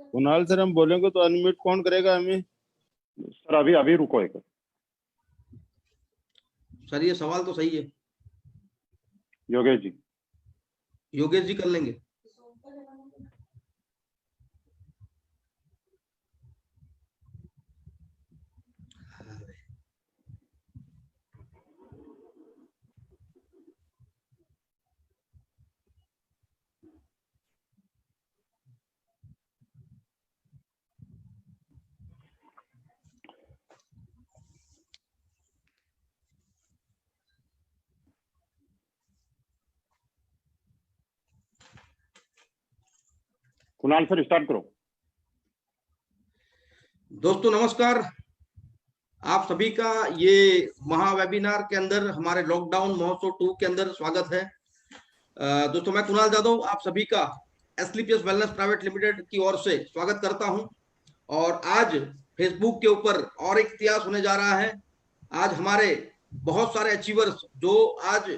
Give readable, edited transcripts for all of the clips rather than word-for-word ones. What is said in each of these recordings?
Kunal sir, हम बोलेंगे तो अनम्यूट कौन करेगा हमें? सर अभी अभी रुको एक सर, ये सवाल तो सही है। योगेश जी कर लेंगे। कुणाल सर स्टार्ट करो। दोस्तों नमस्कार, आप सभी का ये महा वेबिनार के अंदर हमारे लॉकडाउन महोत्सव 2 के अंदर स्वागत है। दोस्तों मैं कुणाल जादव आप सभी का एसलीपीएस वेलनेस प्राइवेट लिमिटेड की ओर से स्वागत करता हूं। और आज फेसबुक के ऊपर और एक इतिहास होने जा रहा है। आज हमारे बहुत सारे अचीवर्स जो आज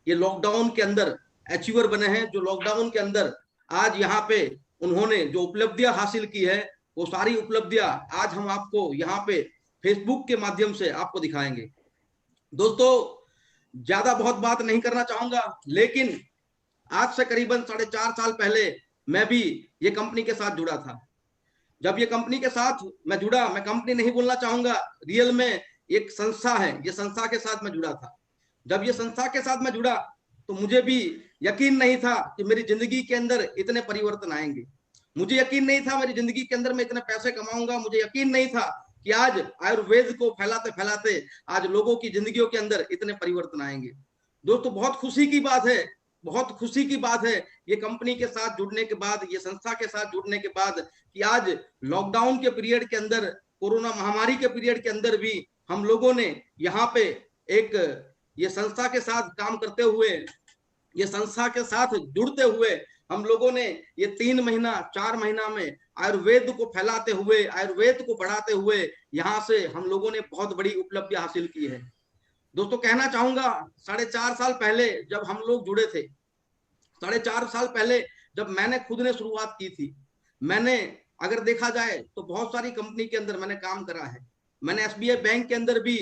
ये लॉकडाउन के अंदर अचीवर बने हैं, जो लॉकडाउन के अंदर आज यहाँ पे उन्होंने जो उपलब्धियां हासिल की है, वो सारी उपलब्धियां आज हम आपको यहाँ पे फेसबुक के माध्यम से आपको दिखाएंगे। दोस्तों ज्यादा बहुत बात नहीं करना चाहूंगा, लेकिन आज से करीबन 4.5 साल पहले मैं भी ये कंपनी के साथ जुड़ा था। जब ये कंपनी के साथ मैं जुड़ा, मैं कंपनी नहीं बोलना चाहूंगा, रियल में एक संस्था है, ये संस्था के साथ मैं जुड़ा था। जब ये संस्था के साथ मैं जुड़ा तो मुझे भी यकीन नहीं था कि मेरी जिंदगी के अंदर इतने परिवर्तन आएंगे। मुझे यकीन नहीं था मेरी जिंदगी के अंदर मैं इतने पैसे कमाऊंगा। मुझे यकीन नहीं था कि आज आयुर्वेद को फैलाते फैलाते आज लोगों की जिंदगियों के अंदर इतने परिवर्तन आएंगे। दोस्तों बहुत खुशी की बात है, बहुत खुशी की बात है ये कंपनी के साथ जुड़ने के बाद, ये संस्था के साथ जुड़ने के बाद, कि आज लॉकडाउन के पीरियड के अंदर, कोरोना महामारी के पीरियड के अंदर भी हम लोगों ने यहाँ पे एक ये संस्था के साथ काम करते हुए, ये संस्था के साथ जुड़ते हुए हम लोगों ने ये 3 महीना 4 महीना में आयुर्वेद को फैलाते हुए, आयुर्वेद को बढ़ाते हुए यहाँ से हम लोगों ने बहुत बड़ी उपलब्धि हासिल की है। दोस्तों कहना चाहूंगा 4.5 साल पहले जब हम लोग जुड़े थे, 4.5 साल पहले जब मैंने खुद ने शुरुआत की थी, मैंने अगर देखा जाए तो बहुत सारी कंपनी के अंदर मैंने काम करा है। मैंने एसबीआई बैंक के अंदर भी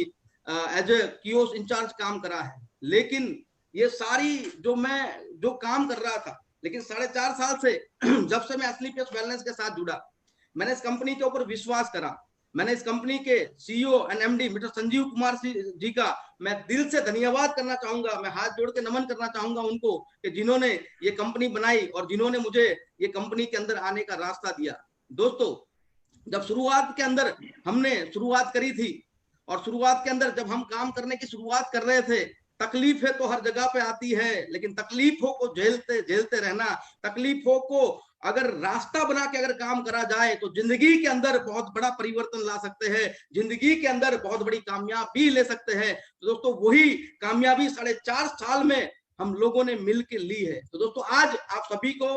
एज ए कियोस्क इंचार्ज काम करा है। लेकिन ये सारी जो काम कर रहा था, लेकिन 4.5 साल से जब से मैं एसलीपीएस वेलनेस के साथ जुड़ा, मैंने इस कंपनी के ऊपर विश्वास करा। मैंने इस कंपनी के CEO and MD mister Sanjeev Kumar ji का मैं दिल से धन्यवाद करना चाहूंगा। मैं हाथ जोड़ के नमन करना चाहूंगा उनको कि जिन्होंने ये कंपनी बनाई और जिन्होंने मुझे ये कंपनी के अंदर आने का रास्ता दिया। दोस्तों जब शुरुआत के अंदर हमने शुरुआत करी थी, और शुरुआत के अंदर जब हम काम करने की शुरुआत कर रहे थे, तकलीफें तो हर जगह पे आती है, लेकिन तकलीफों को झेलते झेलते रहना, तकलीफों को अगर रास्ता बना के अगर काम करा जाए तो जिंदगी के अंदर बहुत बड़ा परिवर्तन ला सकते हैं, जिंदगी के अंदर बहुत बड़ी कामयाबी ले सकते हैं। तो दोस्तों वही कामयाबी 4.5 साल में हम लोगों ने मिलकर ली है। तो दोस्तों आज आप सभी को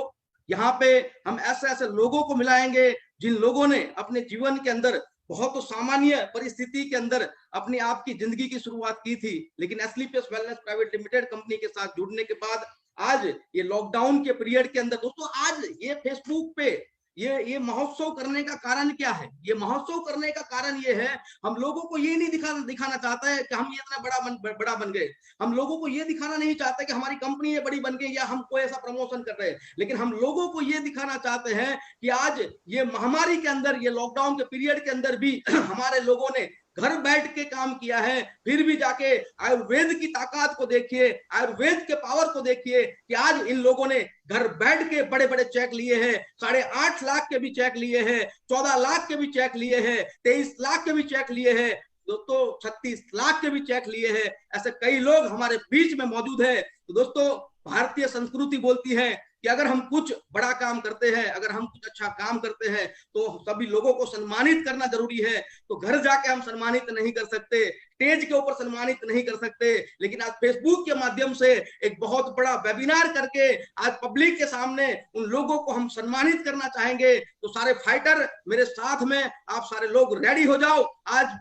यहाँ पे हम ऐसे ऐसे लोगों को मिलाएंगे जिन लोगों ने अपने जीवन के अंदर बहुत सामान्य परिस्थिति के अंदर अपनी आपकी जिंदगी की शुरुआत की थी, लेकिन एसलीपीएस वेलनेस प्राइवेट लिमिटेड कंपनी के साथ जुड़ने के बाद आज ये लॉकडाउन के पीरियड के अंदर, दोस्तों आज ये फेसबुक पे ये महोत्सव करने का कारण क्या है? ये महोत्सव करने का कारण ये है, हम लोगों को ये नहीं दिखाना चाहता है कि हम ये इतना बड़ा बन गए। हम लोगों को ये दिखाना नहीं चाहते कि हमारी कंपनी ये बड़ी बन गई या हम कोई ऐसा प्रमोशन कर रहे हैं, लेकिन हम लोगों को ये दिखाना चाहते हैं कि आज ये महामारी के अंदर, ये लॉकडाउन के पीरियड के अंदर भी हमारे लोगों ने घर बैठ के काम किया है। फिर भी जाके आयुर्वेद की ताकत को देखिए, आयुर्वेद के पावर को देखिए कि आज इन लोगों ने घर बैठ के बड़े बड़े चेक लिए हैं। 8.5 लाख के भी चेक लिए हैं, 14 लाख के भी चेक लिए हैं, 23 लाख के भी चेक लिए हैं, दोस्तों 36 लाख के भी चेक लिए हैं। ऐसे कई लोग हमारे बीच में मौजूद है। तो दोस्तों भारतीय संस्कृति बोलती है कि अगर हम कुछ बड़ा काम करते हैं, अगर हम कुछ अच्छा काम करते हैं तो सभी लोगों को सम्मानित करना जरूरी है। तो घर जाके हम सम्मानित नहीं कर सकते, स्टेज के ऊपर सम्मानित नहीं कर सकते, लेकिन आज फेसबुक के माध्यम से एक बहुत बड़ा वेबिनार करके आज पब्लिक के सामने उन लोगों को हम सम्मानित करना चाहेंगे। तो सारे फाइटर मेरे साथ में, आप सारे लोग रेडी हो जाओ। आज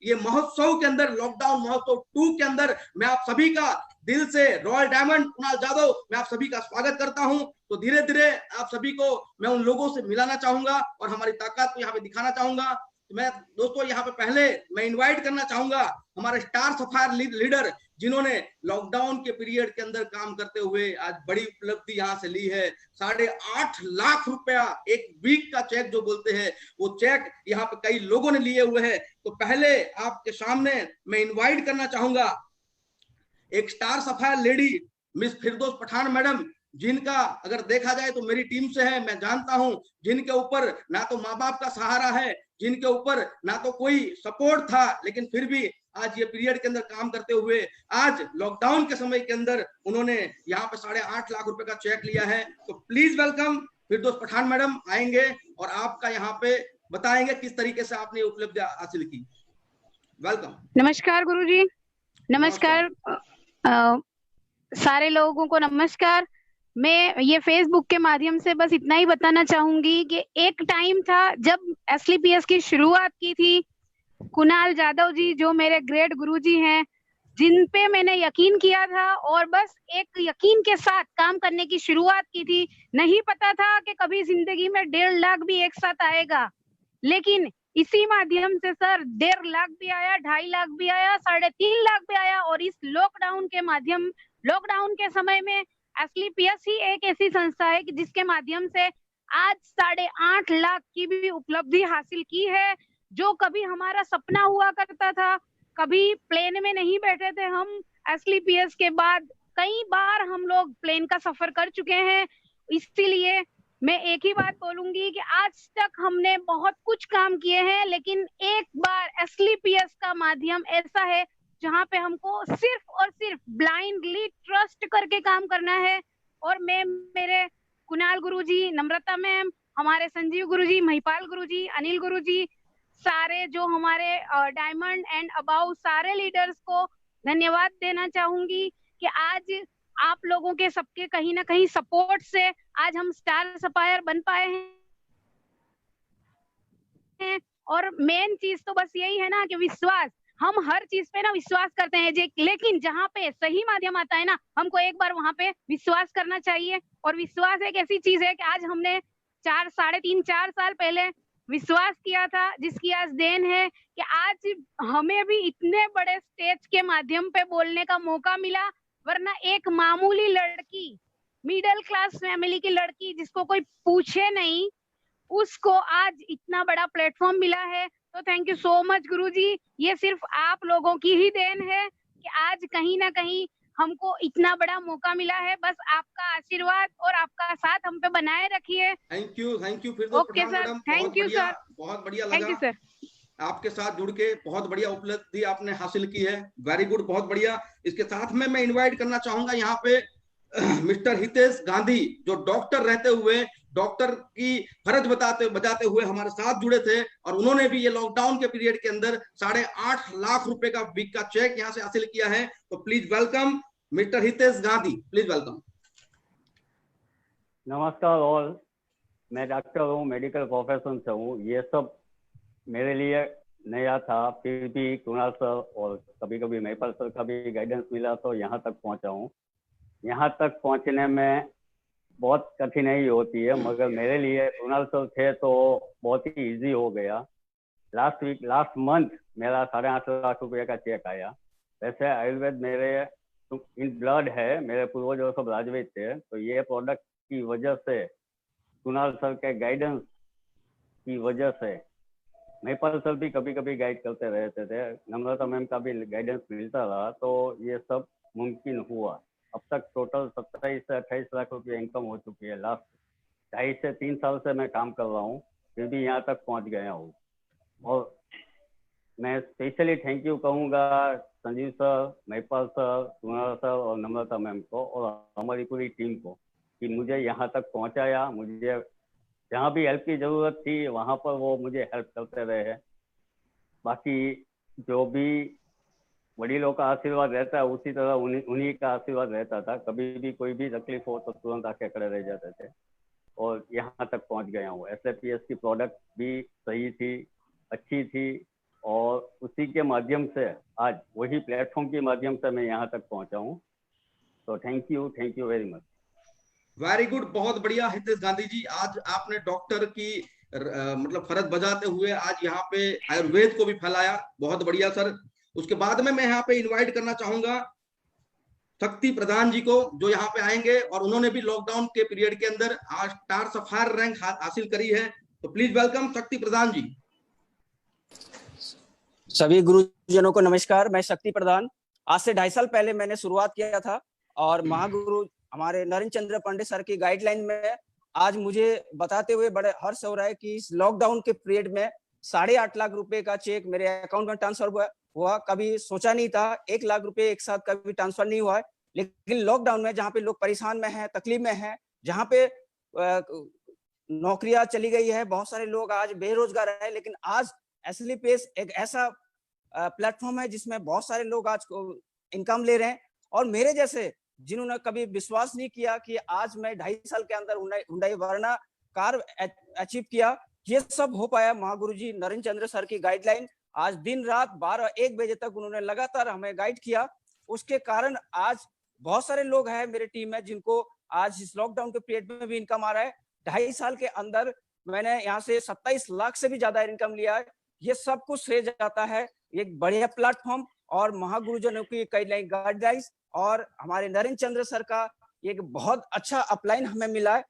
ये महोत्सव के अंदर, लॉकडाउन महोत्सव 2 के अंदर मैं आप सभी का दिल से, रॉयल डायमंड कुणाल जाधव, मैं आप सभी का स्वागत करता हूं। तो धीरे धीरे आप सभी को मैं उन लोगों से मिलाना चाहूंगा और हमारी ताकत को यहाँ पे दिखाना चाहूंगा। तो मैं दोस्तों यहाँ पे पहले मैं इनवाइट करना चाहूंगा हमारे स्टार सफायर लीडर, जिन्होंने लॉकडाउन के पीरियड के अंदर काम करते हुए आज बड़ी उपलब्धि यहाँ से ली है। 8.5 लाख रुपया एक वीक का चेक जो बोलते हैं, वो चेक यहाँ पे कई लोगों ने लिए हुए हैं। तो पहले आपके सामने मैं इनवाइट करना चाहूंगा एक स्टार सफायर लेडी मिस फिरदौस पठान मैडम, जिनका अगर देखा जाए तो मेरी टीम से है, मैं जानता हूं, जिनके ऊपर ना तो माँ बाप का सहारा है, जिनके ऊपर ना तो कोई सपोर्ट था, लेकिन फिर भी आज ये पीरियड के अंदर काम करते हुए आज लॉकडाउन के समय के अंदर उन्होंने यहाँ पे 8.5 लाख रुपए का चेक लिया है। तो please welcome Firdaus Pathan madam, आएंगे और आपका यहाँ पे बताएंगे किस तरीके से आपने उपलब्धि हासिल की। वेलकम। नमस्कार गुरुजी, नमस्कार सारे लोगों को नमस्कार। मैं ये फेसबुक के माध्यम से बस इतना ही बताना चाहूंगी कि एक टाइम था जब एसलीपीएस की शुरुआत की थी, कुणाल जाधव जी जो मेरे ग्रेट गुरुजी हैं, जिन पे मैंने यकीन किया था और बस एक यकीन के साथ काम करने की शुरुआत की थी। नहीं पता था कि कभी जिंदगी में 1.5 लाख भी एक साथ आएगा, लेकिन इसी माध्यम से सर 1.5 लाख भी आया, 2.5 लाख भी आया, 3.5 लाख भी आया। और इस लॉकडाउन के समय में एसलीपीएस ही एक ऐसी संस्था है कि जिसके माध्यम से आज 8.5 लाख की भी उपलब्धि हासिल की है, जो कभी हमारा सपना हुआ करता था। कभी प्लेन में नहीं बैठे थे हम, एसलीपीएस के बाद कई बार हम लोग प्लेन का सफर कर चुके हैं। इसीलिए मैं एक ही बात बोलूंगी कि आज तक हमने बहुत कुछ काम किए हैं, लेकिन एक बार एसलीपीएस का माध्यम ऐसा है जहां पे हमको सिर्फ और सिर्फ ब्लाइंडली ट्रस्ट करके काम करना है। और मैं, मेरे कुणाल गुरुजी, नम्रता मैम, हमारे संजीव गुरुजी, महिपाल गुरुजी, अनिल गुरुजी, सारे जो हमारे डायमंड एंड अबाउ सारे लीडर्स को धन्यवाद देना चाहूंगी कि आज आप लोगों के सबके कहीं ना कहीं सपोर्ट से आज हम स्टार सफायर बन पाए हैं। और मेन चीज तो बस यही है ना कि विश्वास, हम हर चीज पे ना विश्वास करते हैं, लेकिन जहाँ पे सही माध्यम आता है ना, हमको एक बार वहां पे विश्वास करना चाहिए। और विश्वास एक ऐसी चीज है कि आज हमने 4 साल पहले विश्वास किया था, जिसकी आज देन है कि आज हमें भी इतने बड़े स्टेज के माध्यम पे बोलने का मौका मिला। वरना एक मामूली लड़की, मिडिल क्लास फैमिली की लड़की जिसको कोई पूछे नहीं, उसको आज इतना बड़ा प्लेटफॉर्म मिला है। तो थैंक यू सो मच गुरुजी, ये सिर्फ आप लोगों की ही देन है कि आज कहीं ना कहीं हमको इतना बड़ा मौका मिला है। बस आपका आशीर्वाद और आपका साथ हम पे बनाए रखिए। Thank you okay sir, thank you sir, बहुत बढ़िया थैंक यू लगा सर। आपके साथ जुड़ के, बहुत बढ़िया उपलब्धि आपने हासिल की है, वेरी गुड, बहुत बढ़िया। इसके साथ में मैं इनवाइट करना चाहूंगा यहाँ पे मिस्टर हितेश गांधी, जो डॉक्टर रहते हुए डॉक्टर की फर्ज बजाते हुए हमारे साथ जुड़े थे, और उन्होंने भी ये लॉकडाउन के पीरियड के अंदर 8.5 लाख रुपए का वीक का चेक यहाँ से हासिल किया है। तो please welcome mister Hitesh Gandhi, please welcome. नमस्कार ऑल, मैं डॉक्टर हूँ, मेडिकल प्रोफेशन से हूँ। ये सब मेरे लिए नया था, फिर भी कुणाल सर और कभी कभी महिपाल सर का भी गाइडेंस मिला तो यहाँ तक पहुँचा हूँ। यहाँ तक पहुँचने में बहुत कठिनाई होती है, मगर मेरे लिए कुणाल सर थे तो बहुत ही इजी हो गया। लास्ट मंथ मेरा 8.5 लाख रुपये का चेक आया। वैसे आयुर्वेद मेरे इन ब्लड है, मेरे पूर्वजों सब राजवैद थे, तो ये प्रोडक्ट की वजह से, कुणाल सर के गाइडेंस की वजह से, महिपाल सर भी कभी कभी गाइड करते रहते थे, नम्रता मैम का भी गाइडेंस मिलता रहा, तो ये सब मुमकिन हुआ। अब तक टोटल 27 से 28 लाख रुपये इनकम हो चुकी है। लास्ट 2.5 से 3 साल से मैं काम कर रहा हूँ, फिर भी यहाँ तक पहुँच गया हूँ। और मैं स्पेशली थैंक यू कहूँगा Sanjeev sir, Mahipal sir, Kunal sir और नम्रता मैम को और हमारी पूरी टीम को कि मुझे यहाँ तक पहुँचाया। मुझे जहाँ भी हेल्प की ज़रूरत थी वहाँ पर वो मुझे हेल्प करते रहे। बाकी जो भी वडीलों का आशीर्वाद रहता है, उसी तरह उन्हीं का आशीर्वाद रहता था। कभी भी कोई भी तकलीफ हो तो तुरंत आके खड़े रह जाते थे और यहाँ तक पहुँच गया हूँ। एसलीपीएस की प्रोडक्ट भी सही थी, अच्छी थी, और उसी के माध्यम से आज वही प्लेटफॉर्म के माध्यम से मैं यहाँ तक पहुँचा हूँ। तो thank you very much. Very good, बहुत बढ़िया हितेश गांधी जी। आज आपने डॉक्टर की मतलब फर्ज बजाते हुए आज यहाँ पे आयुर्वेद को भी फैलाया, बहुत बढ़िया सर। उसके बाद में मैं यहाँ पे इनवाइट करना चाहूंगा शक्ति प्रधान जी को, जो यहाँ पे आएंगे और उन्होंने भी लॉकडाउन के पीरियड के अंदर आज स्टार सफायर रैंक हासिल करी है। तो प्लीज वेलकम शक्ति प्रधान जी। सभी गुरुजनों को नमस्कार। मैं शक्ति प्रधान। आज से 2.5 साल पहले मैंने शुरुआत किया था और महागुरु हमारे नरेंद्र चंद्र पंडित सर की गाइडलाइन में आज मुझे बताते हुए बड़े हर्ष हो रहा है कि इस लॉकडाउन के पीरियड में 8.5 लाख रुपए का चेक मेरे अकाउंट में ट्रांसफर हुआ। कभी सोचा नहीं था 1 लाख रुपए एक साथ कभी ट्रांसफर नहीं हुआ है, लेकिन लॉकडाउन में जहाँ पे लोग परेशान में हैं, तकलीफ में हैं, जहाँ पे नौकरियां चली गई है, बहुत सारे लोग आज बेरोजगार है, लेकिन आज एसएलपीएस एक ऐसा प्लेटफॉर्म है जिसमें बहुत सारे लोग आज इनकम ले रहे हैं। और मेरे जैसे जिन्होंने कभी विश्वास नहीं किया कि आज मैं 2.5 साल के अंदर हुंडई वर्ना कार अचीव किया, ये सब हो पाया महागुरु जी नरेंद्र चंद्र सर की गाइडलाइन। आज दिन रात 12-1 बजे तक उन्होंने लगातार हमें गाइड किया। उसके कारण आज बहुत सारे लोग हैं मेरे टीम में जिनको आज इस लॉकडाउन के पीरियड में भी इनकम आ रहा है। 2.5 साल के अंदर मैंने यहाँ से 27 लाख से भी ज्यादा इनकम लिया है। ये सब कुछ श्रेय जाता है एक बढ़िया प्लेटफॉर्म और महागुरुजनों की गाइडलाइंस और हमारे नरेंद्र चंद्र सर का एक बहुत अच्छा अपलाइन हमें मिला है।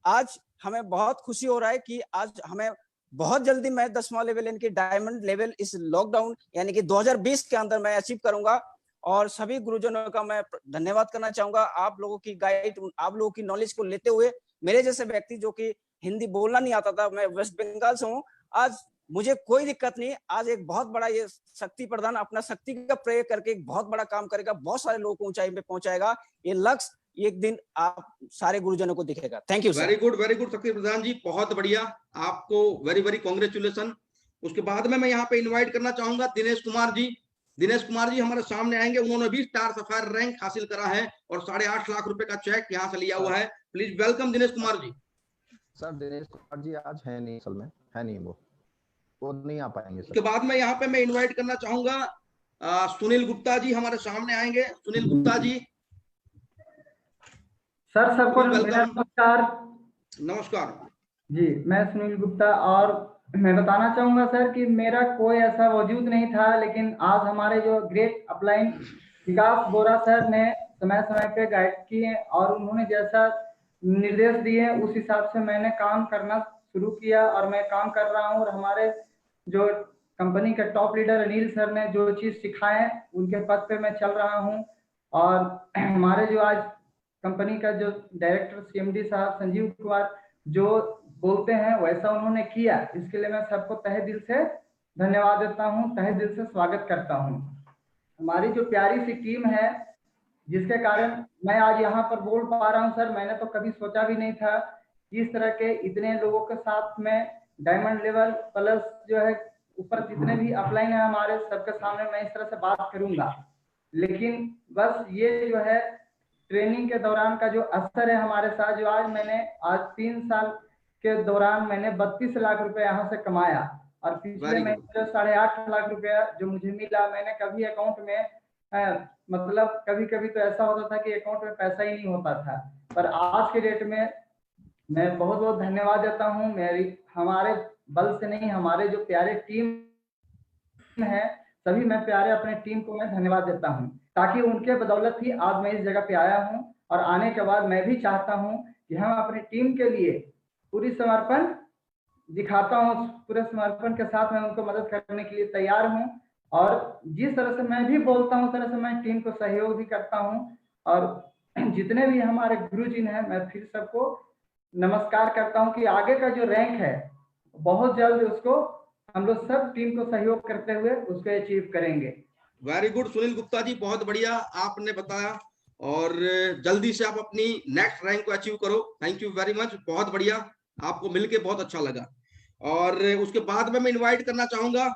आज हमें बहुत खुशी हो रहा है कि आज हमें बहुत जल्दी मैं 10वां लेवल यानी कि डायमंड लेवल इस लॉकडाउन यानी कि 2020 के अंदर मैं अचीव करूंगा। और सभी गुरुजनों का मैं धन्यवाद करना चाहूंगा। आप लोगों की गाइड, आप लोगों की नॉलेज को लेते हुए मेरे जैसे व्यक्ति जो कि हिंदी बोलना नहीं आता था, मैं वेस्ट बंगाल से हूँ, आज मुझे कोई दिक्कत नहीं। आज एक बहुत बड़ा ये शक्ति प्रधान अपना शक्ति का प्रयोग करके एक बहुत बड़ा काम करेगा, बहुत सारे लोगों को ऊंचाई में पहुंचाएगा। ये लक्ष्य एक दिन आप सारे गुरुजनों को दिखेगा। Thank you. वेरी गुड शक्ति प्रधान जी, बहुत बढ़िया, आपको वेरी वेरी कांग्रेचुलेशन। उसके बाद में मैं यहाँ पे इनवाइट करना चाहूंगा दिनेश कुमार जी। दिनेश कुमार जी हमारे सामने आएंगे। उन्होंने भी स्टार सफायर रैंक हासिल करा है और 8.5 लाख रुपए का चेक यहाँ से लिया हुआ है। Please welcome Dinesh Kumar ji. Sir Dinesh Kumar ji आज है नहीं, असल में है नहीं, वो नहीं आ पाएंगे सर। उसके बाद में यहाँ पे मैं इनवाइट करना चाहूंगा सुनील गुप्ता जी हमारे सामने आएंगे। सुनील गुप्ता जी। सर सबको नमस्कार। नमस्कार जी, मैं सुनील गुप्ता और मैं बताना चाहूंगा सर कि मेरा कोई ऐसा वजूद नहीं था, लेकिन आज हमारे जो ग्रेट अपलाइन विकास बोरा सर ने समय समय पे गाइड किए और उन्होंने जैसा निर्देश दिए उस हिसाब से मैंने काम करना शुरू किया और मैं काम कर रहा हूँ। और हमारे जो कंपनी के टॉप लीडर अनिल सर ने जो चीज सिखाए उनके पद पे मैं चल रहा हूँ। और हमारे जो आज कंपनी का जो डायरेक्टर सीएमडी साहब संजीव कुमार जो बोलते हैं वैसा उन्होंने किया, इसके लिए मैं सबको तहे दिल से धन्यवाद देता हूँ, तहे दिल से स्वागत करता हूँ। हमारी जो प्यारी सी टीम है जिसके कारण मैं आज यहाँ पर बोल पा रहा हूँ सर, मैंने तो कभी सोचा भी नहीं था इस तरह के इतने लोगों के साथ में डायमंड लेवल प्लस जो है ऊपर जितने भी अपलाइन है हमारे सबके सामने मैं इस तरह से बात करूंगा। लेकिन बस ये जो है ट्रेनिंग के दौरान का जो असर है हमारे साथ, जो आज मैंने 3 साल के दौरान मैंने 32 लाख रुपए यहाँ से कमाया और पिछले महीने जो 8.5 लाख रुपया जो मुझे मिला, मैंने कभी अकाउंट में मतलब कभी कभी तो ऐसा होता था कि अकाउंट में पैसा ही नहीं होता था, पर आज के डेट में मैं बहुत बहुत धन्यवाद देता हूँ। मेरी हमारे बल से नहीं, हमारे जो प्यारे टीम है सभी मैं प्यारे अपने टीम को मैं धन्यवाद देता हूँ, ताकि उनके बदौलत ही आज मैं इस जगह पे आया हूँ। और आने के बाद मैं भी चाहता हूँ कि हम अपनी टीम के लिए पूरी समर्पण दिखाता हूँ, पूरे समर्पण के साथ मैं उनको मदद करने के लिए तैयार हूँ। और जिस तरह से मैं भी बोलता हूँ उस तरह से मैं टीम को सहयोग भी करता हूँ। और जितने भी हमारे गुरुजी हैं मैं फिर सबको नमस्कार करता हूँ कि आगे का जो रैंक है बहुत जल्द उसको हम लोग सब टीम को सहयोग करते हुए उसको अचीव करेंगे। वेरी गुड सुनील गुप्ता जी, बहुत बढ़िया आपने बताया और जल्दी से आप अपनी नेक्स्ट रैंक को अचीव करो। थैंक यू वेरी मच, बहुत बढ़िया, आपको मिलके बहुत अच्छा लगा। और उसके बाद में मैं इनवाइट करना चाहूंगा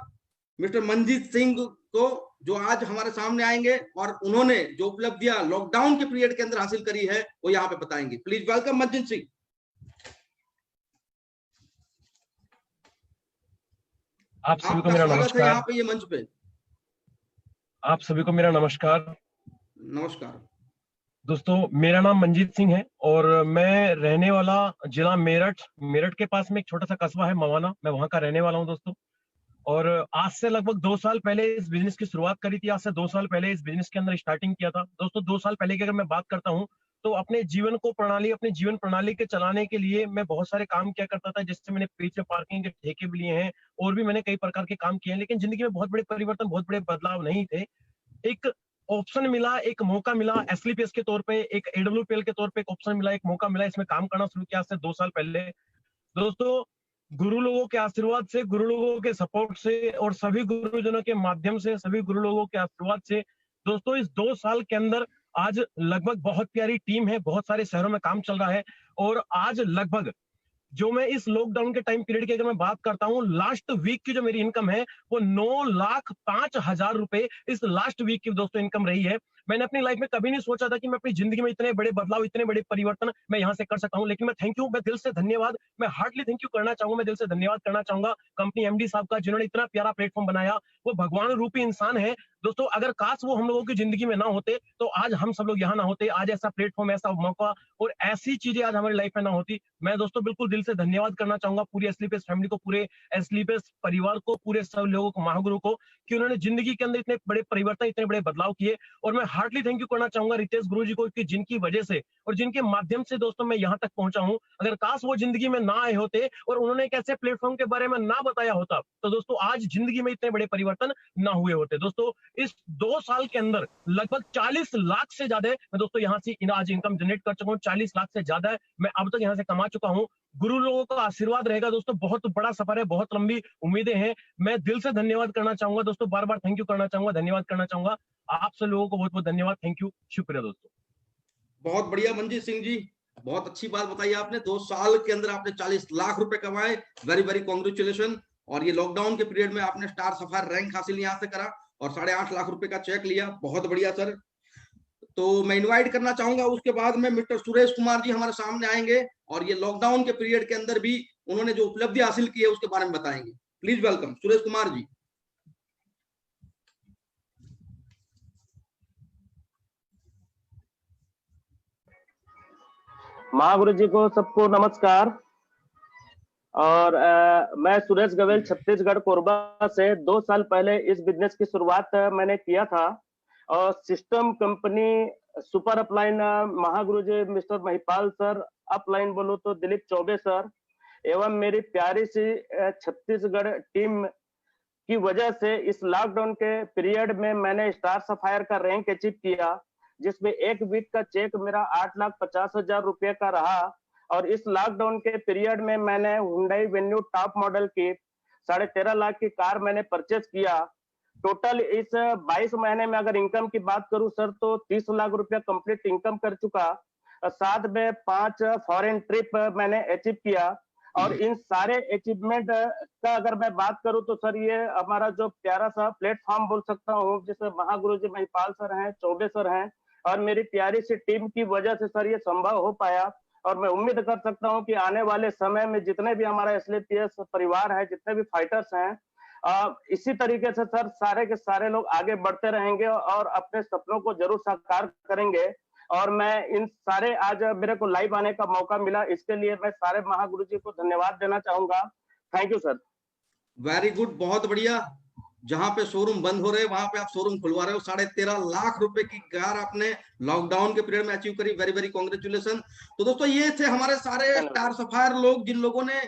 मिस्टर मनजीत सिंह को, जो आज हमारे सामने आएंगे और उन्होंने जो उपलब्धियां लॉकडाउन के पीरियड के अंदर हासिल करी है वो यहाँ पे बताएंगे। Please welcome Manjeet Singh. आप सभी को आपका मेरा स्वागत है यहाँ नमस्कार। पे ये मंच पे। आप सभी को मेरा नमस्कार। नमस्कार दोस्तों, मेरा नाम मंजीत सिंह है और मैं रहने वाला जिला मेरठ, मेरठ के पास में एक छोटा सा कस्बा है मवाना, मैं वहां का रहने वाला हूं दोस्तों। और आज से लगभग 2 साल पहले इस बिजनेस की शुरुआत करी थी। आज से 2 साल पहले इस बिजनेस के अंदर स्टार्टिंग किया था दोस्तों। 2 साल पहले की अगर मैं बात करता हूं तो अपने जीवन प्रणाली के चलाने के लिए मैं बहुत सारे काम किया करता था, जिससे मैंने पीछे पार्किंग के ठेके भी लिए हैं और भी मैंने कई प्रकार के काम किए हैं। लेकिन जिंदगी में बहुत बड़े परिवर्तन, बहुत बड़े बदलाव नहीं थे। एक ऑप्शन मिला, एक मौका मिला एसलीपीएस के तौर पे, एक एडब्ल्यूपीएल के तौर पे एक ऑप्शन मिला, एक मौका मिला, इसमें काम करना शुरू किया आज से 2 साल पहले दोस्तों। गुरु लोगों के आशीर्वाद से, गुरु लोगों के सपोर्ट से और सभी गुरुजनों के माध्यम से, सभी गुरु लोगों के आशीर्वाद से दोस्तों इस 2 साल के अंदर आज लगभग बहुत प्यारी टीम है, बहुत सारे शहरों में काम चल रहा है। और आज लगभग जो मैं इस लॉकडाउन के टाइम पीरियड की अगर मैं बात करता हूँ, लास्ट वीक की जो मेरी इनकम है वो 9,05,000 रुपए इस लास्ट वीक की दोस्तों इनकम रही है। मैंने अपनी लाइफ में कभी नहीं सोचा था कि मैं अपनी जिंदगी में इतने बड़े बदलाव, इतने बड़े परिवर्तन मैं यहाँ से कर सकता हूँ। लेकिन मैं थैंक यू, मैं दिल से धन्यवाद, मैं हार्टली थैंक यू करना चाहूंगा, मैं दिल से धन्यवाद करना चाहूंगा कंपनी एमडी साहब का, जिन्होंने इतना प्यारा प्लेटफॉर्म बनाया। वो भगवान रूपी इंसान है दोस्तों। अगर काश वो हम लोगों की जिंदगी में ना होते तो आज हम सब लोग यहाँ ना होते, आज ऐसा प्लेटफॉर्म, ऐसा मौका और ऐसी चीजें आज हमारी लाइफ में ना होती। मैं दोस्तों बिल्कुल दिल से धन्यवाद करना चाहूंगा पूरी एसलीपीएस फैमिली को, पूरे एसलीपीएस परिवार को, पूरे सब लोगों को, महागुरु को, कि उन्होंने जिंदगी के अंदर इतने बड़े परिवर्तन, इतने बड़े बदलाव किए। और मैं हार्टली थैंक यू करना चाहूंगा रितेश गुरु जी को, कि जिनकी वजह से और जिनके माध्यम से दोस्तों मैं यहाँ तक पहुंचा हूँ। अगर काश वो जिंदगी में ना आए होते और उन्होंने एक ऐसे प्लेटफॉर्म के बारे में ना बताया होता तो दोस्तों आज जिंदगी में इतने बड़े परिवर्तन ना हुए होते। दोस्तों इस 2 साल के अंदर लगभग 40 लाख से ज्यादा मैं दोस्तों यहाँ से आज इनकम जनरेट कर चुका हूँ। 40 लाख से ज्यादा मैं अब तक यहाँ से कमा चुका हूँ। गुरु लोगों का आशीर्वाद रहेगा दोस्तों। बहुत बड़ा सफर है, बहुत लंबी उम्मीदें हैं। मैं दिल से धन्यवाद करना चाहूंगा दोस्तों, बार बार थैंक यू करना चाहूंगा, धन्यवाद करना चाहूंगा। आप सब लोगों को बहुत बहुत धन्यवाद, थैंक यू, शुक्रिया दोस्तों। बहुत बढ़िया मंजीत सिंह जी, बहुत अच्छी बात बताई आपने। 2 साल के अंदर आपने 40 लाख रुपए कमाए, वेरी वेरी कॉन्ग्रेचुलेशन। और ये लॉकडाउन के पीरियड में आपने स्टार सफायर रैंक हासिल यहाँ से करा और 8.5 लाख रुपए का चेक लिया, बहुत बढ़िया सर। तो मैं इनवाइट करना चाहूंगा, उसके बाद में मिस्टर सुरेश कुमार जी हमारे सामने आएंगे और ये लॉकडाउन के पीरियड के अंदर भी उन्होंने जो उपलब्धि हासिल की है उसके बारे में बताएंगे। Please welcome Suresh Kumar ji. महागुरु जी को सबको नमस्कार। और मैं सुरेश गवेल छत्तीसगढ़ कोरबा से 2 साल पहले इस बिजनेस की शुरुआत मैंने किया था। और system company super upline Mahaguru जी मिस्टर महिपाल सर, अपलाइन बोलो तो दिलीप चौबे सर, एवं मेरी प्यारी सी छत्तीसगढ़ टीम की वजह से इस लॉकडाउन के पीरियड में मैंने स्टार सफायर का रैंक अचीव किया, जिसमें 1 वीक का चेक मेरा 8,50,000 रुपये का रहा। और इस लॉकडाउन के पीरियड में मैंने हुंडई वेन्यू टॉप मॉडल की 13.5 लाख की कार मैंने परचेज किया। टोटल इस 22 महीने में अगर इनकम की बात करूं सर तो 30 लाख रुपया कंप्लीट इनकम कर चुका। साथ में 5 फॉरेन ट्रिप मैंने अचीव किया। और इन सारे अचीवमेंट का अगर मैं बात करूं तो सर ये हमारा जो प्यारा सा प्लेटफॉर्म बोल सकता हूँ, जिसमें महागुरु जी महिपाल सर हैं, चौबे सर हैं और मेरी प्यारी सी टीम की वजह से सर ये संभव हो पाया। और मैं उम्मीद कर सकता हूं कि आने वाले समय में जितने भी हमारा एसलीपीएस परिवार है, जितने भी फाइटर्स हैं, इसी तरीके से सर सारे के सारे लोग आगे बढ़ते रहेंगे और अपने सपनों को जरूर साकार करेंगे। और मैं इन सारे, आज मेरे को लाइव आने का मौका मिला, इसके लिए मैं सारे महागुरु जी को धन्यवाद देना चाहूंगा। Thank you sir. Very good, बहुत बढ़िया। जहां पे शोरूम बंद हो रहे वहां पे आप शोरूम खुलवा रहे हो। 13.5 लाख रुपए की कार आपने लॉकडाउन के पीरियड में अचीव करी, वेरी वेरी कॉन्ग्रेचुलेशन। तो दोस्तों ये थे हमारे सारे स्टार सफायर लोग, जिन लोगों ने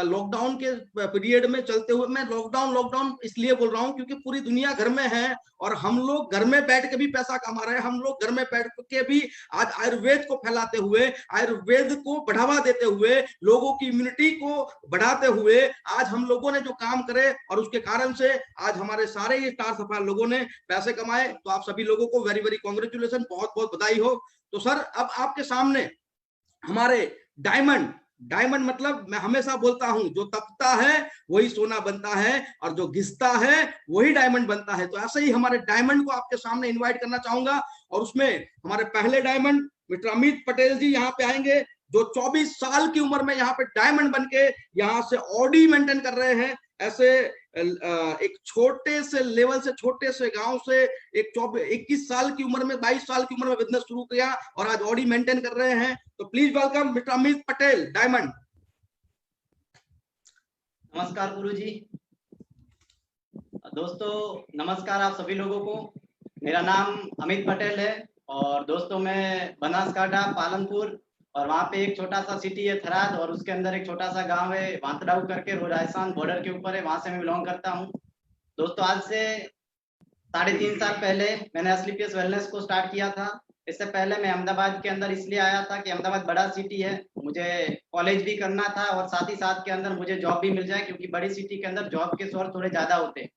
लॉकडाउन के पीरियड में चलते हुए, मैं लॉकडाउन इसलिए बोल रहा हूं क्योंकि पूरी दुनिया घर में है और हम लोग घर में बैठ के भी पैसा कमा रहे हैं। हम लोग घर में बैठ के भी आज आयुर्वेद को फैलाते हुए, आयुर्वेद को बढ़ावा देते हुए, लोगों की इम्यूनिटी को बढ़ाते हुए आज हम लोगों ने जो काम करे और उसके कारण से आज हमारे सारे ये स्टार सफायर लोगों ने पैसे कमाए। तो आप सभी लोगों को वेरी वेरी कॉन्ग्रेचुलेशन, बहुत बहुत बधाई हो। तो सर अब आपके सामने हमारे डायमंड मतलब मैं हमेशा बोलता हूं, जो तपता है वही सोना बनता है और जो घिसता है वही डायमंड बनता है। तो ऐसे ही हमारे डायमंड को आपके सामने इनवाइट करना चाहूंगा। और उसमें हमारे पहले डायमंड मिस्टर अमित पटेल जी यहाँ पे आएंगे, जो 24 साल की उम्र में यहाँ पे डायमंड बनके यहाँ से ऑडी मेंटेन कर रहे हैं। ऐसे एक छोटे से लेवल से, छोटे से गांव से एक 21 साल की उम्र में, 22 साल की उम्र में बिजनेस शुरू किया और आज ऑडी मेंटेन कर रहे हैं। तो please welcome mister Amit Patel, diamond. नमस्कार गुरुजी। दोस्तों नमस्कार आप सभी लोगों को। मेरा नाम अमित पटेल है और दोस्तों मैं बनासकांठा पालनपुर और वहाँ पे एक छोटा सा सिटी है थराद और उसके अंदर एक छोटा सा गांव है वांतड़ाऊ करके, राजस्थान बॉर्डर के ऊपर है, वहां से मैं बिलोंग करता हूँ। दोस्तों आज से 3.5 साल पहले मैंने एसलीपीएस वेलनेस को स्टार्ट किया था। इससे पहले मैं अहमदाबाद के अंदर इसलिए आया था कि अहमदाबाद बड़ा सिटी है, मुझे कॉलेज भी करना था और साथ ही साथ के अंदर मुझे जॉब भी मिल जाए, क्योंकि बड़ी सिटी के अंदर जॉब के सोर्स थोड़े ज्यादा होते हैं।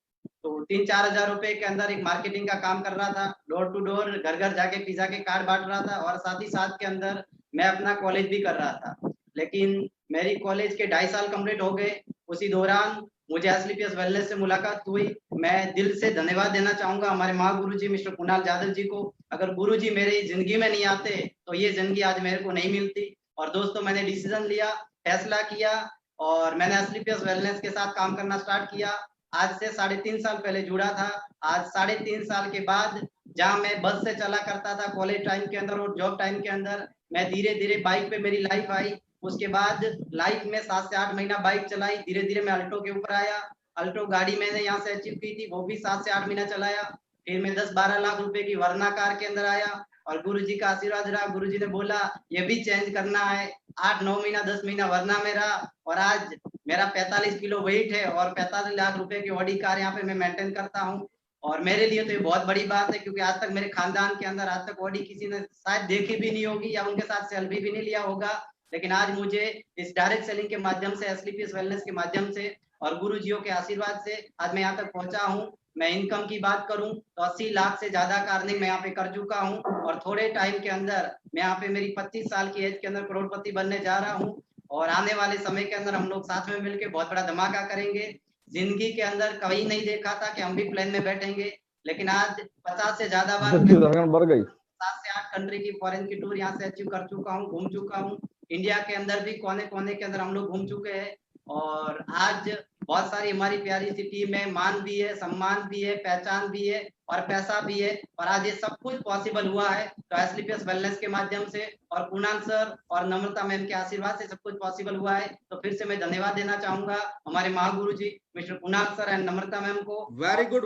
तो 3-4 हजार रुपए के अंदर एक मार्केटिंग का काम कर रहा था, डोर टू डोर घर घर जाके पिज्जा के कार्ड बांट रहा था और साथ ही साथ के अंदर मैं अपना कॉलेज भी कर रहा था। लेकिन मेरी कॉलेज के 2.5 साल कंप्लीट हो गए। उसी दौरान मुझे एसलीपीएस वेलनेस से मुलाकात हुई। मैं दिल से धन्यवाद देना चाहूंगा हमारे महागुरु जी मिस्टर कुणाल जाधव जी को। अगर गुरु जी मेरी जिंदगी में नहीं आते तो ये जिंदगी आज मेरे को नहीं मिलती। और दोस्तों मैंने डिसीजन लिया, फैसला किया और मैंने एसलीपीएस वेलनेस के साथ काम करना स्टार्ट किया। आज से 3.5 साल पहले जुड़ा था। आज 3.5 साल के बाद जहाँ मैं बस से चला करता था कॉलेज टाइम के अंदर और जॉब टाइम के अंदर, मैं धीरे धीरे बाइक पे मेरी लाइफ आई। उसके बाद लाइफ में 7 से 8 महीना बाइक चलाई, धीरे धीरे मैं अल्टो के ऊपर आया। अल्टो गाड़ी मैंने यहाँ से अचीव की थी, वो भी 7 से 8 महीना चलाया। फिर मैं 10-12 लाख रुपए की वरना कार के अंदर आया और गुरुजी का आशीर्वाद रहा। गुरुजी ने बोला ये भी चेंज करना है। 8-9 महीना 10 महीना वरना में रहा और आज मेरा 45 किलो वेट है और 45 लाख रुपए की ऑडी कार यहाँ पे मैं मेंटेन करता हूँ। और मेरे लिए तो ये बहुत बड़ी बात है, क्योंकि आज तक मेरे खानदान के अंदर आज तक ऑडी किसी ने शायद देखी भी नहीं होगी या उनके साथ सेल्फी भी नहीं लिया होगा। लेकिन आज मुझे इस डायरेक्ट सेलिंग के माध्यम से, एसलीपीएस वेलनेस के माध्यम से और गुरुजियों के आशीर्वाद से आज मैं यहाँ तक पहुंचा हूँ। मैं इनकम की बात करूं तो 80 लाख से ज्यादा का अर्निंग मैं यहाँ पे कर चुका हूँ और थोड़े टाइम के अंदर मैं यहाँ पे मेरी 25 साल की एज के अंदर करोड़पति बनने जा रहा हूँ। और आने वाले समय के अंदर हम लोग साथ में मिलकर बहुत बड़ा धमाका करेंगे। जिंदगी के अंदर कभी नहीं देखा था कि हम भी प्लेन में बैठेंगे, लेकिन आज 50 से ज्यादा बार 7 से 8 कंट्री की फॉरेन की टूर यहाँ से अचीव कर चुका हूँ, घूम चुका हूँ। इंडिया के अंदर भी कोने कोने के अंदर हम लोग घूम चुके हैं और आज बहुत सारी हमारी प्यारी सी टीम है, मान भी है, सम्मान भी है, पहचान भी है और पैसा भी है। और आज ये सब कुछ पॉसिबल हुआ है तो एसलीपीएस वेलनेस के माध्यम से और कुणाल सर और नम्रता मैम के आशीर्वाद से सब कुछ पॉसिबल हुआ है। तो फिर से मैं धन्यवाद देना चाहूंगा हमारे महागुरु जी mister Kunal sir and Namrata ma'am को। वेरी गुड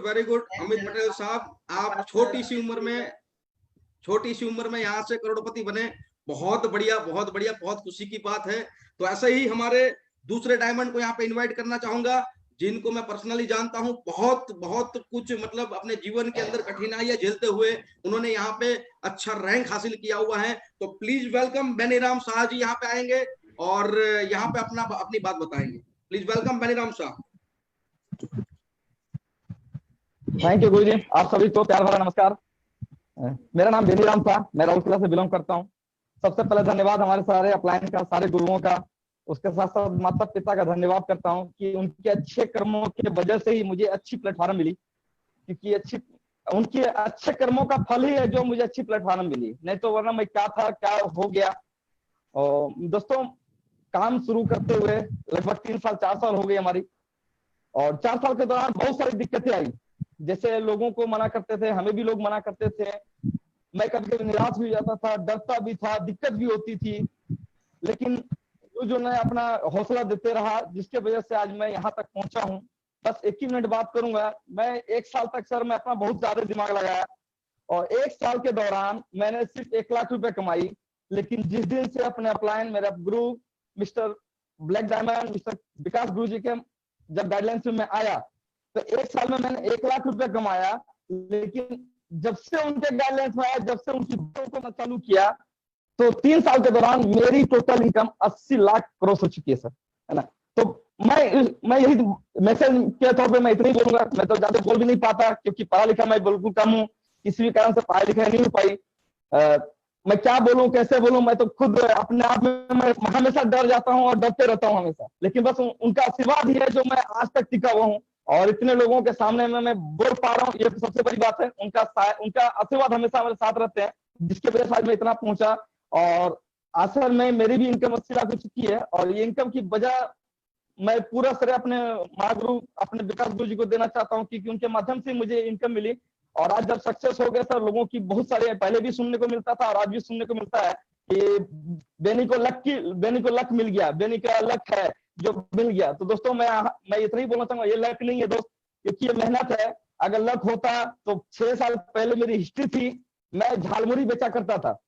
अमित पटेल साहब, आप छोटी सी उम्र में यहाँ से करोड़पति बने। बहुत बढ़िया, बहुत बढ़िया, बहुत खुशी की बात है। तो ऐसे ही हमारे दूसरे डायमंड को यहाँ पे इनवाइट करना चाहूंगा, जिनको मैं पर्सनली जानता हूँ। बहुत कुछ मतलब अपने जीवन के अंदर कठिनाइयां झेलते हुए उन्होंने यहाँ पे अच्छा रैंक हासिल किया हुआ है। तो प्लीज वेलकम बेनीराम शाह जी यहाँ पे आएंगे और यहाँ पे अपनी बात बताएंगे। Please welcome Beniram Shah. Thank you गुरुजी, आप सभी को प्यार भरा नमस्कार। मेरा नाम बेनीराम शाह, मैं राउरकेला से बिलोंग करता हूँ। सबसे पहले धन्यवाद हमारे सारे अपलाइन का, सारे गुरुओं का, उसके साथ साथ माता पिता का धन्यवाद करता हूँ कि उनके अच्छे कर्मों की वजह से ही मुझे अच्छी प्लेटफॉर्म मिली, क्योंकि उनके अच्छे कर्मों का फल ही है जो मुझे अच्छी प्लेटफॉर्म मिली, नहीं तो वरना मैं क्या था क्या हो गया। और दोस्तों काम शुरू करते हुए लगभग 3 साल 4 साल हो गई हमारी, और 4 साल के दौरान बहुत सारी दिक्कतें आई। जैसे लोगों को मना करते थे, हमें भी लोग मना करते थे, मैं कभी कभी निराश भी हो जाता था, डरता भी था, दिक्कत भी होती थी। लेकिन जो मैं अपना हौसला देते रहा, जिसके वजह से आज मैं यहाँ तक पहुंचा हूँ। बस 1 ही मिनट बात करूंगा। मैं 1 साल तक सर मैं अपना बहुत ज्यादा दिमाग लगाया और 1 साल के दौरान मैंने सिर्फ 1 लाख रुपए कमाई। लेकिन जिस दिन से अपने अपलाइन मेरा गुरु मिस्टर ब्लैक डायमंड मिस्टर विकास गुरु जी के जब गाइडलाइंस में आया तो 1 साल में मैंने 1 लाख रुपए कमाया। लेकिन जब से उनके गाइडलाइंस में आया, जब से उनकी बातों को मैं चालू किया, तो 3 साल के दौरान मेरी टोटल इनकम 80 लाख क्रॉस हो चुकी है सर, है ना। तो मैं यही मैसेज के तौर पे मैं इतना ही बोलूंगा। मैं तो ज्यादा बोल भी नहीं पाता क्योंकि पढ़ा लिखा मैं बिल्कुल कम हूँ, किसी भी कारण से पढ़ाई लिखाई नहीं हो पाई। मैं क्या बोलूं, कैसे बोलूं, मैं तो खुद अपने आप में मैं हमेशा डर जाता हूँ और डरते रहता हूँ हमेशा। लेकिन बस उनका आशीर्वाद ही है जो मैं आज तक टिका हुआ हूँ और इतने लोगों के सामने में मैं बोल पा रहा हूँ, ये तो सबसे बड़ी बात है। उनका आशीर्वाद हमेशा हमारे साथ रहते हैं, जिसके वजह से आज मैं इतना पहुंचा। और असल में मेरी भी इनकम 80 लाख हो चुकी है और ये इनकम की वजह मैं पूरा श्रेय अपने महागुरु अपने विकास गुरु जी को देना चाहता हूँ, क्योंकि उनके माध्यम से मुझे इनकम मिली। और आज जब सक्सेस हो गया सर, लोगों की बहुत सारे पहले भी सुनने को मिलता था और आज भी सुनने को मिलता है कि बेनी को लक मिल गया, बेनी का लक है जो मिल गया। तो दोस्तों मैं इतना ही बोलना चाहूंगा, ये लक नहीं है दोस्त, क्योंकि ये मेहनत है। अगर लक होता तो 6 साल पहले मेरी हिस्ट्री थी, मैं झालमुरी बेचा करता था,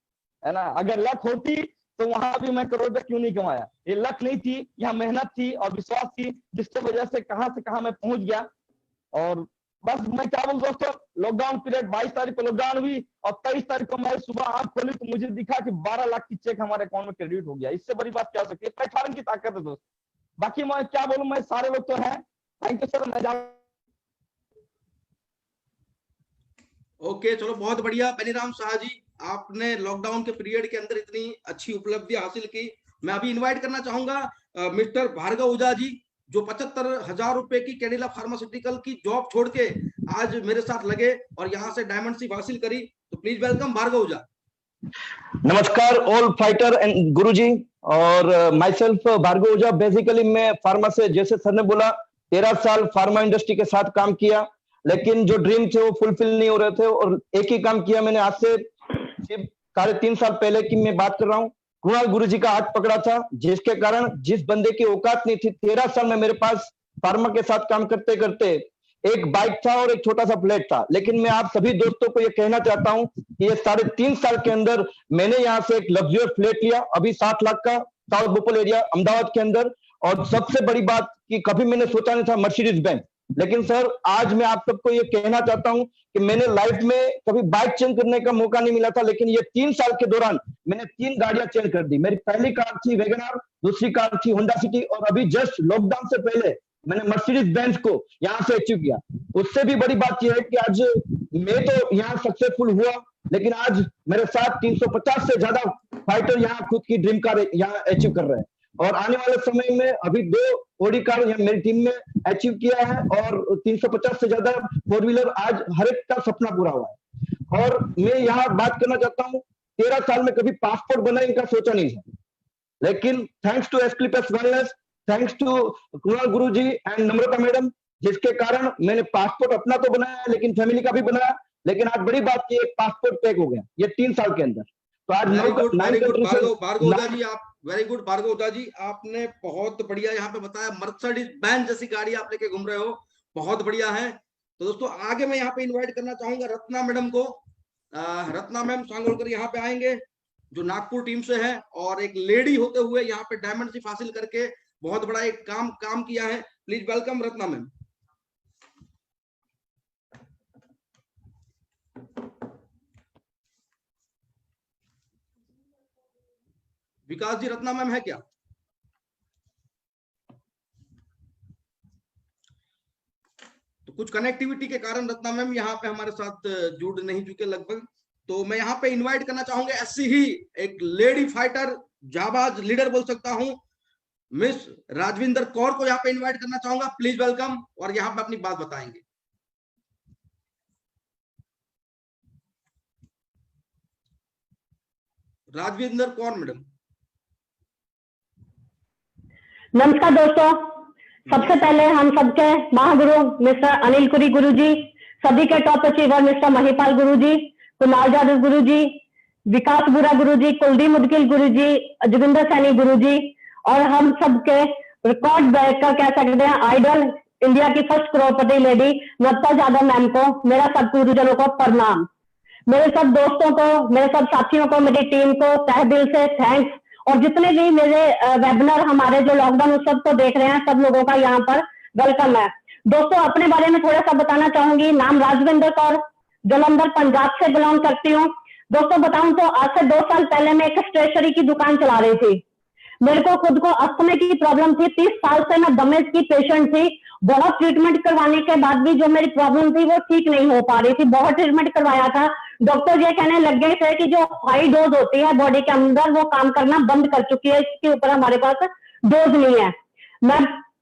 है ना। अगर लक होती तो वहां भी मैं करोड़ रुपए क्यों नहीं कमाया। ये लक नहीं थी, यहाँ मेहनत थी और विश्वास थी, जिसकी वजह से कहां मैं पहुंच गया। और बस मैं क्या बोलूं दोस्तों, लॉकडाउन पीरियड 22 तारीख को लॉकडाउन हुई और 23 तारीख को मैं सुबह आंख खोली तो मुझे दिखा कि 12 लाख की चेक हमारे अकाउंट में क्रेडिट हो गया। इससे बड़ी बात क्या हो सकती है? प्लेटफॉर्म की ताकत है दोस्त। बाकी मैं क्या बोलूं, मैं सारे लोग तो हैं। Thank you sir. मैं ओके, चलो बहुत बढ़िया बेनीराम शाह जी, आपने लॉकडाउन के पीरियड के अंदर इतनी अच्छी उपलब्धि हासिल की। मैं अभी इनवाइट करना चाहूंगा मिस्टर भार्गव ओझा जी, जो 75,000 रुपए की कैडिला फार्मास्यूटिकल की जॉब छोड़ के आज मेरे साथ लगे और यहाँ से डायमंडशिप हासिल करी। तो प्लीज वेलकम भार्गव ओझा। नमस्कार ऑल फाइटर एंड गुरुजी, और myself Bhargav Ojha. Basically मैं फार्मा से, जैसे सर ने बोला, 13 साल फार्मा इंडस्ट्री के साथ काम किया, लेकिन जो ड्रीम थे वो फुलफिल नहीं हो रहे थे। और एक ही काम किया मैंने, आज से 3.5 साल पहले की मैं बात कर रहा हूँ। कुणाल गुरुजी का हाथ पकड़ा था, जिसके कारण जिस बंदे की औकात नहीं थी, 13 साल में मेरे पास फार्मा के साथ काम करते करते एक बाइक था और एक छोटा सा फ्लैट था। लेकिन मैं आप सभी दोस्तों को ये कहना चाहता हूँ कि ये 3.5 साल के अंदर मैंने यहाँ से एक लग्जरियस फ्लैट लिया, अभी 7 लाख का, साउथ बोपल एरिया अहमदाबाद के अंदर। और सबसे बड़ी बात कि कभी मैंने सोचा नहीं था मर्सिडीज बेंज, लेकिन सर आज मैं आप सबको ये कहना चाहता हूं कि मैंने लाइफ में कभी बाइक चेंज करने का मौका नहीं मिला था, लेकिन ये 3 साल के दौरान मैंने 3 गाड़ियां चेंज कर दी। मेरी पहली कार थी वैगनआर, दूसरी कार थी होंडा सिटी, और अभी जस्ट लॉकडाउन से पहले मैंने मर्सिडीज बेंज को यहाँ से अचीव किया। उससे भी बड़ी बात यह है कि आज मैं तो यहाँ सक्सेसफुल हुआ, लेकिन आज मेरे साथ 350 से ज्यादा फाइटर यहाँ खुद की ड्रीम कार यहाँ अचीव कर रहे हैं। और आने वाले समय में अभी 2 ऑडी कार मेरी टीम में अचीव किया है, और 350 से ज्यादा 4 व्हीलर आज हर एक का सपना पूरा हुआ है। और मैं यहाँ बात करना चाहता हूँ, 13 साल में कभी पासपोर्ट बनाने का सोचा नहीं था, लेकिन thanks to Asclepius wellness, thanks to Kunal गुरुजी एंड नम्रता मैडम, जिसके कारण मैंने पासपोर्ट अपना तो बनाया लेकिन फैमिली का भी बनाया। लेकिन आज बड़ी बात की, एक पासपोर्ट पैक हो गया ये 3 साल के अंदर। तो आज भार्गव ओझा जी, आप वेरी गुड भार्गव ओझा जी, आपने बहुत बढ़िया यहाँ पे बताया। मर्सिडीज बेंज जैसी गाड़ी आप लेके घूम रहे हो, बहुत बढ़िया है। तो दोस्तों आगे मैं यहाँ पे इनवाइट करना चाहूंगा रत्ना मैडम को। रत्ना मैम सांगोलकर यहाँ पे आएंगे, जो नागपुर टीम से है और एक लेडी होते हुए यहाँ पे डायमंडशिप हासिल करके बहुत बड़ा एक काम किया है। Please welcome Ratna ma'am. Vikas ji, Ratna ma'am है क्या? तो कुछ कनेक्टिविटी के कारण रत्ना मैम यहाँ पे हमारे साथ जुड़ नहीं चुके लगभग। तो मैं यहाँ पे इनवाइट करना चाहूंगा ऐसी ही एक लेडी फाइटर, जाबाज लीडर बोल सकता हूं, मिस राजविंदर कौर को यहाँ पे इनवाइट करना चाहूंगा। प्लीज वेलकम, और यहाँ पे अपनी बात बताएंगे। राजविंदर कौर मैडम। नमस्कार दोस्तों, सबसे पहले हम सबके महागुरु मिस्टर अनिल कुरी गुरु जी, सभी के टॉप अचीवर मिस्टर महिपाल गुरु जी, कुणाल जादव गुरु जी, विकास बुरा गुरु जी, कुलदीप मुदगिल गुरु जी, जोगिंदर सैनी गुरु जी, और हम सबके रिकॉर्ड ब्रेकर कह सकते हैं आइडल, इंडिया की फर्स्ट करोड़पति लेडी नवता यादव मैम को मेरा सब गुरुजनों को प्रणाम। मेरे सब दोस्तों को, मेरे सब साथियों को, मेरी टीम को तहे दिल से थैंक्स। और जितने भी मेरे वेबिनार हमारे जो लॉकडाउन उत्सव को देख रहे हैं, सब लोगों का यहाँ पर वेलकम है। दोस्तों अपने बारे में थोड़ा सा बताना चाहूंगी। नाम राजविंदर कौर, जलंधर पंजाब से बिलोंग करती हूँ। दोस्तों बताऊं तो आज से 2 साल पहले मैं एक स्टेशनरी की दुकान चला रही थी। मेरे को खुद को अस्थमा की प्रॉब्लम थी, 30 साल से मैं दमे की पेशेंट थी। बहुत ट्रीटमेंट करवाने के बाद भी जो मेरी प्रॉब्लम थी वो ठीक नहीं हो पा रही थी। बहुत ट्रीटमेंट करवाया था, डॉक्टर ये कहने लग गए थे कि जो हाई डोज होती है बॉडी के अंदर वो काम करना बंद कर चुकी है, इसके ऊपर हमारे पास डोज नहीं है। मैं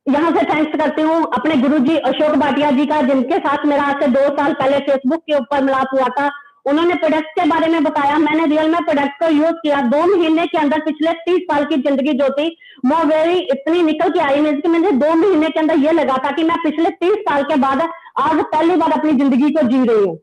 यहाँ से थैंक्स करती हूँ अपने गुरुजी अशोक भाटिया जी का, जिनके साथ मेरा आज से 2 साल पहले फेसबुक के ऊपर मिलाप हुआ था। उन्होंने प्रोडक्ट के बारे में बताया, मैंने रियल में प्रोडक्ट को यूज किया। 2 महीने के अंदर पिछले 30 साल की जिंदगी जो थी वो वेरी इतनी निकल के आई कि मुझे 2 महीने के अंदर ये लगा था कि मैं पिछले 30 साल के बाद आज पहली बार अपनी जिंदगी को जी रही हूँ।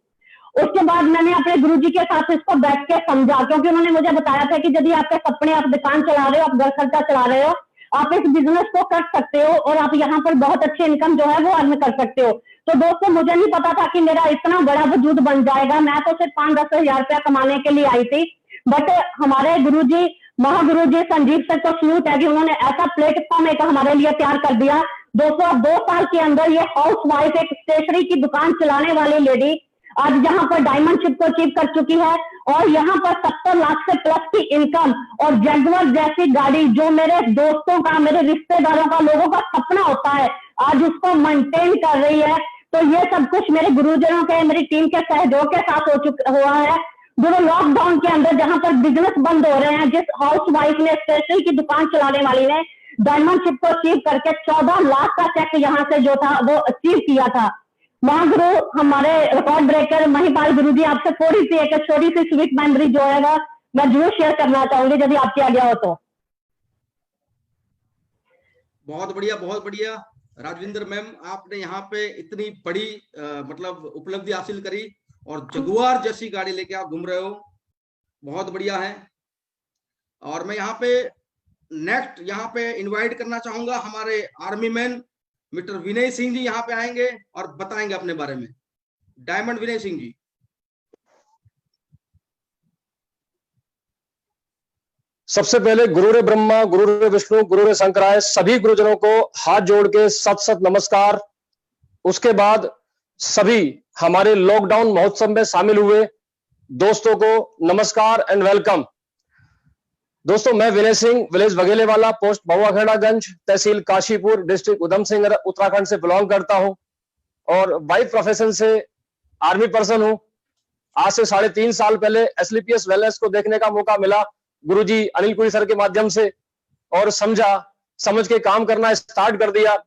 उसके बाद मैंने अपने गुरुजी के साथ इसको बैठ के समझा, क्योंकि उन्होंने मुझे बताया था कि यदि आपके सपने, आप दुकान चला रहे हो, आप घर खर्चा चला रहे हो, आप इस बिजनेस को कर सकते हो और आप यहाँ पर बहुत अच्छी इनकम जो है वो अर्न कर सकते हो। तो दोस्तों मुझे नहीं पता था कि मेरा इतना बड़ा वजूद बन जाएगा। मैं तो सिर्फ 5-10 हजार रुपया कमाने के लिए आई थी, बट हमारे गुरुजी, महागुरुजी संजीव सर को सल्यूट है कि उन्होंने ऐसा प्लेटफॉर्म एक हमारे लिए तैयार कर दिया। दोस्तों अब 2 साल के अंदर ये हाउस वाइफ, एक स्टेशनरी की दुकान चलाने वाली लेडी आज यहाँ पर डायमंडशिप को अचीव कर चुकी है और यहाँ पर 70 लाख से प्लस की इनकम और जगुआर जैसी गाड़ी, जो मेरे दोस्तों का, मेरे रिश्तेदारों का, लोगों का सपना होता है, आज उसको मेंटेन कर रही है। तो ये सब कुछ मेरे गुरुजनों के, मेरी टीम के सहयोग के साथ हुआ है। दोनों लॉकडाउन के अंदर जहां पर बिजनेस बंद हो रहे हैं, जिस हाउस वाइफ ने, स्टेशनरी की दुकान चलाने वाली ने डायमंडशिप को अचीव करके 14 लाख का चेक यहाँ से जो था वो अचीव किया था। महागुरु हमारे रिकॉर्ड ब्रेकर महिपाल गुरुजी, आपसे थोड़ी सी एक छोटी सी स्वीट मेमोरी जो है वो मैं जरूर शेयर करना चाहूंगी यदि आपकी आज्ञा हो तो। बहुत बढ़िया, बहुत बढ़िया राजविंदर मैम, आपने यहाँ पे इतनी बड़ी मतलब उपलब्धि हासिल करी और जगुआर जैसी गाड़ी लेके आप घूम रहे हो, बहुत बढ़िया है। और मैं यहाँ पे नेक्स्ट यहाँ पे इनवाइट करना चाहूंगा हमारे army man mister Vinay Singh ji, यहाँ पे आएंगे और बताएंगे अपने बारे में। डायमंड विनय सिंह जी। सबसे पहले गुरुरे ब्रह्मा, गुरुरे विष्णु, गुरुरे शंकराय, सभी गुरुजनों को हाथ जोड़ के सत सत नमस्कार। उसके बाद सभी हमारे लॉकडाउन महोत्सव में शामिल हुए दोस्तों को नमस्कार एंड वेलकम। दोस्तों मैं विनय सिंह, विलेज वघेलेवाला, पोस्ट बहुआखेड़ागंज, तहसील काशीपुर, डिस्ट्रिक्ट उधम सिंह नगर, उत्तराखंड से बिलोंग करता हूं और वाइफ प्रोफेशन से आर्मी पर्सन हूं। आज से 3.5 साल पहले एसलीपीएस वेलनेस को देखने का मौका मिला गुरुजी अनिल कुरी सर के माध्यम से और समझ के काम करना स्टार्ट कर दिया।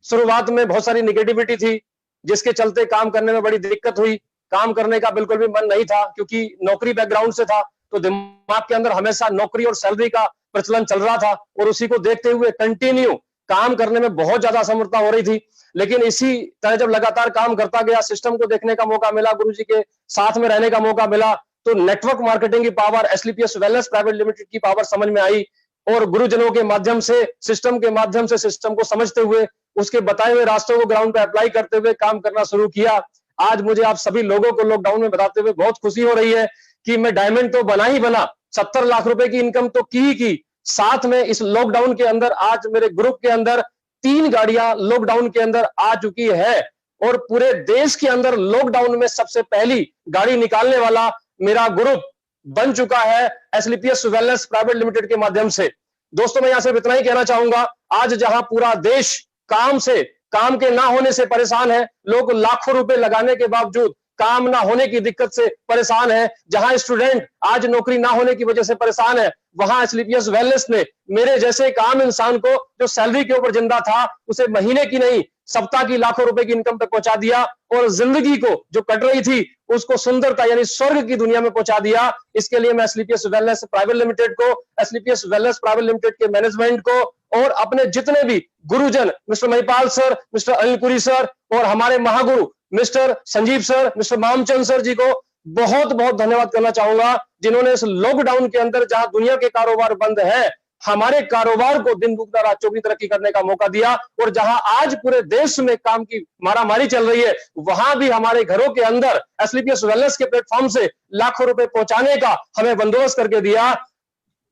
शुरुआत में बहुत सारी निगेटिविटी थी जिसके चलते काम करने में बड़ी दिक्कत हुई। काम करने का बिल्कुल भी मन नहीं था क्योंकि नौकरी बैकग्राउंड से था, तो दिमाग के अंदर हमेशा नौकरी और सैलरी का प्रचलन चल रहा था और उसी को देखते हुए कंटिन्यू काम करने में बहुत ज्यादा असमर्थता हो रही थी। लेकिन इसी तरह जब लगातार काम करता गया, सिस्टम को देखने का मौका मिला, गुरुजी के साथ में रहने का मौका मिला, तो नेटवर्क मार्केटिंग की पावर, एसलीपीएस वेलनेस प्राइवेट लिमिटेड की पावर समझ में आई और गुरुजनों के माध्यम से, सिस्टम के माध्यम से सिस्टम को समझते हुए, उसके बताए हुए रास्तों को ग्राउंड पे अप्लाई करते हुए काम करना शुरू किया। आज मुझे आप सभी लोगों को लॉकडाउन में बताते हुए बहुत खुशी हो रही है कि मैं डायमंड तो बना ही बना, 70 लाख रुपए की इनकम तो की, साथ में इस लॉकडाउन के अंदर आज मेरे ग्रुप के अंदर 3 गाड़ियां लॉकडाउन के अंदर आ चुकी है और पूरे देश के अंदर लॉकडाउन में सबसे पहली गाड़ी निकालने वाला मेरा ग्रुप बन चुका है एसलीपीएस वेलनेस प्राइवेट लिमिटेड के माध्यम से। दोस्तों मैं यहां से इतना ही कहना चाहूंगा, आज जहां पूरा देश काम के ना होने से परेशान है, लोग लाखों रुपए लगाने के बावजूद काम ना होने की दिक्कत से परेशान है, जहां स्टूडेंट आज नौकरी ना होने की वजह से परेशान है, वहां एसलीपीएस वेलनेस ने मेरे जैसे एक आम इंसान को जो सैलरी के ऊपर जिंदा था उसे महीने की नहीं सप्ताह की लाखों रुपए की इनकम पे पहुंचा दिया और जिंदगी को जो कट रही थी उसको सुंदरता यानी स्वर्ग की दुनिया में पहुंचा दिया। इसके लिए मैं एसलीपीएस वेलनेस प्राइवेट लिमिटेड को, एसलीपीएस वेलनेस प्राइवेट लिमिटेड के मैनेजमेंट को और अपने जितने भी गुरुजन mister Mahipal sir, mister Anil Kuri sir और हमारे महागुरु mister Sanjeev sir, mister Mamchand sir ji को बहुत बहुत धन्यवाद करना चाहूंगा, जिन्होंने इस लॉकडाउन के अंदर जहां दुनिया के कारोबार बंद है, हमारे कारोबार को दिन दुगना रात चौगुनी तरक्की करने का मौका दिया और जहां आज पूरे देश में काम की मारामारी चल रही है, वहां भी हमारे घरों के अंदर एसलीपीएस वेलनेस के प्लेटफॉर्म से लाखों रुपए पहुंचाने का हमें बंदोबस्त करके दिया।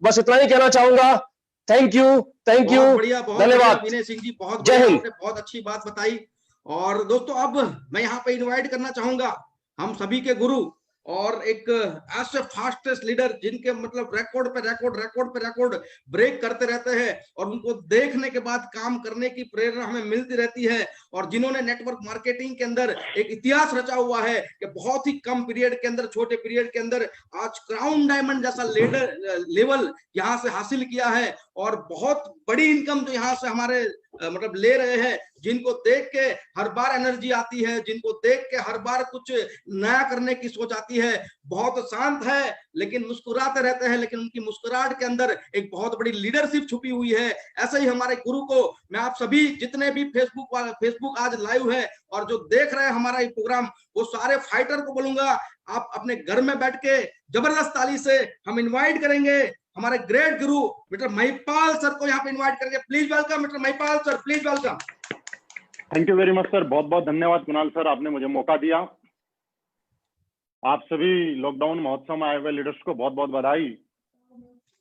बस इतना ही कहना चाहूंगा। थैंक यू, धन्यवाद। विनय सिंह जी बहुत जय हिंद। बहुत अच्छी बात बताई। और दोस्तों अब मैं यहाँ पे इनवाइट करना चाहूंगा हम सभी के गुरु और एक ऐसे फास्टेस्ट लीडर जिनके मतलब रिकॉर्ड पे रिकॉर्ड ब्रेक करते रहते हैं और उनको देखने के बाद काम करने की प्रेरणा हमें मिलती रहती है और जिन्होंने नेटवर्क मार्केटिंग के अंदर एक इतिहास रचा हुआ है कि बहुत ही कम पीरियड के अंदर, छोटे पीरियड के अंदर आज क्राउन डायमंड जैसा लेवल यहाँ से हासिल किया है और बहुत बड़ी इनकम तो यहाँ से हमारे मतलब ले रहे हैं, जिनको देख के हर बार एनर्जी आती है, जिनको देख के हर बार कुछ नया करने की सोच आती है। बहुत शांत है लेकिन मुस्कुराते रहते हैं, लेकिन उनकी मुस्कुराहट के अंदर एक बहुत बड़ी लीडरशिप छुपी हुई है। ऐसे ही हमारे गुरु को मैं आप सभी जितने भी फेसबुक आज लाइव है और जो देख रहे हैं हमारा ये प्रोग्राम, वो सारे फाइटर को बोलूंगा, आप अपने घर में बैठ के जबरदस्त ताली से हम इनवाइट करेंगे हमारे ग्रेट गुरु मिस्टर महिपाल सर को यहाँ पे इनवाइट करेंगे। Please welcome mister Mahipal sir, please welcome. Thank you very much sir, बहुत बहुत धन्यवाद कुणाल सर, आपने मुझे मौका दिया। आप सभी लॉकडाउन महोत्सव में आए हुए लीडर्स को बहुत बहुत बधाई,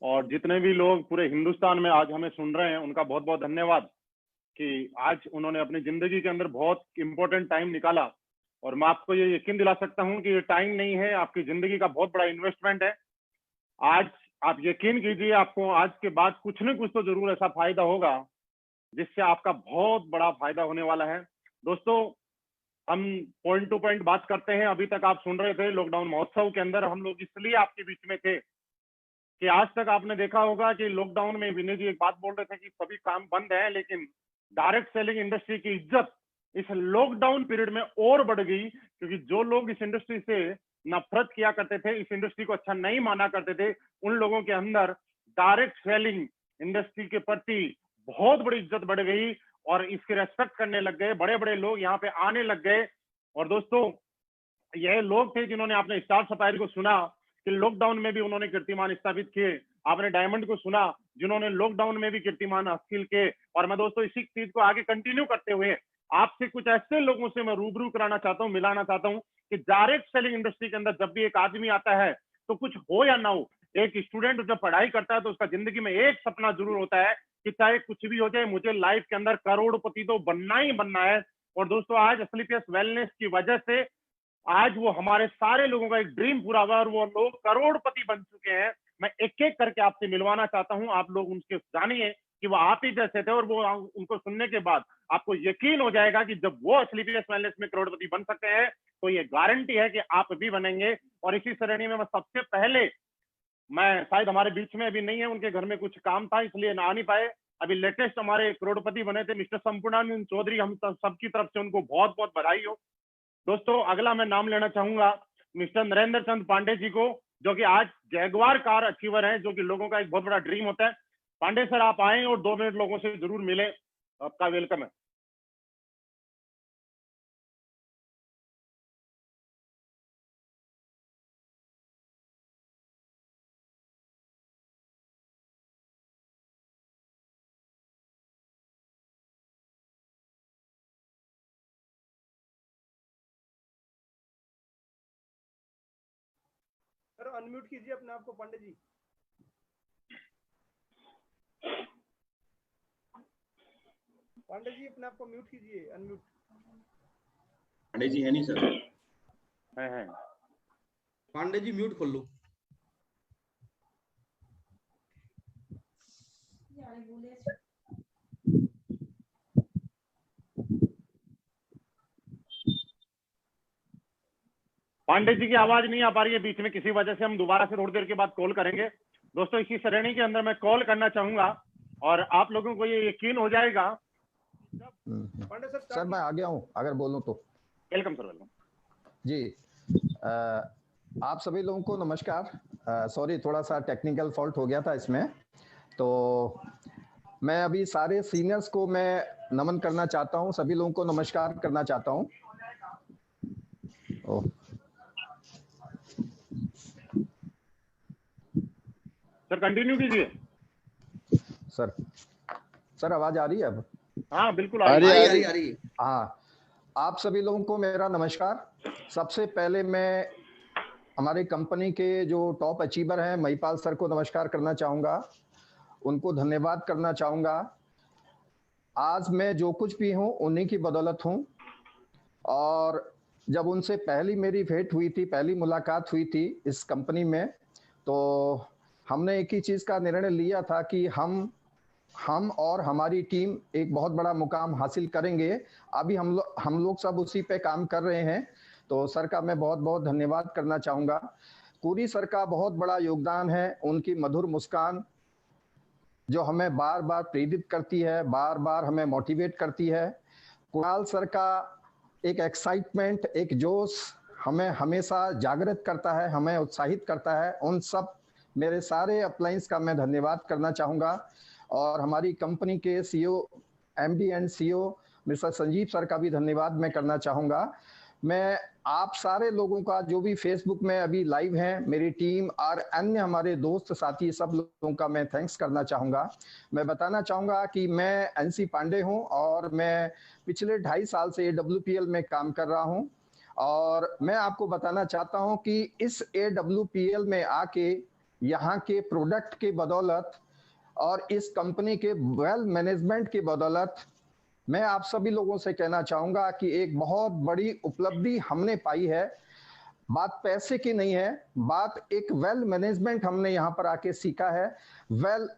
और जितने भी लोग पूरे हिंदुस्तान में आज हमें सुन रहे हैं उनका बहुत बहुत धन्यवाद कि आज उन्होंने अपनी जिंदगी के अंदर बहुत इंपॉर्टेंट टाइम निकाला। और मैं आपको ये यकीन दिला सकता हूं कि ये टाइम नहीं है, आपकी जिंदगी का बहुत बड़ा इन्वेस्टमेंट है। आज आप यकीन कीजिए, आपको आज के बाद कुछ न कुछ तो जरूर ऐसा फायदा होगा जिससे आपका बहुत बड़ा फायदा होने वाला है। दोस्तों, हम पॉइंट टू पॉइंट बात करते हैं। अभी तक आप सुन रहे थे लॉकडाउन महोत्सव के अंदर हम लोग इसलिए आपके बीच में थे कि आज तक आपने देखा होगा कि लॉकडाउन में विनय जी एक बात बोल रहे थे कि सभी काम बंद है, लेकिन डायरेक्ट सेलिंग इंडस्ट्री की इज्जत इस लॉकडाउन पीरियड में और बढ़ गई, क्योंकि जो लोग इस इंडस्ट्री से नफरत किया करते थे, इस इंडस्ट्री को अच्छा नहीं माना करते थे, उन लोगों के अंदर डायरेक्ट सेलिंग इंडस्ट्री के प्रति बहुत बड़ी इज्जत बढ़ गई और इसके रेस्पेक्ट करने लग गए। बड़े बड़े लोग यहाँ पे आने लग गए। और दोस्तों, यह लोग थे जिन्होंने आपने स्टार सफायर को सुना कि लॉकडाउन में भी उन्होंने कीर्तिमान स्थापित किए। आपने डायमंड को सुना जिन्होंने लॉकडाउन में भी कीर्तिमान हासिल किए। और मैं दोस्तों इसी चीज को आगे कंटिन्यू करते हुए आपसे कुछ ऐसे लोगों से मैं रूबरू कराना चाहता हूँ, मिलाना चाहता हूँ कि डायरेक्ट सेलिंग इंडस्ट्री के अंदर जब भी एक आदमी आता है तो कुछ हो या ना हो, एक स्टूडेंट जब पढ़ाई करता है तो उसका जिंदगी में एक सपना जरूर होता है कि चाहे कुछ भी हो जाए, मुझे लाइफ के अंदर करोड़पति तो बनना ही बनना है। और दोस्तों, आज एसलीपीएस वेलनेस की वजह से आज वो हमारे सारे लोगों का एक ड्रीम पूरा हुआ और वो लोग करोड़पति बन चुके हैं। मैं एक एक करके आपसे मिलवाना चाहता हूं, आप लोग उनके जानिए कि वो आप ही जैसे थे, और वो उनको सुनने के बाद आपको यकीन हो जाएगा कि जब वो एसलीपीएस वेलनेस में करोड़पति बन सकते हैं तो ये गारंटी है कि आप भी बनेंगे। और इसी श्रेणी में मैं सबसे पहले, मैं शायद हमारे बीच में अभी नहीं है, उनके घर में कुछ काम था इसलिए ना आ नहीं पाए, अभी लेटेस्ट हमारे करोड़पति बने थे मिस्टर संपूर्णानंद चौधरी, हम सबकी तरफ से उनको बहुत बहुत बधाई हो। दोस्तों, अगला मैं नाम लेना चाहूंगा मिस्टर नरेंद्र चंद पांडे जी को, जो कि आज जैगवार कार अचीवर हैं, जो कि लोगों का एक बहुत बड़ा ड्रीम होता है। पांडे सर, आप आए और 2 मिनट लोगों से जरूर मिले, आपका वेलकम है। सर अनम्यूट कीजिए अपने आप को पांडे जी। पांडे जी अपने आप को म्यूट कीजिए, अनम्यूट। पांडे जी है नहीं सर? है। पांडे जी म्यूट खोल लो। पांडे जी की आवाज नहीं आ पा रही है बीच में, किसी वजह से हम दोबारा से थोड़ी देर के बाद कॉल करेंगे। दोस्तों, इसी श्रेणी के अंदर मैं कॉल करना चाहूंगा और आप लोगों को ये यकीन हो जाएगा। पांडे सर मैं आ गया हूँ, अगर बोलूं तो। वेलकम सर, वेलकम जी। आप सभी लोगों को नमस्कार। सॉरी, थोड़ा सा टेक्निकल फॉल्ट हो गया था इसमें। तो मैं अभी सारे सीनियर्स को मैं नमन करना चाहता हूँ, सभी लोगों को नमस्कार करना चाहता हूँ। सर कंटिन्यू कीजिए। सर आवाज आ रही है अब? हाँ बिल्कुल आ रही है। हाँ, आप सभी लोगों को मेरा नमस्कार। सबसे पहले मैं हमारी कंपनी के जो टॉप अचीवर हैं महिपाल सर को नमस्कार करना चाहूँगा, उनको धन्यवाद करना चाहूँगा। आज मैं जो कुछ भी हूँ उन्हीं की बदौलत हूँ। और जब उनसे पहली मेरी भेंट हुई थी, पहली मुलाकात हुई थी इस कंपनी में, तो हमने एक ही चीज़ का निर्णय लिया था कि हम और हमारी टीम एक बहुत बड़ा मुकाम हासिल करेंगे। अभी हम लोग सब उसी पे काम कर रहे हैं। तो सर का मैं बहुत बहुत धन्यवाद करना चाहूँगा। कुरी सर का बहुत बड़ा योगदान है, उनकी मधुर मुस्कान, जो हमें बार बार प्रेरित करती है, बार बार हमें मोटिवेट करती है। कुणाल सर का एक एक्साइटमेंट, एक जोश हमें हमेशा जागृत करता है, हमें उत्साहित करता है। उन सब मेरे सारे अपलाइंस का मैं धन्यवाद करना चाहूँगा। और हमारी कंपनी के CEO, MD and CEO mister Sanjeev sir का भी धन्यवाद मैं करना चाहूँगा। मैं आप सारे लोगों का जो भी फेसबुक में अभी लाइव हैं, मेरी टीम और अन्य हमारे दोस्त साथी सब लोगों का मैं थैंक्स करना चाहूँगा। मैं बताना चाहूँगा कि मैं एनसी पांडे हूँ और मैं पिछले 2.5 साल से AWPL में काम कर रहा हूँ। और मैं आपको बताना चाहता हूँ कि इस AWPL में आके यहाँ के प्रोडक्ट के बदौलत और इस कंपनी के वेल मैनेजमेंट की बदौलत मैं आप सभी लोगों से कहना चाहूँगा कि एक बहुत बड़ी उपलब्धि हमने पाई है। बात पैसे की नहीं है, बात एक वेल मैनेजमेंट हमने यहाँ पर आके सीखा है।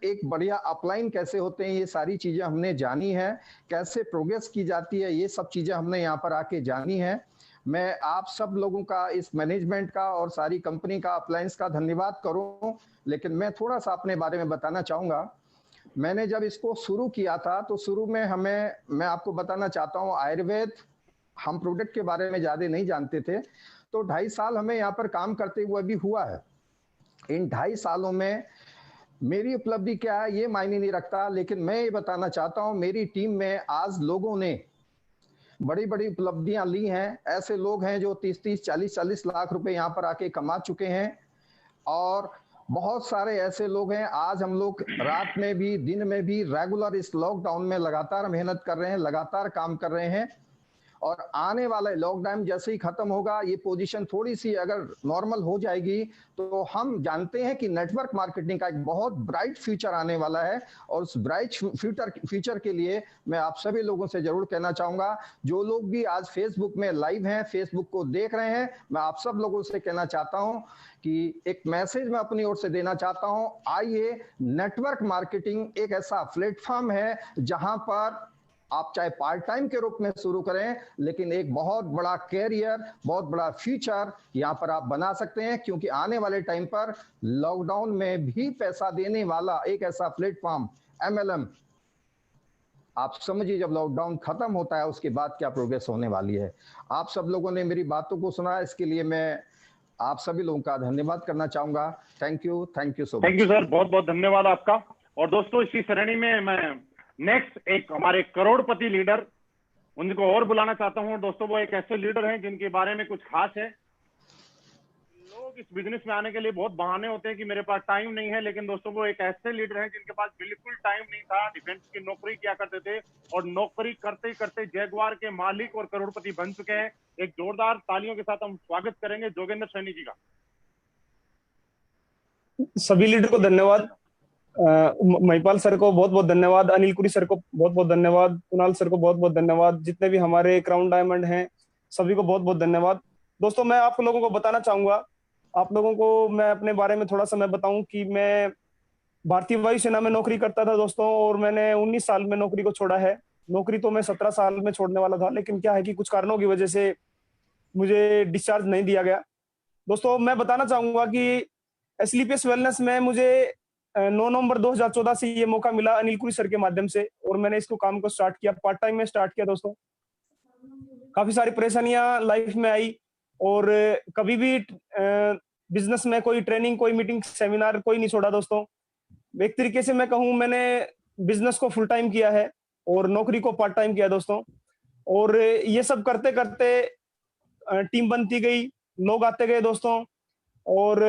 एक बढ़िया अपलाइन कैसे होते हैं, ये सारी चीज़ें हमने जानी है। कैसे प्रोग्रेस की जाती है, ये सब चीज़ें हमने यहाँ पर आके जानी है। मैं आप सब लोगों का, इस मैनेजमेंट का और सारी कंपनी का, अपलाइंस का धन्यवाद करूँ। लेकिन मैं थोड़ा सा अपने बारे में बताना चाहूँगा। मैंने जब इसको शुरू किया था तो शुरू में मैं आपको बताना चाहता हूँ, आयुर्वेद हम प्रोडक्ट के बारे में ज़्यादा नहीं जानते थे। तो 2.5 साल हमें यहाँ पर काम करते हुए भी हुआ है। इन 2.5 सालों में मेरी उपलब्धि क्या है ये मायने नहीं रखता, लेकिन मैं ये बताना चाहता हूँ मेरी टीम में आज लोगों ने बड़ी बड़ी उपलब्धियां ली हैं। ऐसे लोग हैं जो 30-30, 40-40 लाख रुपए यहाँ पर आके कमा चुके हैं। और बहुत सारे ऐसे लोग हैं, आज हम लोग रात में भी दिन में भी रेगुलर इस लॉकडाउन में लगातार मेहनत कर रहे हैं, लगातार काम कर रहे हैं। और आने वाला लॉकडाउन जैसे ही खत्म होगा, ये पोजीशन थोड़ी सी अगर नॉर्मल हो जाएगी तो हम जानते हैं कि नेटवर्क मार्केटिंग का एक बहुत ब्राइट फ्यूचर आने वाला है। और उस ब्राइट फ्यूचर के लिए मैं आप सभी लोगों से जरूर कहना चाहूंगा, जो लोग भी आज फेसबुक में लाइव हैं, फेसबुक को देख रहे हैं, मैं आप सब लोगों से कहना चाहता हूं कि एक मैसेज मैं अपनी ओर से देना चाहता हूं। आइए, नेटवर्क मार्केटिंग एक ऐसा प्लेटफॉर्म है जहां पर आप चाहे पार्ट टाइम के रूप में शुरू करें, लेकिन एक बहुत बड़ा कैरियर, बहुत बड़ा फ्यूचर यहाँ पर आप बना सकते हैं। क्योंकि आने वाले टाइम पर लॉकडाउन में भी पैसा देने वाला एक ऐसा प्लेटफॉर्म MLM, आप समझिए जब लॉकडाउन खत्म होता है उसके बाद क्या प्रोग्रेस होने वाली है। आप सब लोगों ने मेरी बातों को सुना, इसके लिए मैं आप सभी लोगों का धन्यवाद करना चाहूंगा। Thank you so much. Thank you sir, बहुत बहुत धन्यवाद आपका। और दोस्तों, इसी श्रेणी में मैं नेक्स्ट एक हमारे करोड़पति लीडर, उनको और बुलाना चाहता हूं। दोस्तों, वो एक ऐसे लीडर हैं जिनके बारे में कुछ खास है। लोग इस बिजनेस में आने के लिए बहुत बहाने होते हैं कि मेरे पास टाइम नहीं है, लेकिन दोस्तों वो एक ऐसे लीडर हैं जिनके पास बिल्कुल टाइम नहीं था। डिफेंस की नौकरी किया करते थे और नौकरी करते करते जैगुआर के मालिक और करोड़पति बन चुके हैं। एक जोरदार तालियों के साथ हम स्वागत करेंगे जोगेंद्र सैनी जी का। सभी लीडर को धन्यवाद। महिपाल सर को बहुत बहुत धन्यवाद, अनिल कुरी सर को बहुत बहुत धन्यवाद, कुणाल सर को बहुत बहुत धन्यवाद, जितने भी हमारे क्राउन डायमंड हैं सभी को बहुत बहुत धन्यवाद। दोस्तों, मैं आप लोगों को बताना चाहूंगा, आप लोगों को मैं अपने बारे में थोड़ा सा मैं बताऊं कि मैं भारतीय वायुसेना में नौकरी करता था दोस्तों, और मैंने 19 साल में नौकरी को छोड़ा है। नौकरी तो मैं 17 साल में छोड़ने वाला था, लेकिन क्या है कि कुछ कारणों की वजह से मुझे डिस्चार्ज नहीं दिया गया। दोस्तों, मैं बताना चाहूंगा कि SLPS वेलनेस में मुझे 9 नवंबर 2014 से ये मौका मिला अनिल कुरी सर के माध्यम से, और मैंने इसको काम को स्टार्ट किया, पार्ट टाइम में स्टार्ट किया। दोस्तों, काफी सारी परेशानियां लाइफ में आई, और कभी भी बिजनेस में कोई ट्रेनिंग, कोई मीटिंग, सेमिनार कोई नहीं छोड़ा। दोस्तों, एक तरीके से मैं कहूँ, मैंने बिजनेस को फुल टाइम किया है और नौकरी को पार्ट टाइम किया दोस्तों। और ये सब करते करते टीम बनती गई, लोग आते गए दोस्तों। और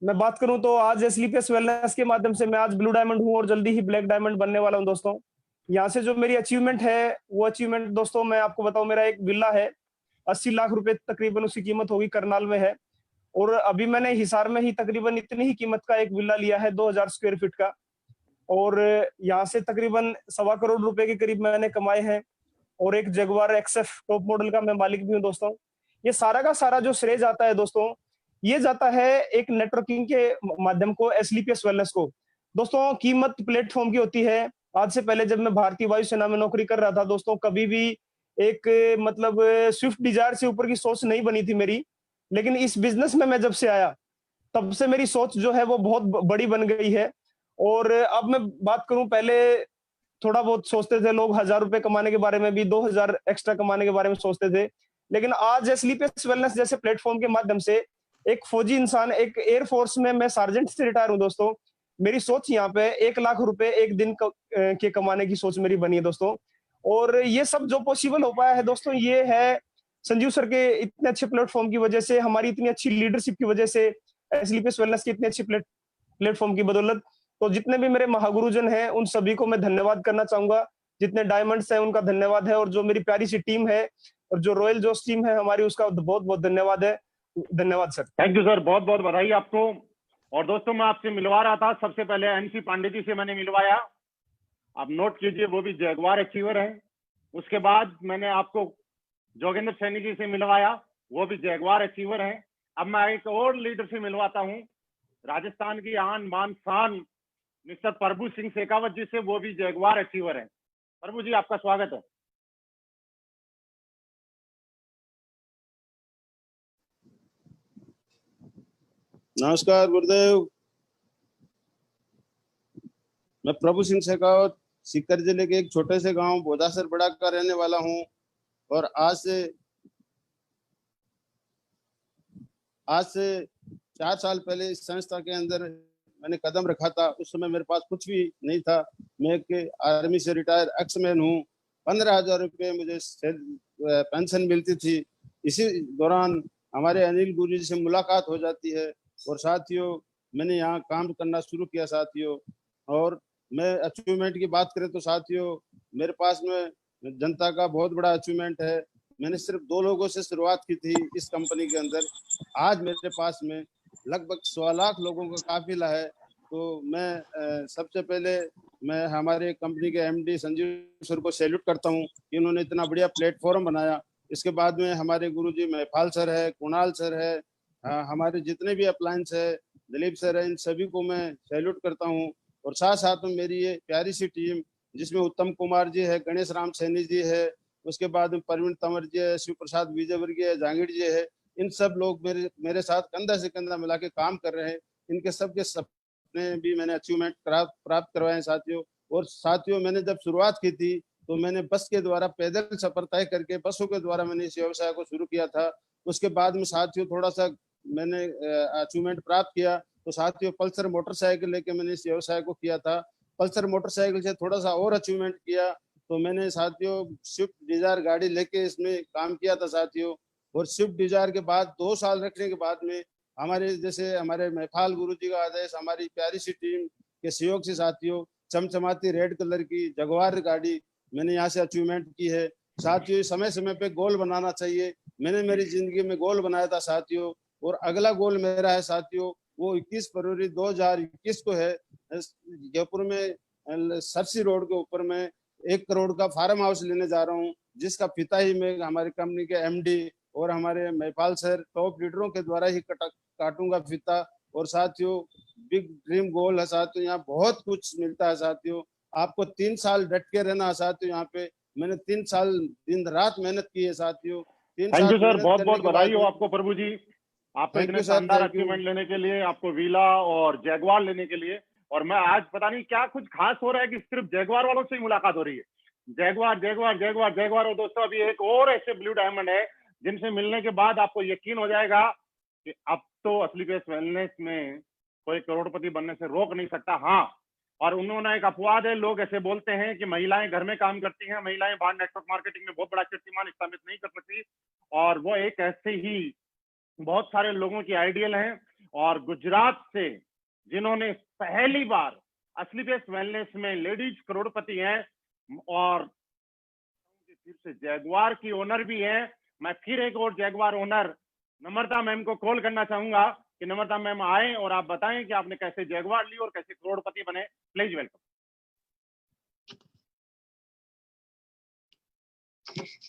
मैं बात करूं तो आज SLPS वेलनेस के माध्यम से मैं आज ब्लू डायमंड हूं और जल्दी ही ब्लैक डायमंड बनने वाला हूं दोस्तों। यहाँ से जो मेरी अचीवमेंट है, वो अचीवमेंट दोस्तों मैं आपको बताऊं, मेरा एक विला है, 80 लाख रुपए तकरीबन उसकी कीमत होगी, करनाल में है। और अभी मैंने हिसार में ही तकरीबन इतनी ही कीमत का एक विला लिया है, 2000 स्क्वायर फीट का। और यहाँ से तकरीबन 1.25 करोड़ रुपए के करीब मैंने कमाए हैं। और एक जगुआर XF टॉप मॉडल का मैं मालिक भी हूँ दोस्तों। ये सारा का सारा जो श्रेय जाता है दोस्तों, ये जाता है एक नेटवर्किंग के माध्यम को, SLPS वेलनेस को। दोस्तों, कीमत प्लेटफॉर्म की होती है। आज से पहले जब मैं भारतीय वायुसेना में नौकरी कर रहा था दोस्तों, कभी भी एक मतलब स्विफ्ट डिजायर से ऊपर की सोच नहीं बनी थी मेरी। लेकिन इस बिजनेस में मैं जब से आया, तब से मेरी सोच जो है वो बहुत बड़ी बन गई है। और अब मैं बात करूं, पहले थोड़ा बहुत सोचते थे लोग 1000 रुपए कमाने के बारे में भी, 2000 एक्स्ट्रा कमाने के बारे में सोचते थे, लेकिन आज स्लीपियस वेलनेस जैसे प्लेटफॉर्म के माध्यम से एक फौजी इंसान, एक एयरफोर्स में मैं सार्जेंट से रिटायर हूं दोस्तों, मेरी सोच यहाँ पे 1 लाख रुपए एक दिन के कमाने की सोच मेरी बनी है दोस्तों। और ये सब जो पॉसिबल हो पाया है दोस्तों, ये है संजीव सर के इतने अच्छे प्लेटफॉर्म की वजह से, हमारी इतनी अच्छी लीडरशिप की वजह से, स्लीपियस वेलनेस की इतनी अच्छी प्लेटफॉर्म की बदौलत। तो जितने भी मेरे महागुरुजन हैं उन सभी को मैं धन्यवाद करना चाहूंगा, जितने डायमंड्स हैं उनका धन्यवाद है, और जो मेरी प्यारी सी टीम है और जो रॉयल जोश टीम है हमारी, उसका बहुत बहुत धन्यवाद है। धन्यवाद सर। थैंक यू सर, बहुत बहुत बधाई आपको। और दोस्तों मैं आपसे मिलवा रहा था, सबसे पहले एनसी पांडे जी से मैंने मिलवाया, आप नोट कीजिए, वो भी जैगवार अचीवर है। उसके बाद मैंने आपको जोगेंद्र सैनी जी से मिलवाया, वो भी जैगवार अचीवर है। अब मैं एक और लीडर से मिलवाता हूँ, राजस्थान की आन बान शान मिस्टर प्रभु सिंह शेखावत जी से, वो भी जैगवार अचीवर है। प्रभु जी आपका स्वागत है। नमस्कार गुरुदेव, मैं प्रभु सिंह शेखावत सीकर जिले के एक छोटे से गांव बोधासर बड़ा का रहने वाला हूं। और आज से 4 साल पहले इस संस्था के अंदर मैंने कदम रखा था। उस समय मेरे पास कुछ भी नहीं था। मैं एक आर्मी से रिटायर एक्समैन हूँ। 15,000 रुपये मुझे पेंशन मिलती थी। इसी दौरान हमारे अनिल गुरु जी से मुलाकात हो जाती है और साथियों मैंने यहाँ काम करना शुरू किया साथियों। और मैं अचीवमेंट की बात करें तो साथियों, मेरे पास में जनता का बहुत बड़ा अचीवमेंट है। मैंने सिर्फ 2 लोगों से शुरुआत की थी इस कंपनी के अंदर। आज मेरे पास में लगभग 1.25 लाख लोगों का काफिला है। तो मैं सबसे पहले मैं हमारे कंपनी के एमडी संजीव सर को सैल्यूट करता हूँ कि उन्होंने इतना बढ़िया प्लेटफॉर्म बनाया। इसके बाद में हमारे गुरुजी महिपाल सर है, कुणाल सर है, हमारे जितने भी अप्लायंस है, दिलीप सर है, इन सभी को मैं सैल्यूट करता हूँ। और साथ साथ में मेरी ये प्यारी सी टीम जिसमें उत्तम कुमार जी है, गणेश राम सैनी जी है, उसके बाद में प्रवीण तंवर जी है, शिव प्रसाद विजयवर्गीय है, जहांगीर जी है, इन सब लोग मेरे साथ कंधा से कंधा मिला के काम कर रहे हैं। इनके सबके सपने भी मैंने अचीवमेंट प्राप्त करवाए साथियों। और साथियों मैंने जब शुरुआत की थी तो मैंने बस के द्वारा पैदल सफर तय करके बसों के द्वारा मैंने इस व्यवसाय को शुरू किया था। उसके बाद में साथियों थोड़ा सा मैंने अचीवमेंट प्राप्त किया तो साथियों पल्सर मोटरसाइकिल लेके मैंने इस व्यवसाय को किया था। पल्सर मोटरसाइकिल से थोड़ा सा और अचीवमेंट किया तो मैंने साथियों स्विफ्ट डिजायर गाड़ी लेके इसमें काम किया था साथियों। और स्विफ्ट डिजायर के बाद 2 साल रखने के बाद में हमारे महिपाल गुरु जी का आदेश, हमारी प्यारी सी टीम के सहयोग से साथियों चमचमाती रेड कलर की जगुआर गाड़ी मैंने यहाँ से अचीवमेंट की है साथियों। समय समय पे गोल बनाना चाहिए। मैंने मेरी जिंदगी में गोल बनाया था साथियों। और अगला गोल मेरा है साथियों, वो 21 फरवरी 2021 को है। जयपुर में सरसी रोड के ऊपर में 1 करोड़ का फार्म हाउस लेने जा रहा हूँ, जिसका पिता ही मैं हमारी कंपनी के एमडी और हमारे महिपाल सर टॉप लीडरों के द्वारा ही काटूंगा फीता। और साथियों बिग ड्रीम गोल है साथियों, यहाँ बहुत कुछ मिलता है साथियों। आपको 3 साल डट के रहना है साथियों। यहाँ पे मैंने 3 साल दिन रात मेहनत की है साथियों। 3 थैंक साल यू सर, बहुत बहुत बधाई हो आपको प्रभु जी, आपको इतने शानदार अचीवमेंट लेने के लिए, आपको वीला और जैगवार लेने के लिए। और मैं आज पता नहीं क्या कुछ खास हो रहा है कि सिर्फ जैगवार वालों से ही मुलाकात हो रही है। Jaguar Jaguar Jaguar Jaguar. और दोस्तों अभी एक और ऐसे ब्लू डायमंड है जिनसे मिलने के बाद आपको यकीन हो जाएगा कि अब तो स्लीपियस वेलनेस में कोई करोड़पति बनने से रोक नहीं सकता। हाँ, और उन्होंने एक अपवाद है, लोग ऐसे बोलते हैं कि महिलाएं घर में काम करती हैं, महिलाएं बाहर नेटवर्क मार्केटिंग में बहुत बड़ा कीर्तिमान स्थापित नहीं कर सकती। और वो एक ऐसे ही बहुत सारे लोगों की आइडियल हैं। और गुजरात से जिन्होंने पहली बार स्लीपियस वेलनेस में लेडीज करोड़पति हैं और फिर से जैगवार की ओनर भी है। मैं फिर एक और जैगवार ओनर नम्रता मैम को कॉल करना चाहूंगा कि नम्रता मैम आए और आप बताएं कि आपने कैसे जैगवार ली और कैसे करोड़पति बने। Please welcome.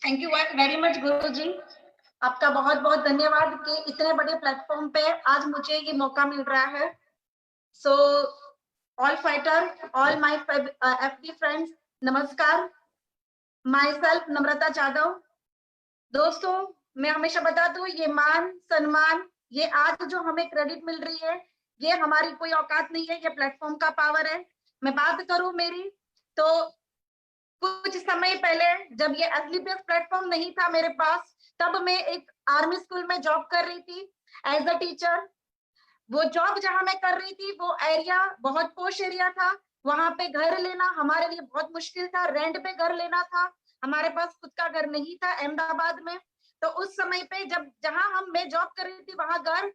Thank you very much गुरु जी, आपका बहुत बहुत धन्यवाद कि इतने बड़े प्लेटफॉर्म पे आज मुझे ये मौका मिल रहा है। So all fighter, all my FD friends, नमस्कार। माई सेल्फ नम्रता जाधव। दोस्तों मैं हमेशा बताती हूँ, ये मान सम्मान, ये आज जो हमें क्रेडिट मिल रही है, ये हमारी कोई औकात नहीं है, ये प्लेटफॉर्म का पावर है। मैं बात करूं मेरी, तो कुछ समय पहले जब ये एसलीपीएस प्लेटफॉर्म नहीं था मेरे पास, तब मैं एक आर्मी स्कूल में जॉब कर रही थी एज अ टीचर। वो जॉब जहां मैं कर रही थी वो एरिया बहुत पोश एरिया था, वहां पे घर लेना हमारे लिए बहुत मुश्किल था, रेंट पे घर लेना था, हमारे पास खुद का घर नहीं था अहमदाबाद में। तो उस समय पे जब जहां मैं जॉब कर रही थी वहां घर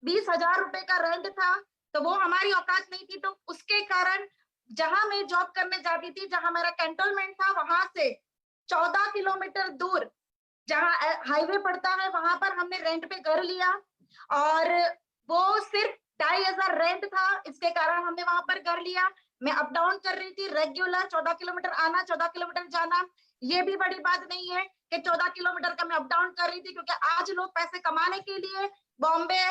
20,000 रुपए का रेंट था, तो वो हमारी औकात नहीं थी। तो उसके कारण जहां मैं जॉब करने जाती थी, जहां मेरा कैंटोनमेंट था, वहां से 14 किलोमीटर दूर जहां हाईवे पड़ता है वहां पर हमने रेंट पे घर लिया, और वो सिर्फ 2,500 रेंट था। इसके कारण हमने वहां पर घर लिया। मैं अप डाउन कर रही थी रेगुलर, 14 किलोमीटर आना, 14 किलोमीटर जाना। ये भी बड़ी बात नहीं है कि 14 किलोमीटर का मैं अप डाउन कर रही थी, क्योंकि आज लोग पैसे कमाने के लिए Bombay,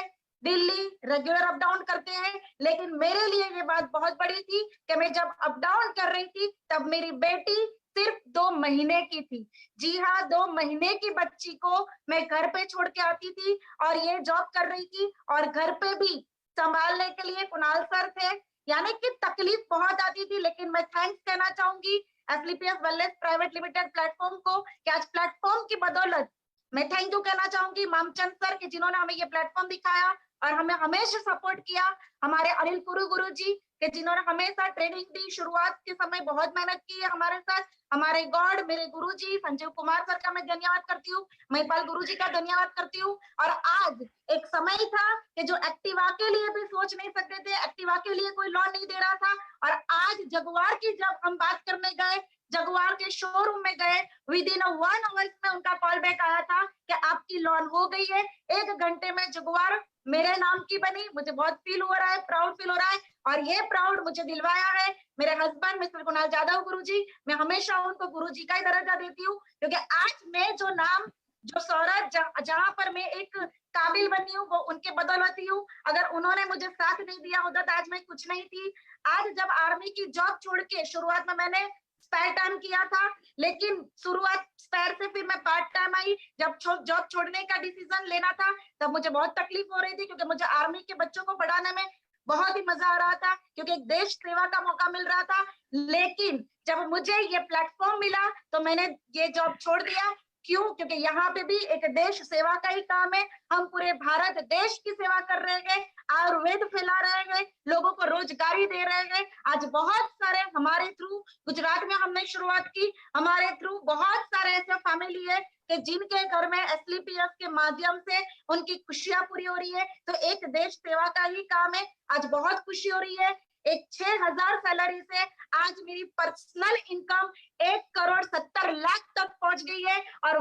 Delhi regular up down करते हैं, लेकिन मेरे लिए ये बात बहुत बड़ी थी कि मैं जब अप डाउन कर रही थी तब मेरी बेटी सिर्फ 2 महीने की थी। जी हाँ, 2 महीने की बच्ची को मैं घर पे छोड़ के आती थी और ये जॉब कर रही थी, और घर पे भी संभालने के लिए कुणाल सर थे। यानी कि तकलीफ बहुत आती थी, लेकिन मैं थैंक्स कहना चाहूंगी एसलीपीएस वेलनेस प्राइवेट लिमिटेड प्लेटफॉर्म को, कि आज प्लेटफॉर्म की बदौलत मैं थैंक यू कहना चाहूंगी मामचंद सर कि जिन्होंने हमें ये प्लेटफॉर्म दिखाया और हमें हमेशा सपोर्ट किया, हमारे अनिल गुरु जी कि जिन्होंने हमेशा ट्रेनिंग दी, शुरुआत के समय बहुत मेहनत की है हमारे साथ, हमारे गॉड मेरे गुरुजी संजीव कुमार सर का मैं धन्यवाद करती हूँ, महिपाल गुरुजी का धन्यवाद करती हूँ। और आज एक समय था कि जो एक्टिवा के लिए भी सोच नहीं सकते थे, एक्टिवा के लिए कोई लोन नहीं दे रहा था, और आज जगुआर की जब हम बात करने गए, जगुआर के शोरूम में गए, विद इन 1 आवर्स में उनका कॉल बैक आया था कि आपकी लोन हो गई है। 1 घंटे में जगुआर मेरे नाम की बनी। मुझे बहुत फील हो रहा है, प्राउड फील हो रहा है, और ये प्राउड मुझे दिलवाया है मेरे हस्बैंड मिस्टर कुणाल जाधव गुरुजी। मैं हमेशा उनको गुरुजी का ही दर्जा देती हूँ, क्योंकि आज मैं जो नाम, जो शौहरत जहां पर मैं एक काबिल बनी हूँ, वो उनके बदौलत ही हूँ। अगर उन्होंने मुझे साथ नहीं दिया होता तो आज मैं कुछ नहीं थी। आज जब आर्मी की जॉब छोड़ के, शुरुआत में मैंने स्पेयर टाइम किया था, लेकिन शुरुआत स्पेयर से फिर मैं पार्ट टाइम आई। जब जॉब छोड़ने का डिसीजन लेना था तब मुझे बहुत तकलीफ हो रही थी, क्योंकि मुझे आर्मी के बच्चों को पढ़ाने में बहुत ही मजा आ रहा था, क्योंकि एक देश सेवा का मौका मिल रहा था। लेकिन जब मुझे ये प्लेटफॉर्म मिला तो मैंने ये जॉब छोड़ दिया। क्यों? क्योंकि यहाँ पे भी एक देश सेवा का ही काम है। हम पूरे भारत देश की सेवा कर रहे हैं, आयुर्वेद फैला रहे हैं, लोगों को रोजगारी दे रहे हैं। आज बहुत सारे हमारे थ्रू, गुजरात में हमने शुरुआत की, हमारे थ्रू बहुत सारे ऐसे फैमिली है कि जिनके घर में एसलीपीएस के माध्यम से उनकी खुशियां पूरी हो रही है। तो एक देश सेवा का ही काम है। आज बहुत खुशी हो रही है। एक 6,000 सैलरी से आज मेरी पर्सनल इनकम 1,70,00,000 तक पहुंच गई है, और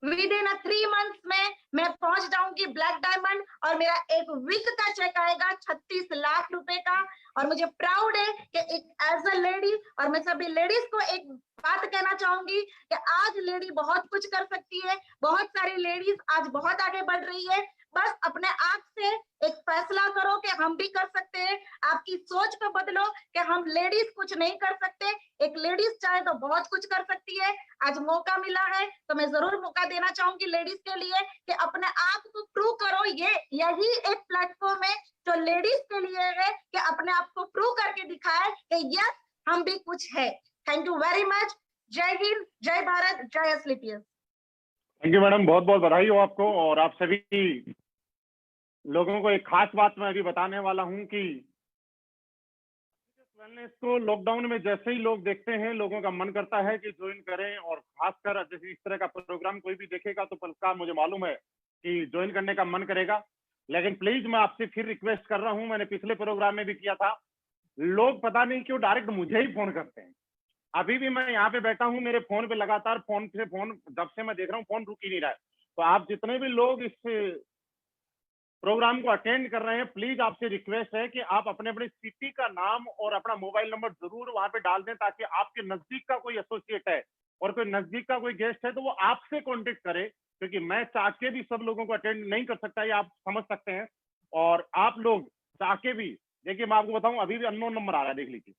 विद इन 3 मंथ्स में मैं पहुंच जाऊंगी ब्लैक डायमंड, और मेरा एक वीक का चेक आएगा 36 लाख रुपए का। और मुझे प्राउड है कि एक एज अ लेडी, और मैं सभी लेडीज को एक बात कहना चाहूंगी कि आज लेडी बहुत कुछ कर सकती है। बहुत सारी लेडीज आज बहुत आगे बढ़ रही है। बस अपने आप से एक फैसला करो कि हम भी कर सकते हैं। आपकी सोच को बदलो कि हम लेडीज कुछ नहीं कर सकते। एक लेडीज चाहे तो बहुत कुछ कर सकती है। आज मौका मिला है तो मैं जरूर मौका देना चाहूंगी लेडीज के लिए कि अपने आप को प्रूव करो। यही एक प्लेटफॉर्म है जो लेडीज के लिए है कि अपने आप को प्रूव करके दिखाए कि यस हम भी कुछ है। Thank you very much. जय हिंद, जय भारत, जय एसलीपीएस। थैंक यू मैडम, बहुत बहुत बधाई हो आपको। और आप सभी लोगों को एक खास बात मैं अभी बताने वाला हूं कि वेलनेस को लॉकडाउन में जैसे ही लोग देखते हैं, लोगों का मन करता है कि ज्वाइन करें। और खासकर जैसे इस तरह का प्रोग्राम कोई भी देखेगा तो पक्का मुझे मालूम है कि ज्वाइन करने का मन करेगा। लेकिन प्लीज मैं आपसे फिर रिक्वेस्ट कर रहा हूं, मैंने पिछले प्रोग्राम में भी किया था, लोग पता नहीं क्यों डायरेक्ट मुझे ही फोन करते हैं। अभी भी मैं यहाँ पे बैठा हूँ, मेरे फोन पे लगातार फोन जब से मैं देख रहा हूँ फोन रुक ही नहीं रहा है। तो आप जितने भी लोग इस प्रोग्राम को अटेंड कर रहे हैं, प्लीज आपसे रिक्वेस्ट है कि आप अपने अपने सिटी का नाम और अपना मोबाइल नंबर जरूर वहां पे डाल दें, ताकि आपके नजदीक का कोई एसोसिएट है और कोई नजदीक का कोई गेस्ट है तो वो आपसे कांटेक्ट करे, क्योंकि मैं चाह के भी सब लोगों को अटेंड नहीं कर सकता, ये आप समझ सकते हैं। और आप लोग चाह के भी, देखिए मैं आपको बताऊं, अभी भी अननोन नंबर आ रहा है, देख लीजिए।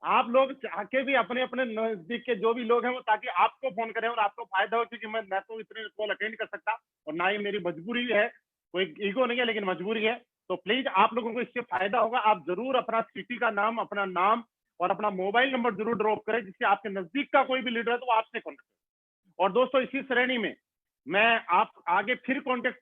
आप लोग चाह के भी अपने अपने नजदीक के जो भी लोग हैं वो ताकि आपको फोन करें और आपको फायदा हो, क्योंकि मैं तो इतने कॉल अटेंड कर सकता और ना ही मेरी मजबूरी है, कोई ईगो नहीं है लेकिन मजबूरी है। तो प्लीज आप लोगों को इससे फायदा होगा, आप जरूर अपना सिटी का नाम, अपना नाम और अपना मोबाइल नंबर जरूर ड्रॉप करें, जिससे आपके नजदीक का कोई भी लीडर है तो वो आपसे कॉन्टेक्ट करें। और दोस्तों इसी श्रेणी में मैं आप आगे फिर कॉन्टेक्ट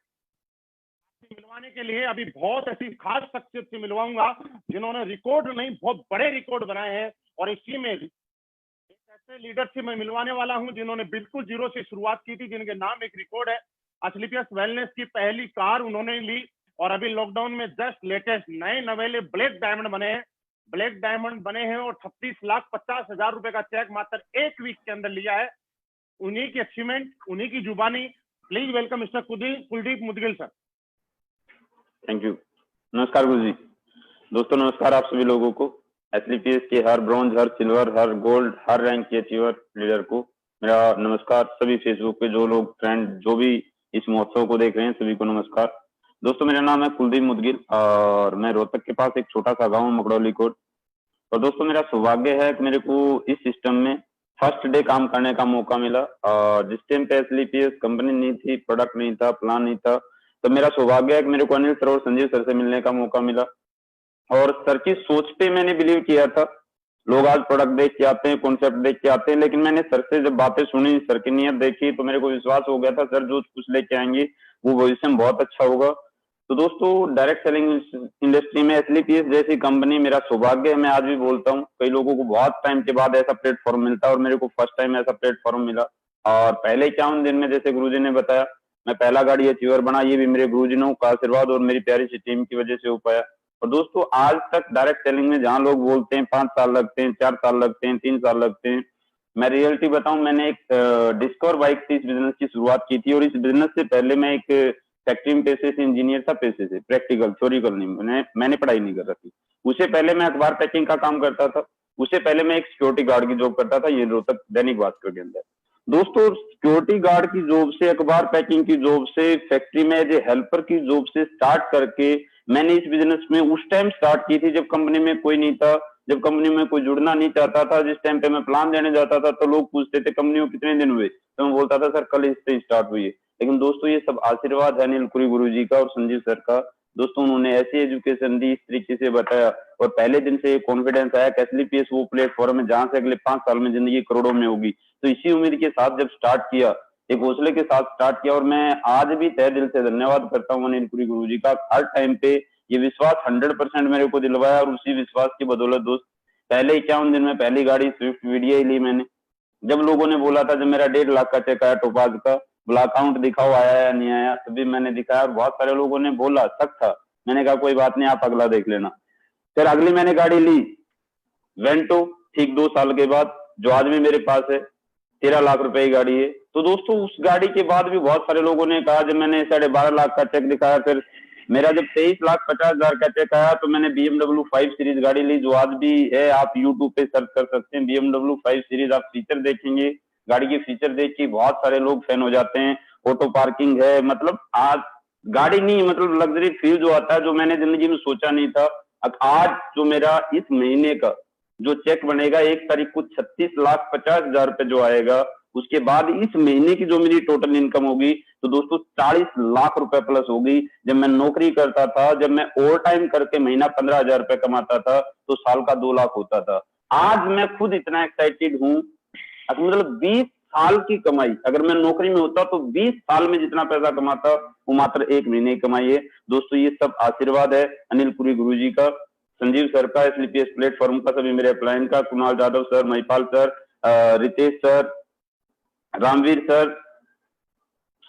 मिलवाने के लिए अभी बहुत ऐसी खास शख्सियत से मिलवाऊंगा जिन्होंने रिकॉर्ड नहीं बहुत बड़े रिकॉर्ड बनाए हैं, और इसी में ऐसे लीडर से मैं मिलवाने वाला हूं जिन्होंने बिल्कुल जीरो से शुरुआत की थी, जिनके नाम एक रिकॉर्ड है। एसलीपीएस वेलनेस की पहली कार उन्होंने ली और अभी लॉकडाउन में जस्ट लेटेस्ट नए नवेले ब्लैक डायमंड बने हैं, ब्लैक डायमंड बने हैं और 36,50,000 रुपए का चेक मात्र एक वीक के अंदर लिया है। उन्हीं की अचीवमेंट, उन्हीं की जुबानी। Please welcome mister Kuldeep Mudgil sir. Thank you. नमस्कार गुरु जी। दोस्तों नमस्कार आप सभी लोगों को। एसलीपीएस के हर ब्रॉन्ज, हर सिल्वर, हर गोल्ड, हर रैंक के अचीवर लीडर को मेरा नमस्कार। सभी फेसबुक पे जो लोग फ्रेंड जो भी इस महोत्सव को देख रहे हैं सभी को नमस्कार। दोस्तों मेरा नाम है कुलदीप मुदगिल और मैं रोहतक के पास एक छोटा सा गाँव मकड़ौली कोट। और दोस्तों मेरा सौभाग्य है कि मेरे को इस सिस्टम में फर्स्ट डे काम करने का मौका मिला। और जिस टाइम पे एसलीपीएस कंपनी नहीं थी, प्रोडक्ट नहीं था, प्लान नहीं था, तो मेरा सौभाग्य है कि मेरे को अनिल सर और संजीव सर से मिलने का मौका मिला। और सर की सोच पे मैंने बिलीव किया था। लोग आज प्रोडक्ट देख के आते हैं, कॉन्सेप्ट देख के आते हैं, लेकिन मैंने सर से जब बातें सुनी, सर की नीयत देखी, तो मेरे को विश्वास हो गया था सर जो कुछ लेके आएंगे वो भविष्य में बहुत अच्छा होगा। तो दोस्तों डायरेक्ट सेलिंग इंडस्ट्री में एसलीपीएस जैसी कंपनी मेरा सौभाग्य है। मैं आज भी बोलता हूँ कई लोगों को बहुत टाइम के बाद ऐसा प्लेटफॉर्म मिलता है और मेरे को फर्स्ट टाइम ऐसा प्लेटफॉर्म मिला। और पहले 51 दिन में जैसे गुरुजी ने बताया मैं पहला गाड़ी अचीवर बना, ये भी मेरे गुरुजनों का आशीर्वाद और मेरी प्यारी सी टीम की वजह से हो पाया। और दोस्तों आज तक डायरेक्ट सेलिंग में जहां लोग बोलते हैं 5 साल लगते हैं, 4 साल लगते हैं, 3 साल लगते हैं, मैं रियलिटी बताऊं मैंने एक डिस्कवर बाइक से इस बिजनेस की शुरुआत की थी। और इस बिजनेस से पहले मैं एक फैक्ट्री में पेशे से इंजीनियर था, पेशे से प्रैक्टिकल, थ्योरिकल नहीं, मैंने पढ़ाई नहीं कर रखी। उससे पहले मैं अखबार पैकिंग का काम करता था। उससे पहले मैं एक सिक्योरिटी गार्ड की जॉब करता था, ये रोहतक दैनिक भास्कर के अंदर। दोस्तों सिक्योरिटी गार्ड की जॉब से, अखबार पैकिंग की जॉब से, फैक्ट्री में एज ए हेल्पर की जॉब से स्टार्ट करके मैंने इस बिजनेस में उस टाइम स्टार्ट की थी जब कंपनी में कोई नहीं था, जब कंपनी में कोई जुड़ना नहीं चाहता था। जिस टाइम पे मैं प्लान देने जाता था तो लोग पूछते थे कंपनी में कितने दिन हुए, तो मैं बोलता था सर कल इससे स्टार्ट हुई है। लेकिन दोस्तों ये सब आशीर्वाद है नीलकुरी गुरुजी का और संजीव सर का। दोस्तों उन्होंने ऐसी एजुकेशन दी, इस तरीके से बताया और पहले दिन से कॉन्फिडेंस आया कि एसलीपीएस वो प्लेटफॉर्म है जहां से अगले 5 साल में जिंदगी करोड़ों में होगी। तो इसी उम्मीद के साथ जब स्टार्ट किया, एक हौसले के साथ स्टार्ट किया, और मैं आज भी तहे दिल से धन्यवाद करता हूँ नीलकुरी गुरुजी का। हर टाइम पे ये विश्वास 100% मेरे को दिलवाया और उसी विश्वास की बदौलत दोस्त पहले 51 दिन में पहली गाड़ी स्विफ्ट वीडियो ही ली मैंने। जब लोगों ने बोला था, जब मेरा 1.5 लाख का चेक आया टोपाज का, बोला अकाउंट दिखाओ आया या नहीं आया, तभी मैंने दिखाया। और बहुत सारे लोगों ने बोला, शक था, मैंने कहा कोई बात नहीं आप अगला देख लेना। फिर अगली मैंने गाड़ी ली वेंटो, ठीक 2 साल के बाद, जो आज भी मेरे पास है, 13 लाख रुपए की गाड़ी है। तो दोस्तों उस गाड़ी के बाद भी बहुत सारे लोगों ने कहा, जब मैंने 12.5 लाख का चेक दिखाया, फिर मेरा जब 23,50,000 का चेक आया तो मैंने BMW 5 सीरीज गाड़ी ली, जो आज भी है। आप YouTube पे सर्च कर सकते हैं BMW 5 सीरीज, आप फीचर देखेंगे, गाड़ी के फीचर देख के बहुत सारे लोग फैन हो जाते हैं। ऑटो पार्किंग है, मतलब आज गाड़ी नहीं, मतलब लग्जरी फील जो आता है, जो मैंने जिंदगी में सोचा नहीं था। आज जो मेरा इस महीने का जो चेक बनेगा 1 तारीख को 36,50,000 रुपए जो आएगा, उसके बाद इस महीने की जो मेरी टोटल इनकम होगी तो दोस्तों 40 लाख रुपए प्लस होगी। जब मैं नौकरी करता था, जब मैं ओवर टाइम करके महीना 15,000 रुपए कमाता था तो साल का 2 लाख होता था। आज मैं खुद इतना एक्साइटेड हूं, मतलब 20 साल की कमाई अगर मैं नौकरी में होता तो 20 साल में जितना पैसा कमाता वो मात्र 1 महीने की कमाई है। दोस्तों ये सब आशीर्वाद है अनिल पुरी गुरुजी का, संजीव सर का, एसलीपीएस प्लेटफॉर्म का, सभी मेरे अपलाइन का, Kunal Jadhav sir, Mahipal sir, Ritesh sir, Ramveer sir,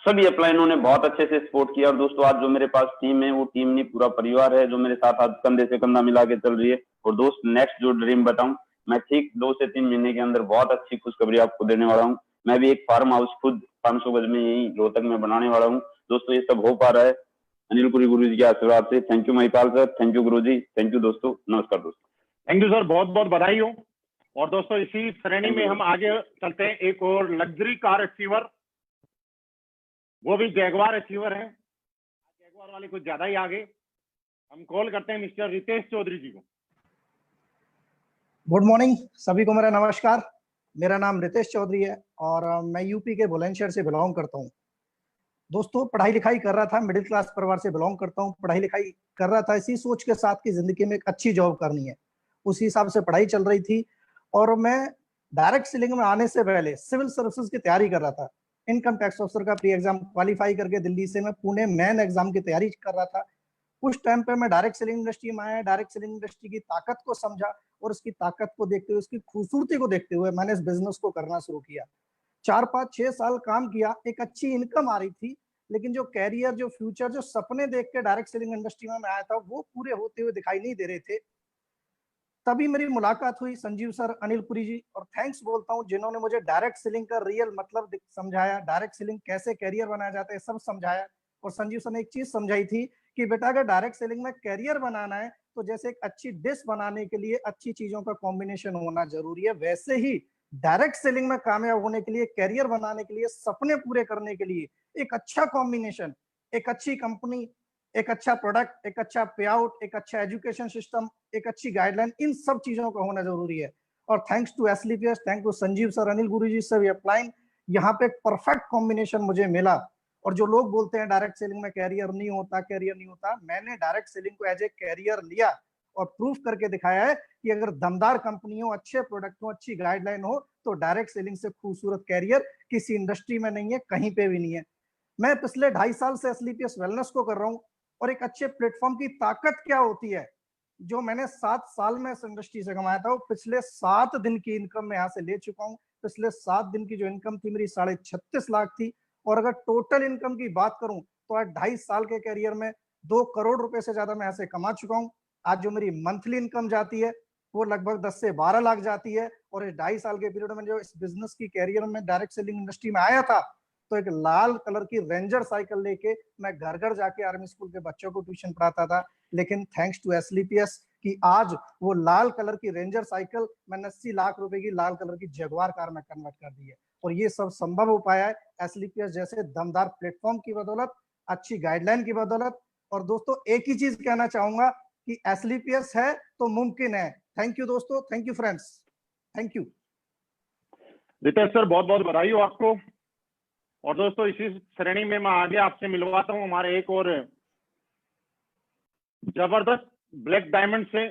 सभी अपलाइनों ने बहुत अच्छे से सपोर्ट किया। और दोस्तों आज जो मेरे पास टीम है वो टीम नहीं पूरा परिवार है जो मेरे साथ आज कंधे से कंधा मिला के चल रही है। और दोस्त नेक्स्ट जो ड्रीम बताऊं, मैं ठीक 2 से 3 महीने के अंदर बहुत अच्छी खुशखबरी आपको देने वाला हूं। मैं भी एक फार्म हाउस खुद 500 गज में यही रोहतक में बनाने वाला हूँ। दोस्तों ये सब हो पा रहा है अनिल पुरी गुरु जी के आशीर्वाद से। Thank you Mahipal sir, thank you Guru ji, thank you दोस्तों, नमस्कार दोस्तों। थैंक यू सर, बहुत बहुत बधाई हो। और दोस्तों इसी श्रेणी में हम आगे चलते हैं, एक और लग्जरी कार अचीवर, वो भी जैगवार अचीवर है। जैगवार वाले कुछ ज्यादा ही आगे, हम कॉल करते हैं मिस्टर रितेश चौधरी जी को। गुड मॉर्निंग सभी को, मेरा नमस्कार। मेरा नाम रितेश चौधरी है और मैं यूपी के बुलंदशहर से बिलोंग करता हूँ। दोस्तों, पढ़ाई लिखाई कर रहा था, मिडिल क्लास परिवार से बिलोंग करता हूँ। पढ़ाई लिखाई कर रहा था इसी सोच के साथ कि जिंदगी में एक अच्छी जॉब करनी है, उसी हिसाब से पढ़ाई चल रही थी। और मैं डायरेक्ट सेलिंग में आने से पहले सिविल सर्विसेज की तैयारी कर रहा था। इनकम टैक्स ऑफिसर का प्री एग्जाम क्वालिफाई करके दिल्ली से मैं पुणे मेन एग्जाम की तैयारी कर रहा था। उस टाइम पे मैं डायरेक्ट सेलिंग इंडस्ट्री में आया, डायरेक्ट सेलिंग इंडस्ट्री की ताकत को समझा और उसकी ताकत को देखते हुए, उसकी खूबसूरती को देखते हुए मैंने इस बिजनेस को करना शुरू किया। 4, 5, 6 साल काम किया, एक अच्छी इनकम आ रही थी, लेकिन जो कैरियर, जो फ्यूचर, जो सपने देख के डायरेक्ट सेलिंग इंडस्ट्री में मैं आया था, वो पूरे होते हुए दिखाई नहीं दे रहे थे। तभी मेरी मुलाकात हुई संजीव सर, अनिल पुरी जी, और थैंक्स बोलता हूँ जिन्होंने मुझे डायरेक्ट सेलिंग का रियल मतलब समझाया, डायरेक्ट सेलिंग कैसे कैरियर बनाया जाता है सब समझाया। और संजीव सर ने एक चीज समझाई थी कि बेटा अगर डायरेक्ट सेलिंग में कैरियर बनाना है तो जैसे एक अच्छी डिश बनाने के लिए अच्छी चीजों का कॉम्बिनेशन होना जरूरी है, वैसे ही डायरेक्ट सेलिंग में कामयाब होने के लिए, कैरियर बनाने के लिए, सपने पूरे करने के लिए एक अच्छा कॉम्बिनेशन, एक अच्छी कंपनी, एक अच्छा प्रोडक्ट, एक अच्छा पे आउट, एक अच्छा एजुकेशन सिस्टम, एक अच्छी गाइडलाइन, इन सब चीजों का होना जरूरी है। और thanks to Asclepius, thank to Sanjeev sir, Anil गुरुजी सर, अप्लाइन, यहाँ पे एक परफेक्ट कॉम्बिनेशन मुझे मिला। और जो लोग बोलते हैं डायरेक्ट सेलिंग में कैरियर नहीं होता, कैरियर नहीं होता, मैंने डायरेक्ट सेलिंग को एज ए कैरियर लिया और प्रूफ करके दिखाया है कि अगर दमदार कंपनी हो, अच्छे प्रोडक्ट हो, अच्छी गाइडलाइन हो, तो डायरेक्ट सेलिंग से खूबसूरत कैरियर किसी इंडस्ट्री में नहीं है, कहीं पे भी नहीं है। मैं पिछले 2.5 साल से एसलीपीएस वेलनेस को कर रहा हूँ और एक अच्छे प्लेटफॉर्म की ताकत क्या होती है, जो मैंने 7 साल में इस इंडस्ट्री से कमाया था, वो पिछले 7 दिन की इनकम में यहाँ से ले चुका हूँ। पिछले 7 दिन की जो इनकम थी मेरी 36.5 लाख थी, और अगर टोटल इनकम की बात करूं तो आज 2.5 साल के कैरियर में 2 करोड़ रुपए से ज्यादा मैं यहाँ से कमा चुका हूं। आज जो मेरी मंथली इनकम जाती है वो लगभग 10 से 12 लाख जाती है। और इस 2.5 साल के पीरियड में जो इस बिजनेस की कैरियर में डायरेक्ट सेलिंग इंडस्ट्री में आया था, तो एक लाल कलर की रेंजर साइकिल लेके मैं घर घर जाके आर्मी स्कूल के बच्चों को ट्यूशन पढ़ाता था। लेकिन थैंक्स टू एसलीपीएस कि आज वो लाल कलर की रेंजर साइकिल मैंने 80 लाख रुपए की लाल कलर की जगुआर कार में कन्वर्ट कर दी है। और ये सब संभव हो पाया है एसलीपीएस जैसे दमदार प्लेटफॉर्म की बदौलत, अच्छी गाइडलाइन की बदौलत। और दोस्तों, एक ही चीज कहना चाहूंगा कि एसलीपीएस है तो मुमकिन है। थैंक यू दोस्तों, thank you friends, thank you. Ritesh sir, बहुत बहुत बधाई हो आपको। और दोस्तों, इसी श्रेणी में मैं आगे आपसे मिलवाता हूं हमारे एक और जबरदस्त ब्लैक डायमंड से।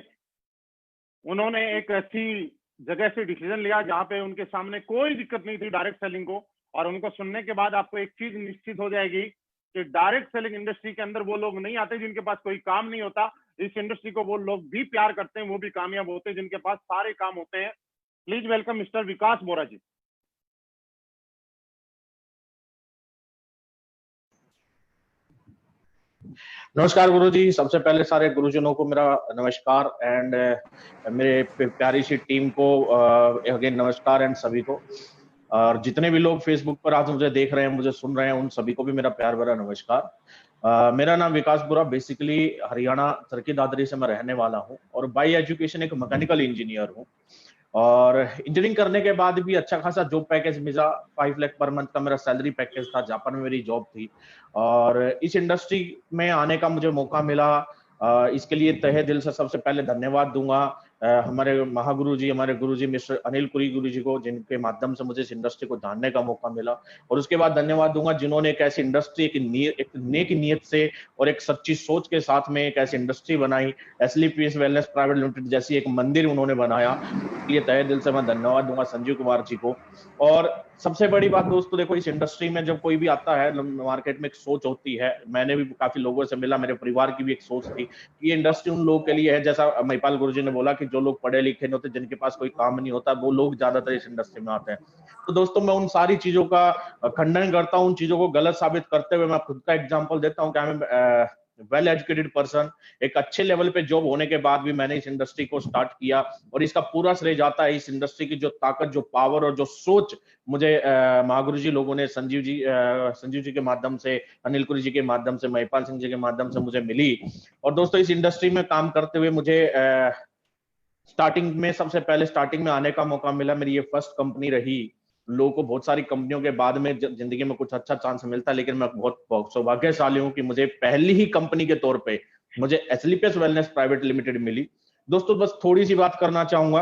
उन्होंने एक ऐसी जगह से डिसीजन लिया जहां पे उनके सामने कोई दिक्कत नहीं थी डायरेक्ट सेलिंग को, और उनको सुनने के बाद आपको एक चीज निश्चित हो जाएगी कि डायरेक्ट सेलिंग इंडस्ट्री के अंदर वो लोग नहीं आते जिनके पास कोई काम नहीं होता। इस इंडस्ट्री को वो लोग भी प्यार करते हैं, वो भी कामयाब होते हैं जिनके पास सारे काम होते हैं। प्लीज वेलकम मिस्टर विकास बोरा जी। नमस्कार गुरुजी, सबसे पहले सारे गुरुजनों को मेरा नमस्कार एंड मेरे प्यारी सी टीम को अगेन नमस्कार एंड सभी को, और जितने भी लोग फेसबुक पर आज मुझे देख रहे हैं, मुझे सुन रहे हैं, उन सभी को भी मेरा प्यार भरा नमस्कार। मेरा नाम विकास बोरा, बेसिकली हरियाणा तरकी दादरी से मैं रहने वाला हूं और बाय एजुकेशन एक मैकेनिकल इंजीनियर हूं। और इंजीनियरिंग करने के बाद भी अच्छा खासा जॉब पैकेज मिला, 5 लाख पर मंथ का मेरा सैलरी पैकेज था, जापान में मेरी जॉब थी। और इस इंडस्ट्री में आने का मुझे मौका मिला, इसके लिए तहे दिल से सबसे पहले धन्यवाद दूंगा हमारे महागुरु जी, हमारे गुरु जी मिस्टर अनिल पुरी गुरु जी को, जिनके माध्यम से मुझे इस इंडस्ट्री को जानने का मौका मिला। और उसके बाद धन्यवाद दूंगा जिन्होंने एक ऐसी इंडस्ट्री, एक नेक नीयत से और एक सच्ची सोच के साथ में एक ऐसी इंडस्ट्री बनाई, एसलीपीएस वेलनेस प्राइवेट लिमिटेड जैसी एक मंदिर उन्होंने बनाया। ये तहे दिल से मैं धन्यवाद दूंगा संजीव कुमार जी को। और सबसे बड़ी बात दोस्तों, देखो इस इंडस्ट्री में जब कोई भी आता है, मार्केट में एक सोच होती है। मैंने भी काफी लोगों से मिला, मेरे परिवार की भी एक सोच थी कि ये इंडस्ट्री उन लोगों के लिए है, जैसा महिपाल गुरुजी ने बोला कि जो लोग पढ़े लिखे नहीं होते, जिनके पास कोई काम नहीं होता, वो लोग ज्यादातर इस इंडस्ट्री में आते हैं। तो दोस्तों, मैं उन सारी चीजों का खंडन करता हूँ, उन चीजों को गलत साबित करते हुए मैं खुद का एग्जाम्पल देता हूँ कि मैं वेल एजुकेटेड पर्सन, एक अच्छे लेवल पे जॉब होने के बाद भी मैंने इस इंडस्ट्री को स्टार्ट किया। और इसका पूरा श्रेय जाता है इस इंडस्ट्री की जो ताकत, जो पावर और जो सोच मुझे महागुरु जी लोगों ने, संजीव जी के माध्यम से, अनिल गुरु जी के माध्यम से, महिपाल सिंह जी के माध्यम से मुझे मिली। और दोस्तों, इस इंडस्ट्री में काम करते हुए मुझे स्टार्टिंग में आने का मौका मिला। मेरी ये फर्स्ट कंपनी रही। लोगों को बहुत सारी कंपनियों के बाद में जिंदगी में कुछ अच्छा चांस मिलता है, लेकिन मैं बहुत सौभाग्यशाली हूं कि मुझे पहली ही कंपनी के तौर पे मुझे एसलीपीएस वेलनेस प्राइवेट लिमिटेड मिली। दोस्तों, बस थोड़ी सी बात करना चाहूंगा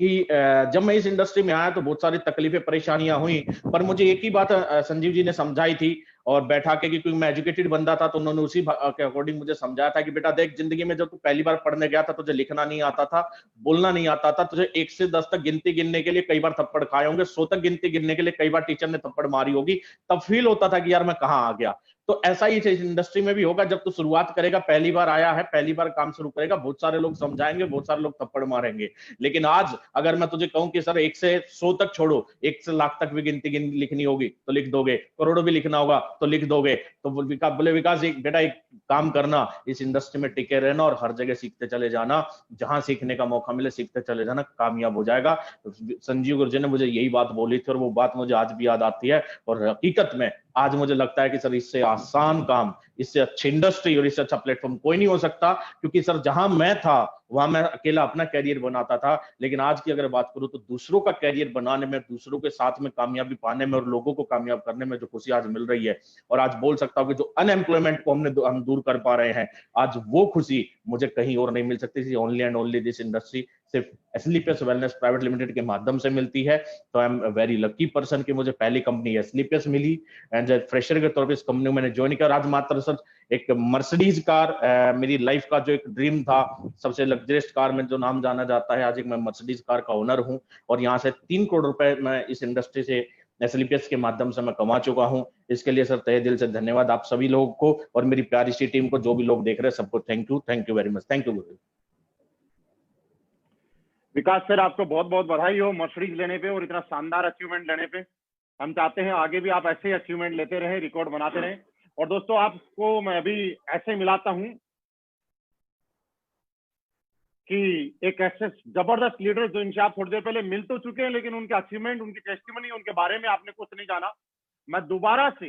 कि जब मैं इस इंडस्ट्री में आया तो बहुत सारी तकलीफें परेशानियां हुई, पर मुझे एक ही बात संजीव जी ने समझाई थी और बैठा के, क्योंकि मैं एजुकेटेड बंदा था तो उन्होंने उसी के अकॉर्डिंग मुझे समझाया था कि बेटा देख, जिंदगी में जब तू पहली बार पढ़ने गया था तुझे लिखना नहीं आता था, बोलना नहीं आता था, तुझे 1 से 10 तक गिनती गिनने के लिए कई बार थप्पड़ खाए होंगे, 100 तक गिनती गिनने के लिए कई बार टीचर ने थप्पड़ मारी होगी, तब फील होता था कि यार मैं कहाँ आ गया। तो ऐसा ही इस इंडस्ट्री में भी होगा, जब तू शुरुआत करेगा, पहली बार आया है, पहली बार काम शुरू करेगा, बहुत सारे लोग समझाएंगे, बहुत सारे लोग थप्पड़ मारेंगे, लेकिन आज अगर मैं तुझे कहूं कि सर 1 से 100 तक छोड़ो, 1 से लाख तक भी गिनती लिखनी होगी तो लिख दोगे, करोड़ों भी लिखना होगा तो लिख दोगे। तो बोले विकास बेटा एक काम करना, इस इंडस्ट्री में टिके रहना और हर जगह सीखते चले जाना, जहां सीखने का मौका मिले सीखते चले जाना, कामयाब हो जाएगा। संजीव गुरुजी ने मुझे यही बात बोली थी और वो बात मुझे आज भी याद आती है, और हकीकत में आज मुझे लगता है कि सर इससे आसान काम, इससे अच्छी इंडस्ट्री और इससे अच्छा प्लेटफॉर्म कोई नहीं हो सकता, क्योंकि सर जहां मैं था वहां मैं अकेला अपना कैरियर बनाता था, लेकिन आज की अगर बात करूं तो दूसरों का कैरियर बनाने में, दूसरों के साथ में कामयाबी पाने में और लोगों को कामयाब करने में जो खुशी आज मिल रही है, और आज बोल सकता हूं कि जो अनएम्प्लॉयमेंट को हम दूर कर पा रहे हैं, आज वो खुशी मुझे कहीं और नहीं मिल सकती। Only and only this industry सिर्फ एसलीपीएस वेलनेस प्राइवेट लिमिटेड के माध्यम से मिलती है। तो I am very lucky person कि मुझे पहली कंपनी एसलीपीएस मिली, एंड फ्रेशर के तौर पर इस कंपनी में मैंने ज्वाइन किया। आज मात्र सर एक मर्सिडीज कार मेरी लाइफ का जो एक ड्रीम था, सबसे लग्जरियस कार में जो नाम जाना जाता है, आज एक मैं मर्सिडीज कार का ओनर हूं, और यहाँ से 3 करोड़ रुपए मैं इस इंडस्ट्री से एसलीपीएस के माध्यम से मैं कमा चुका हूं। इसके लिए सर तहे दिल से धन्यवाद आप सभी लोगों को और मेरी प्यारी सी टीम को, जो भी लोग देख रहे हैं सबको thank you very much. Thank you Vikas sir, आपको बहुत बहुत बधाई हो मर्सिडीज लेने पे और इतना शानदार अचीवमेंट लेने पे। हम चाहते हैं आगे भी आप ऐसे ही अचीवमेंट लेते रहे, रिकॉर्ड बनाते रहे। और दोस्तों आपको मैं अभी ऐसे मिलाता हूं कि एक ऐसे जबरदस्त लीडर जो इनसे आप थोड़ी देर पहले मिल तो चुके हैं, लेकिन उनके अचीवमेंट, उनकी टेस्टिमनी, उनके बारे में आपने कुछ नहीं जाना। मैं दोबारा से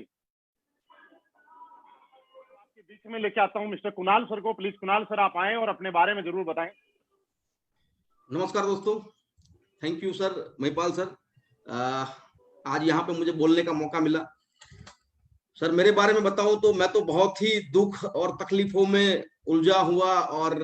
आपके बीच में लेके आता हूं मिस्टर कुणाल सर को। प्लीज कुणाल सर आप आए और अपने बारे में जरूर बताएं। नमस्कार दोस्तों, thank you sir, Mahipal sir, आज यहाँ पे मुझे बोलने का मौका मिला। सर मेरे बारे में बताऊं तो मैं तो बहुत ही दुख और तकलीफों में उलझा हुआ और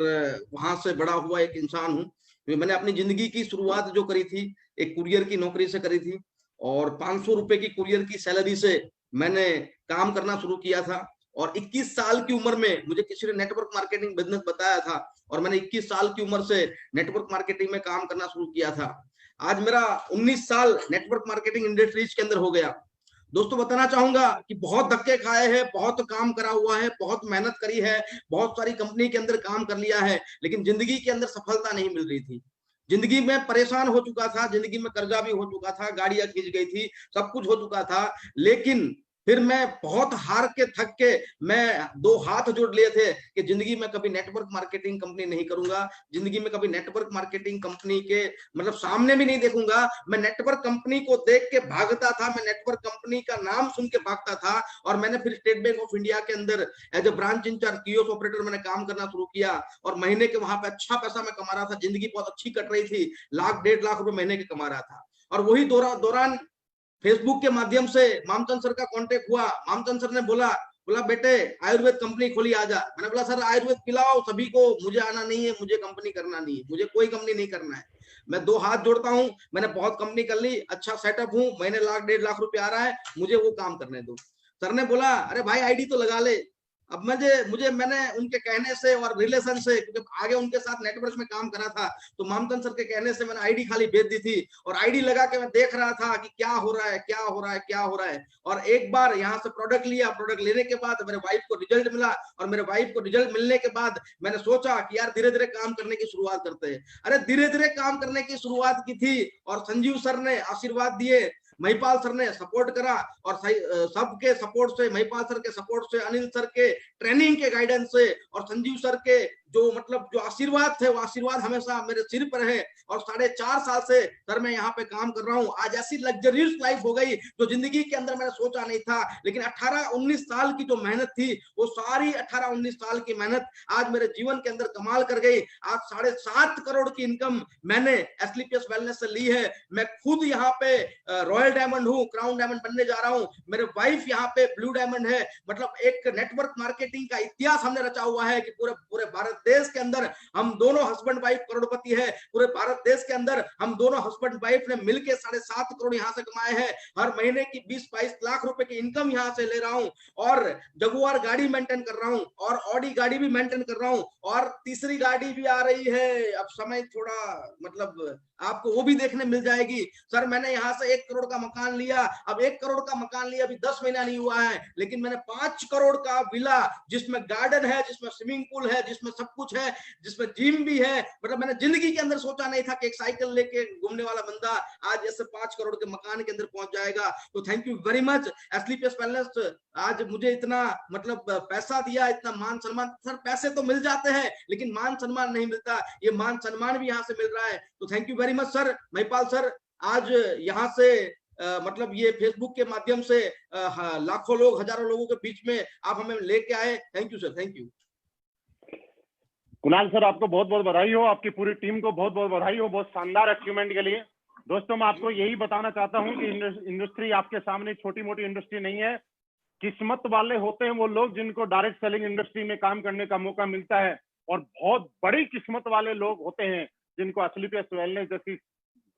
वहां से बड़ा हुआ एक इंसान हूं। मैंने अपनी जिंदगी की शुरुआत जो करी थी एक कुरियर की नौकरी से करी थी, और 500 रुपए की कुरियर की सैलरी से मैंने काम करना शुरू किया था। और 21 साल की उम्र में मुझे किसी ने नेटवर्क मार्केटिंग बिजनेस बताया था, और मैंने 21 साल की उम्र से नेटवर्क मार्केटिंग में काम करना शुरू किया था। आज मेरा 19 साल नेटवर्क मार्केटिंग इंडस्ट्रीज के अंदर हो गया। दोस्तों बताना चाहूंगा कि बहुत धक्के खाए हैं, बहुत काम करा हुआ है, बहुत मेहनत करी है, बहुत सारी कंपनी के अंदर काम कर लिया है, लेकिन जिंदगी के अंदर सफलता नहीं मिल रही थी। जिंदगी में परेशान हो चुका था, जिंदगी में कर्जा भी हो चुका था, गाड़ियां खींच गई थी, सब कुछ हो चुका था, लेकिन फिर मैं बहुत हार के थक के मैं 2 हाथ जोड़ लिए थे कि जिंदगी में कभी नेटवर्क मार्केटिंग कंपनी नहीं करूंगा, जिंदगी में कभी नेटवर्क मार्केटिंग कंपनी के मतलब सामने भी नहीं देखूंगा। मैं नेटवर्क कंपनी को देख के भागता था, मैं नेटवर्क कंपनी का नाम सुन के भागता था। और मैंने फिर स्टेट बैंक ऑफ इंडिया के अंदर as a branch incharge kiosk operator मैंने काम करना शुरू किया, और महीने के वहां पे अच्छा पैसा मैं कमा रहा था, जिंदगी बहुत अच्छी कट रही थी, 1 लाख 1.5 लाख रुपए महीने के कमा रहा था। और वही दौरान फेसबुक के माध्यम से मामचंद सर का कांटेक्ट हुआ। मामचंद सर ने बोला बेटे आयुर्वेद कंपनी खोली आजा। मैंने बोला सर आयुर्वेद पिलाओ सभी को, मुझे आना नहीं है, मुझे कंपनी करना नहीं है, मुझे कोई कंपनी नहीं करना है। मैं 2 हाथ जोड़ता हूँ, मैंने बहुत कंपनी कर ली, अच्छा सेटअप हूँ, महीने 1 लाख 1.5 लाख रुपए आ रहा है, मुझे वो काम करने दो। सर ने बोला अरे भाई आईडी तो लगा ले। अब मैंने उनके कहने से और रिलेशन से, क्योंकि आगे उनके साथ नेटवर्क में काम करा था, तो मामचंद सर के कहने से मैंने आईडी खाली भेज दी थी, और आईडी लगा के मैं देख रहा था कि क्या हो रहा है, क्या हो रहा है, क्या हो रहा है। और एक बार यहाँ से प्रोडक्ट लिया, प्रोडक्ट लेने के बाद मेरे वाइफ को रिजल्ट मिला, और मेरे वाइफ को रिजल्ट मिलने के बाद मैंने सोचा कि यार धीरे धीरे काम करने की शुरुआत करते हैं। अरे धीरे धीरे काम करने की शुरुआत की थी, और संजीव सर ने आशीर्वाद दिए, महिपाल सर ने सपोर्ट करा, और सबके सपोर्ट से, महिपाल सर के सपोर्ट से, अनिल सर के ट्रेनिंग के गाइडेंस से, और संजीव सर के जो आशीर्वाद थे वो आशीर्वाद हमेशा मेरे सिर पर है। और 4.5 साल से सर मैं यहाँ पे काम कर रहा हूँ। आज ऐसी लग्जरियस लाइफ हो गई जो जिंदगी के अंदर मैंने सोचा नहीं था, लेकिन 18-19 साल की जो मेहनत थी वो सारी 18-19 साल की मेहनत आज मेरे जीवन के अंदर कमाल कर गई। आज 7.5 करोड़ की इनकम मैंने एसलीपीएस वेलनेस से ली है। मैं खुद यहाँ पे रॉयल डायमंड हूँ, क्राउन डायमंड बनने जा रहा हूँ। मेरे वाइफ यहाँ पे ब्लू डायमंड है। मतलब एक नेटवर्क मार्केटिंग का इतिहास हमने रचा हुआ है कि पूरे भारत देश के अंदर हम दोनों हस्बैंड वाइफ करोड़पति है। पूरे भारत देश के अंदर हम दोनों हस्बैंड वाइफ ने मिलकर 7.5 करोड़ यहाँ से कमाए हैं। हर महीने की 20-22 लाख रुपए की इनकम यहाँ से ले रहा हूँ और जगुआर गाड़ी मेंटेन कर रहा हूँ और ऑडी गाड़ी भी मेंटेन कर रहा हूँ और तीसरी गाड़ी भी आ रही है। अब समय थोड़ा मतलब आपको वो भी देखने मिल जाएगी। सर मैंने यहाँ से 1 करोड़ का मकान लिया, अब 1 करोड़ का मकान लिया, अभी 10 महीना नहीं हुआ है, लेकिन मैंने 5 करोड़ का विला जिसमें गार्डन है, जिसमें स्विमिंग पूल है, जिसमें सब कुछ है, जिसमें जिम भी है। मतलब मैंने जिंदगी के अंदर सोचा नहीं था कि एक साइकिल लेके घूमने वाला बंदा आज ऐसे 5 करोड़ के मकान के अंदर पहुंच जाएगा। तो thank you very much Asclepius wellness, आज मुझे इतना मतलब पैसा दिया, इतना मान सम्मान। सर पैसे तो मिल जाते हैं लेकिन मान सम्मान नहीं मिलता, ये मान सम्मान भी यहाँ से मिल रहा है। तो thank you very much sir. Mahipal sir आज यहाँ से मतलब ये फेसबुक के माध्यम से लाखों लोग, हजारों लोगों के बीच में आप हमें लेके आए। Thank you sir, thank you. Kunal sir आपको बहुत बहुत बधाई हो, आपकी पूरी टीम को बहुत बहुत बधाई हो, बहुत शानदार अचीवमेंट के लिए। दोस्तों मैं आपको यही बताना चाहता हूं कि इंडस्ट्री आपके सामने छोटी मोटी इंडस्ट्री नहीं है। किस्मत वाले होते हैं वो लोग जिनको डायरेक्ट सेलिंग इंडस्ट्री में काम करने का मौका मिलता है, और बहुत बड़ी किस्मत वाले लोग होते हैं जिनको एसलीपीएस वेलनेस जैसी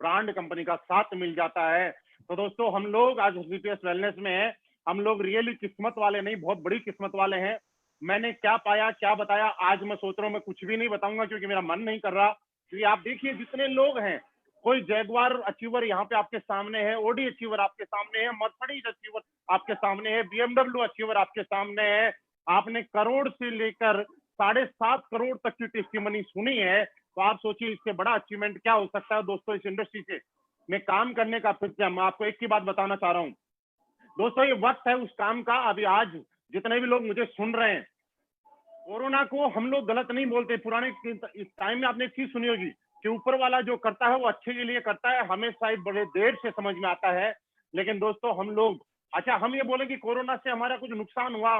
ब्रांड कंपनी का साथ मिल जाता है। तो दोस्तों हम लोग आज एसलीपीएस वेलनेस में हैं, हम लोग रियली किस्मत वाले नहीं, बहुत बड़ी किस्मत वाले हैं। मैंने क्या पाया क्या बताया आज मैं सोच रहा हूँ मैं कुछ भी नहीं बताऊंगा क्योंकि मेरा मन नहीं कर रहा। क्योंकि आप देखिए जितने लोग हैं, कोई जैगवार अचीवर यहाँ पे आपके सामने है, ओडी अचीवर आपके सामने है, मर्सिडीज अचीवर आपके सामने है, बीएमडब्ल्यू अचीवर आपके सामने है। आपने करोड़ से लेकर 7.5 करोड़ तक की टेस्टिमनी सुनी है, तो आप सोचिए इससे बड़ा अचीवमेंट क्या हो सकता है। दोस्तों इस इंडस्ट्री से मैं काम करने का फिर मैं आपको एक ही बात बताना चाह रहा हूँ दोस्तों, ये वक्त है उस काम का। अभी आज जितने भी लोग मुझे सुन रहे हैं, कोरोना को हम लोग गलत नहीं बोलते। पुराने इस टाइम में आपने एक चीज सुनी होगी कि ऊपर वाला जो करता है वो अच्छे के लिए करता है, हमें शायद बड़े देर से समझ में आता है। लेकिन दोस्तों हम लोग, अच्छा हम ये बोले कि कोरोना से हमारा कुछ नुकसान हुआ,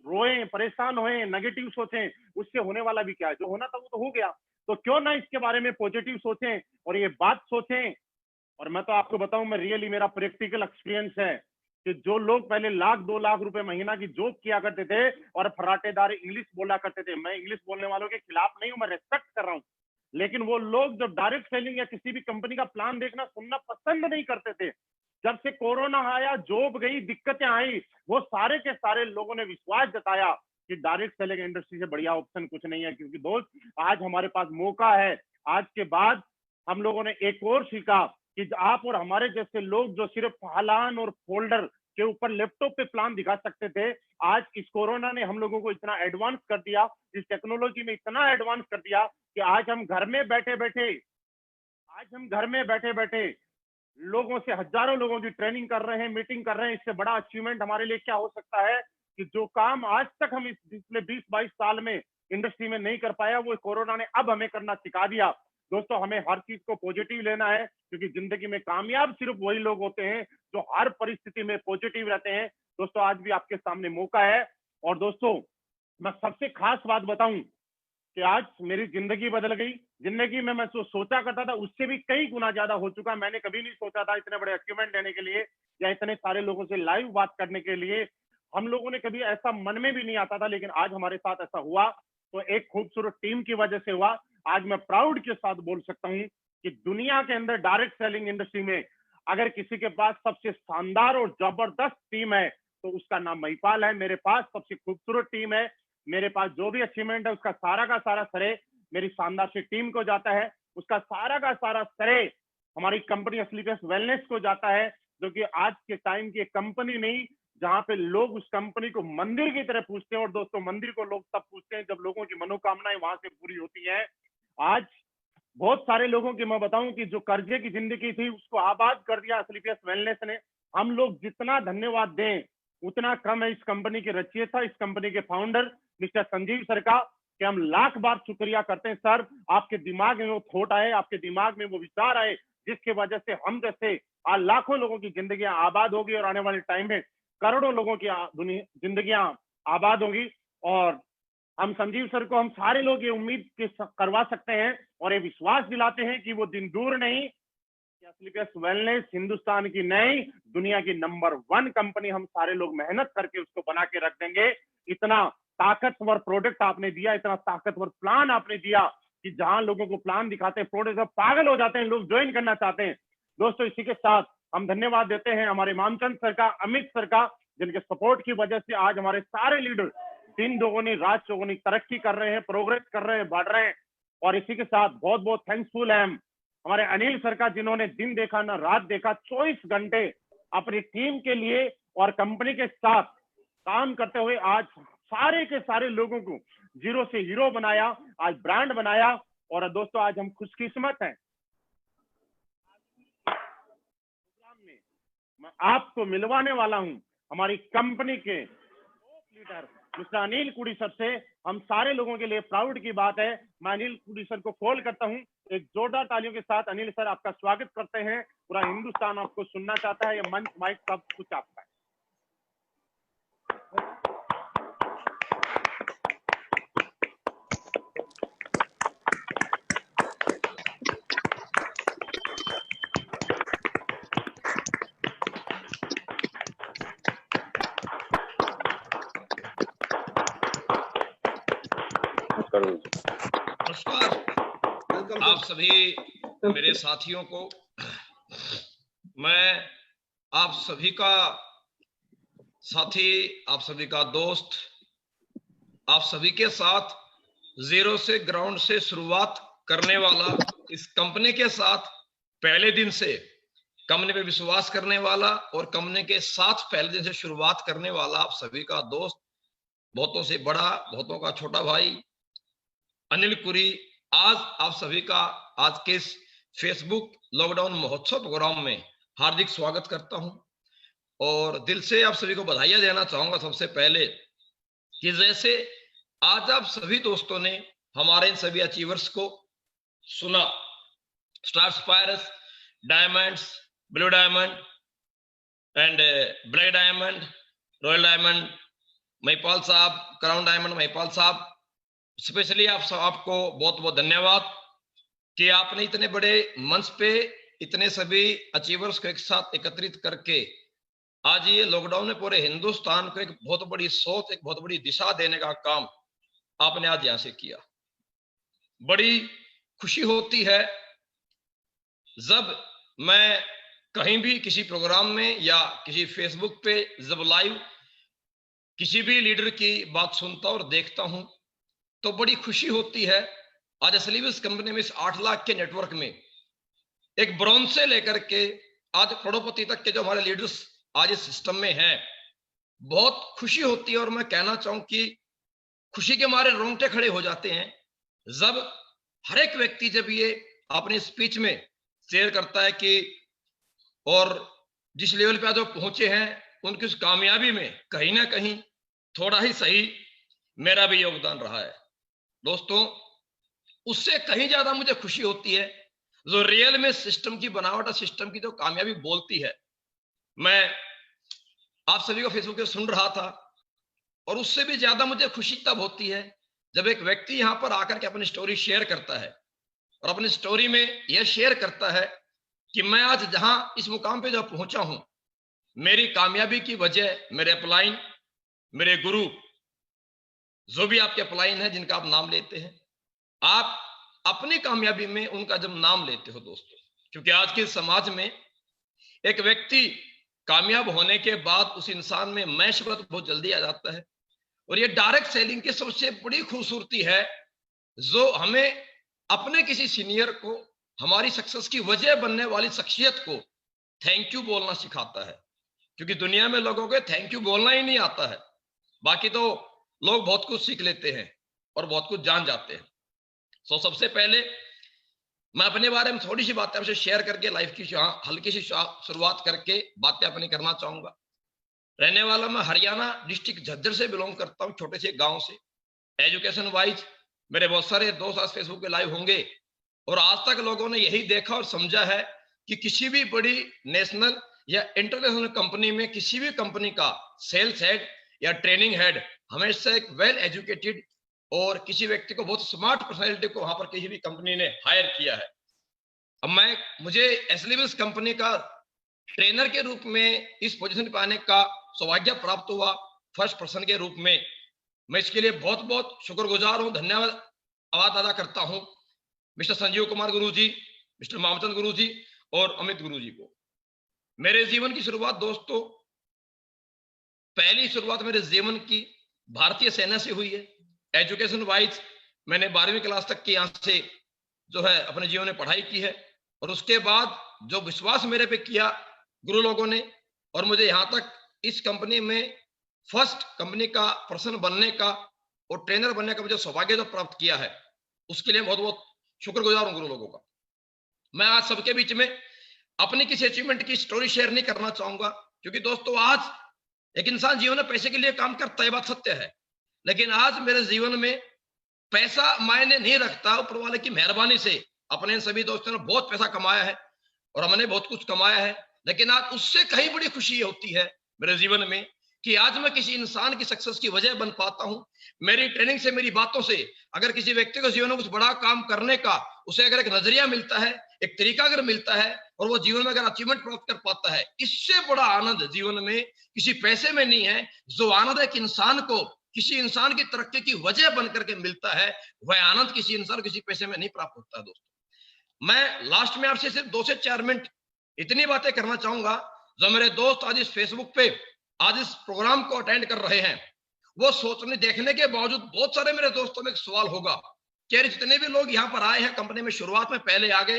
रोए परेशान हुए, नेगेटिव सोचें, उससे होने वाला भी क्या है, जो होना था वो तो हो गया। तो क्यों ना इसके बारे में पॉजिटिव सोचें और ये बात सोचें। और मैं तो आपको बताऊं, मैं रियली मेरा प्रैक्टिकल एक्सपीरियंस है कि जो लोग पहले 1-2 लाख रुपए महीना की जॉब किया करते थे और फराटेदार इंग्लिश बोला करते थे, मैं इंग्लिश बोलने वालों के खिलाफ नहीं हूं, मैं रेस्पेक्ट कर रहा हूं, लेकिन वो लोग जब डायरेक्ट सेलिंग या किसी भी कंपनी का प्लान देखना सुनना पसंद नहीं करते थे। जब से कोरोना आया, जॉब गई, दिक्कतें आई, वो सारे के सारे लोगों ने विश्वास जताया कि डायरेक्ट सेलिंग इंडस्ट्री से बढ़िया ऑप्शन कुछ नहीं है। क्योंकि दोस्त आज हमारे पास मौका है। आज के बाद हम लोगों ने एक और सीखा कि आप और हमारे जैसे लोग जो सिर्फ हालान और फोल्डर के ऊपर लैपटॉप पे प्लान दिखा सकते थे, आज इस कोरोना ने हम लोगों को इतना एडवांस कर दिया, इस टेक्नोलॉजी में इतना एडवांस कर दिया कि आज हम घर में बैठे बैठे लोगों से, हजारों लोगों की ट्रेनिंग कर रहे हैं, मीटिंग कर रहे हैं। इससे बड़ा अचीवमेंट हमारे लिए क्या हो सकता है कि जो काम आज तक हम इस पिछले 20-22 साल में इंडस्ट्री में नहीं कर पाया, वो कोरोना ने अब हमें करना सिखा दिया। दोस्तों हमें हर चीज को पॉजिटिव लेना है, क्योंकि जिंदगी में कामयाब सिर्फ वही लोग होते हैं जो हर परिस्थिति में पॉजिटिव रहते हैं। दोस्तों आज भी आपके सामने मौका है। और दोस्तों मैं सबसे खास बात बताऊं कि आज मेरी जिंदगी बदल गई। जिंदगी में मैं जो सोचा करता था उससे भी कई गुना ज्यादा हो चुका। मैंने कभी नहीं सोचा था इतने बड़े अचीवमेंट लेने के लिए या इतने सारे लोगों से लाइव बात करने के लिए। हम लोगों ने कभी ऐसा मन में भी नहीं आता था, लेकिन आज हमारे साथ ऐसा हुआ तो एक खूबसूरत टीम की वजह से हुआ। आज मैं प्राउड के साथ बोल सकता हूं कि दुनिया के अंदर डायरेक्ट सेलिंग इंडस्ट्री में अगर किसी के पास सबसे शानदार और जबरदस्त टीम है तो उसका नाम महिपाल है। मेरे पास सबसे खूबसूरत टीम है। मेरे पास जो भी अचीवमेंट है उसका सारा का सारा श्रेय मेरी शानदार सी टीम को जाता है। उसका सारा का सारा श्रेय हमारी कंपनी एसलीपीएस वेलनेस को जाता है, जो कि आज के टाइम की कंपनी नहीं, जहां पे लोग उस कंपनी को मंदिर की तरह पूछते हैं। और दोस्तों मंदिर को लोग तब पूछते हैं जब लोगों की मनोकामनाएं वहां से पूरी होती हैं। आज बहुत सारे लोगों की मैं बताऊं कि जो कर्जे की जिंदगी थी उसको आबाद कर दिया एसलीपीएस वेलनेस ने। हम लोग जितना धन्यवाद दें उतना कम है इस कंपनी के रचयिता, इस कंपनी के फाउंडर मिस्टर संजीव सर का, कि हम लाख बार शुक्रिया करते हैं। सर आपके दिमाग में वो थॉट आए, आपके दिमाग में वो विचार आए, जिसकी वजह से हम जैसे आज लाखों लोगों की जिंदगियां आबाद होगी और आने वाले टाइम में करोड़ों लोगों की जिंदगियां आबाद होगी। और हम संजीव सर को हम सारे लोग ये उम्मीद करवा सकते हैं और ये विश्वास दिलाते हैं कि वो दिन दूर नहीं, एसलीपीएस वेलनेस हिंदुस्तान की नई दुनिया की नंबर 1 कंपनी हम सारे लोग मेहनत करके उसको बना के रख देंगे। इतना ताकतवर प्रोडक्ट आपने दिया, इतना ताकतवर प्लान आपने दिया कि जहां लोगों को प्लान दिखाते हैं प्रोडक्ट सब पागल हो जाते हैं, लोग ज्वाइन करना चाहते हैं। दोस्तों इसी के साथ हम धन्यवाद देते हैं हमारे मामचंद सर का, अमित सर का, जिनके सपोर्ट की वजह से आज हमारे सारे लीडर दिन दोगुनी रात चौगुनी तरक्की कर रहे हैं, प्रोग्रेस कर रहे हैं, बढ़ रहे हैं। और इसी के साथ बहुत बहुत थैंक्सफुल है हमारे अनिल सर का, जिन्होंने दिन देखा ना रात देखा, 24 घंटे अपनी टीम के लिए और कंपनी के साथ काम करते हुए आज सारे के सारे लोगों को जीरो से हीरो बनाया, आज ब्रांड बनाया। और दोस्तों आज हम खुशकिस्मत हैं, मैं आपको मिलवाने वाला हूं हमारी कंपनी के लीडर मिस्टर अनिल कुड़ी सर से। हम सारे लोगों के लिए प्राउड की बात है। मैं अनिल कुड़ी सर को कॉल करता हूं, एक जोरदार तालियों के साथ अनिल सर आपका स्वागत करते हैं। पूरा हिंदुस्तान आपको सुनना चाहता है, ये मंच माइक सब कुछ आपका है। नमस्कार आप सभी मेरे साथियों को, मैं आप सभी का साथी, आप सभी का दोस्त, आप सभी के साथ जीरो से ग्राउंड से शुरुआत करने वाला, इस कंपनी के साथ पहले दिन से कंपनी पे विश्वास करने वाला और कंपनी के साथ पहले दिन से शुरुआत करने वाला आप सभी का दोस्त, बहुतों से बड़ा, बहुतों का छोटा भाई अनिल कुरी आज आप सभी का आज के इस फेसबुक लॉकडाउन महोत्सव प्रोग्राम में हार्दिक स्वागत करता हूं और दिल से आप सभी को बधाइयां देना चाहूंगा। सबसे पहले कि जैसे आज आप सभी दोस्तों ने हमारे इन सभी अचीवर्स को सुना, star sapphires, diamonds, blue diamond and black diamond, royal diamond, Mahipal साहब, क्राउन डायमंड, महिपाल साहब, स्पेशली आपको बहुत बहुत धन्यवाद कि आपने इतने बड़े मंच पे इतने सभी अचीवर्स को एक साथ एकत्रित करके आज ये लॉकडाउन में पूरे हिंदुस्तान को एक बहुत बड़ी सोच, एक बहुत बड़ी दिशा देने का काम आपने आज यहां से किया। बड़ी खुशी होती है जब मैं कहीं भी किसी प्रोग्राम में या किसी फेसबुक पे जब लाइव किसी भी लीडर की बात सुनता और देखता हूं तो बड़ी खुशी होती है। आज एसलीपीएस कंपनी में इस 8 लाख के नेटवर्क में एक ब्रॉन्ज से लेकर के आज करोड़पति तक के जो हमारे लीडर्स आज इस सिस्टम में हैं, बहुत खुशी होती है। और मैं कहना चाहूं कि खुशी के मारे रोंगटे खड़े हो जाते हैं जब हर एक व्यक्ति जब ये अपनी स्पीच में शेयर करता है कि और जिस लेवल पे आज वो पहुंचे हैं उनकी उस कामयाबी में कहीं ना कहीं थोड़ा ही सही मेरा भी योगदान रहा है। दोस्तों उससे कहीं ज्यादा मुझे खुशी होती है जो रियल में सिस्टम की बनावट और सिस्टम की जो कामयाबी बोलती है। मैं आप सभी को फेसबुक पे सुन रहा था और उससे भी ज्यादा मुझे खुशी तब होती है जब एक व्यक्ति यहां पर आकर के अपनी स्टोरी शेयर करता है और अपनी स्टोरी में यह शेयर करता है कि मैं आज जहां इस मुकाम पे जो पहुंचा हूं, मेरी कामयाबी की वजह मेरे अपलाइन, मेरे गुरु, जो भी आपके अपलाइन है जिनका आप नाम लेते हैं, आप अपनी कामयाबी में उनका जब नाम लेते हो दोस्तों, क्योंकि आज के समाज में एक व्यक्ति कामयाब होने के बाद उस इंसान में मैं शब्द बहुत जल्दी आ जाता है। और ये डायरेक्ट सेलिंग की सबसे बड़ी खूबसूरती है जो हमें अपने किसी सीनियर को, हमारी सक्सेस की वजह बनने वाली शख्सियत को थैंक यू बोलना सिखाता है। क्योंकि दुनिया में लोगों को थैंक यू बोलना ही नहीं आता है, बाकी तो लोग बहुत कुछ सीख लेते हैं और बहुत कुछ जान जाते हैं। सो सबसे पहले मैं अपने बारे में थोड़ी सी बातें आपसे शेयर करके लाइफ की हल्की सी शुरुआत करके बातें अपनी करना चाहूंगा। रहने वाला मैं हरियाणा डिस्ट्रिक्ट झज्जर से बिलोंग करता हूँ, छोटे से गांव से। एजुकेशन वाइज मेरे बहुत सारे दोस्त आज फेसबुक पे लाइव होंगे और आज तक लोगों ने यही देखा और समझा है कि किसी भी बड़ी नेशनल या इंटरनेशनल कंपनी में किसी भी कंपनी का सेल्स हेड या ट्रेनिंग हेड हमेशा एक वेल एजुकेटेड और किसी व्यक्ति को बहुत स्मार्ट पर्सनैलिटी को वहां पर किसी भी कंपनी ने हायर किया है। अब मुझे एसलीपीएस कंपनी का ट्रेनर के रूप में इस पोजीशन पे आने का सौभाग्य प्राप्त हुआ फर्स्ट पर्सन के रूप में। मैं इसके लिए बहुत बहुत शुक्रगुजार हूं, धन्यवाद अदा करता हूं मिस्टर संजीव कुमार गुरु जी, मिस्टर मामचंद गुरु जी और अमित गुरु जी को। मेरे जीवन की शुरुआत दोस्तों, पहली शुरुआत मेरे जीवन की भारतीय सेना से हुई है। एजुकेशन वाइज मैंने 12वीं क्लास तक की यहाँ से जो है अपने जीवन में पढ़ाई की है, और उसके बाद जो विश्वास मेरे पे किया गुरु लोगों ने, और मुझे यहाँ तक इस कंपनी में फर्स्ट कंपनी का पर्सन बनने का और ट्रेनर बनने का मुझे सौभाग्य जो प्राप्त किया है, उसके लिए बहुत बहुत शुक्रगुजार हूं गुरु लोगों का। मैं आज सबके बीच में अपनी किसी अचीवमेंट की स्टोरी शेयर नहीं करना चाहूंगा, क्योंकि दोस्तों आज एक इंसान जीवन में पैसे के लिए काम करता है, बात सत्य है, लेकिन आज मेरे जीवन में पैसा मायने नहीं रखता। ऊपर वाले की मेहरबानी से अपने सभी दोस्तों ने बहुत पैसा कमाया है और हमने बहुत कुछ कमाया है, लेकिन आज उससे कहीं बड़ी खुशी होती है मेरे जीवन में कि आज मैं किसी इंसान की सक्सेस की वजह बन पाता हूं। मेरी ट्रेनिंग से, मेरी बातों से अगर किसी व्यक्ति को जीवन में कुछ बड़ा काम करने का, उसे अगर एक नजरिया मिलता है, एक तरीका अगर मिलता है, और वो जीवन में अगर अचीवमेंट प्राप्त कर पाता है, इससे बड़ा आनंद जीवन में किसी पैसे में नहीं है। जो आनंद एक इंसान को किसी इंसान की तरक्की की वजह बन करके मिलता है, वह आनंद किसी इंसान किसी पैसे में नहीं प्राप्त होता है। दोस्तों मैं लास्ट में आपसे सिर्फ 2 से 4 मिनट इतनी बातें करना चाहूंगा। जो मेरे दोस्त आज इस फेसबुक पे आज इस प्रोग्राम को अटेंड कर रहे हैं, वो सोचने देखने के बावजूद बहुत सारे मेरे दोस्तों में एक सवाल होगा कि यार जितने भी लोग यहाँ पर आए हैं कंपनी में शुरुआत में पहले आ गए,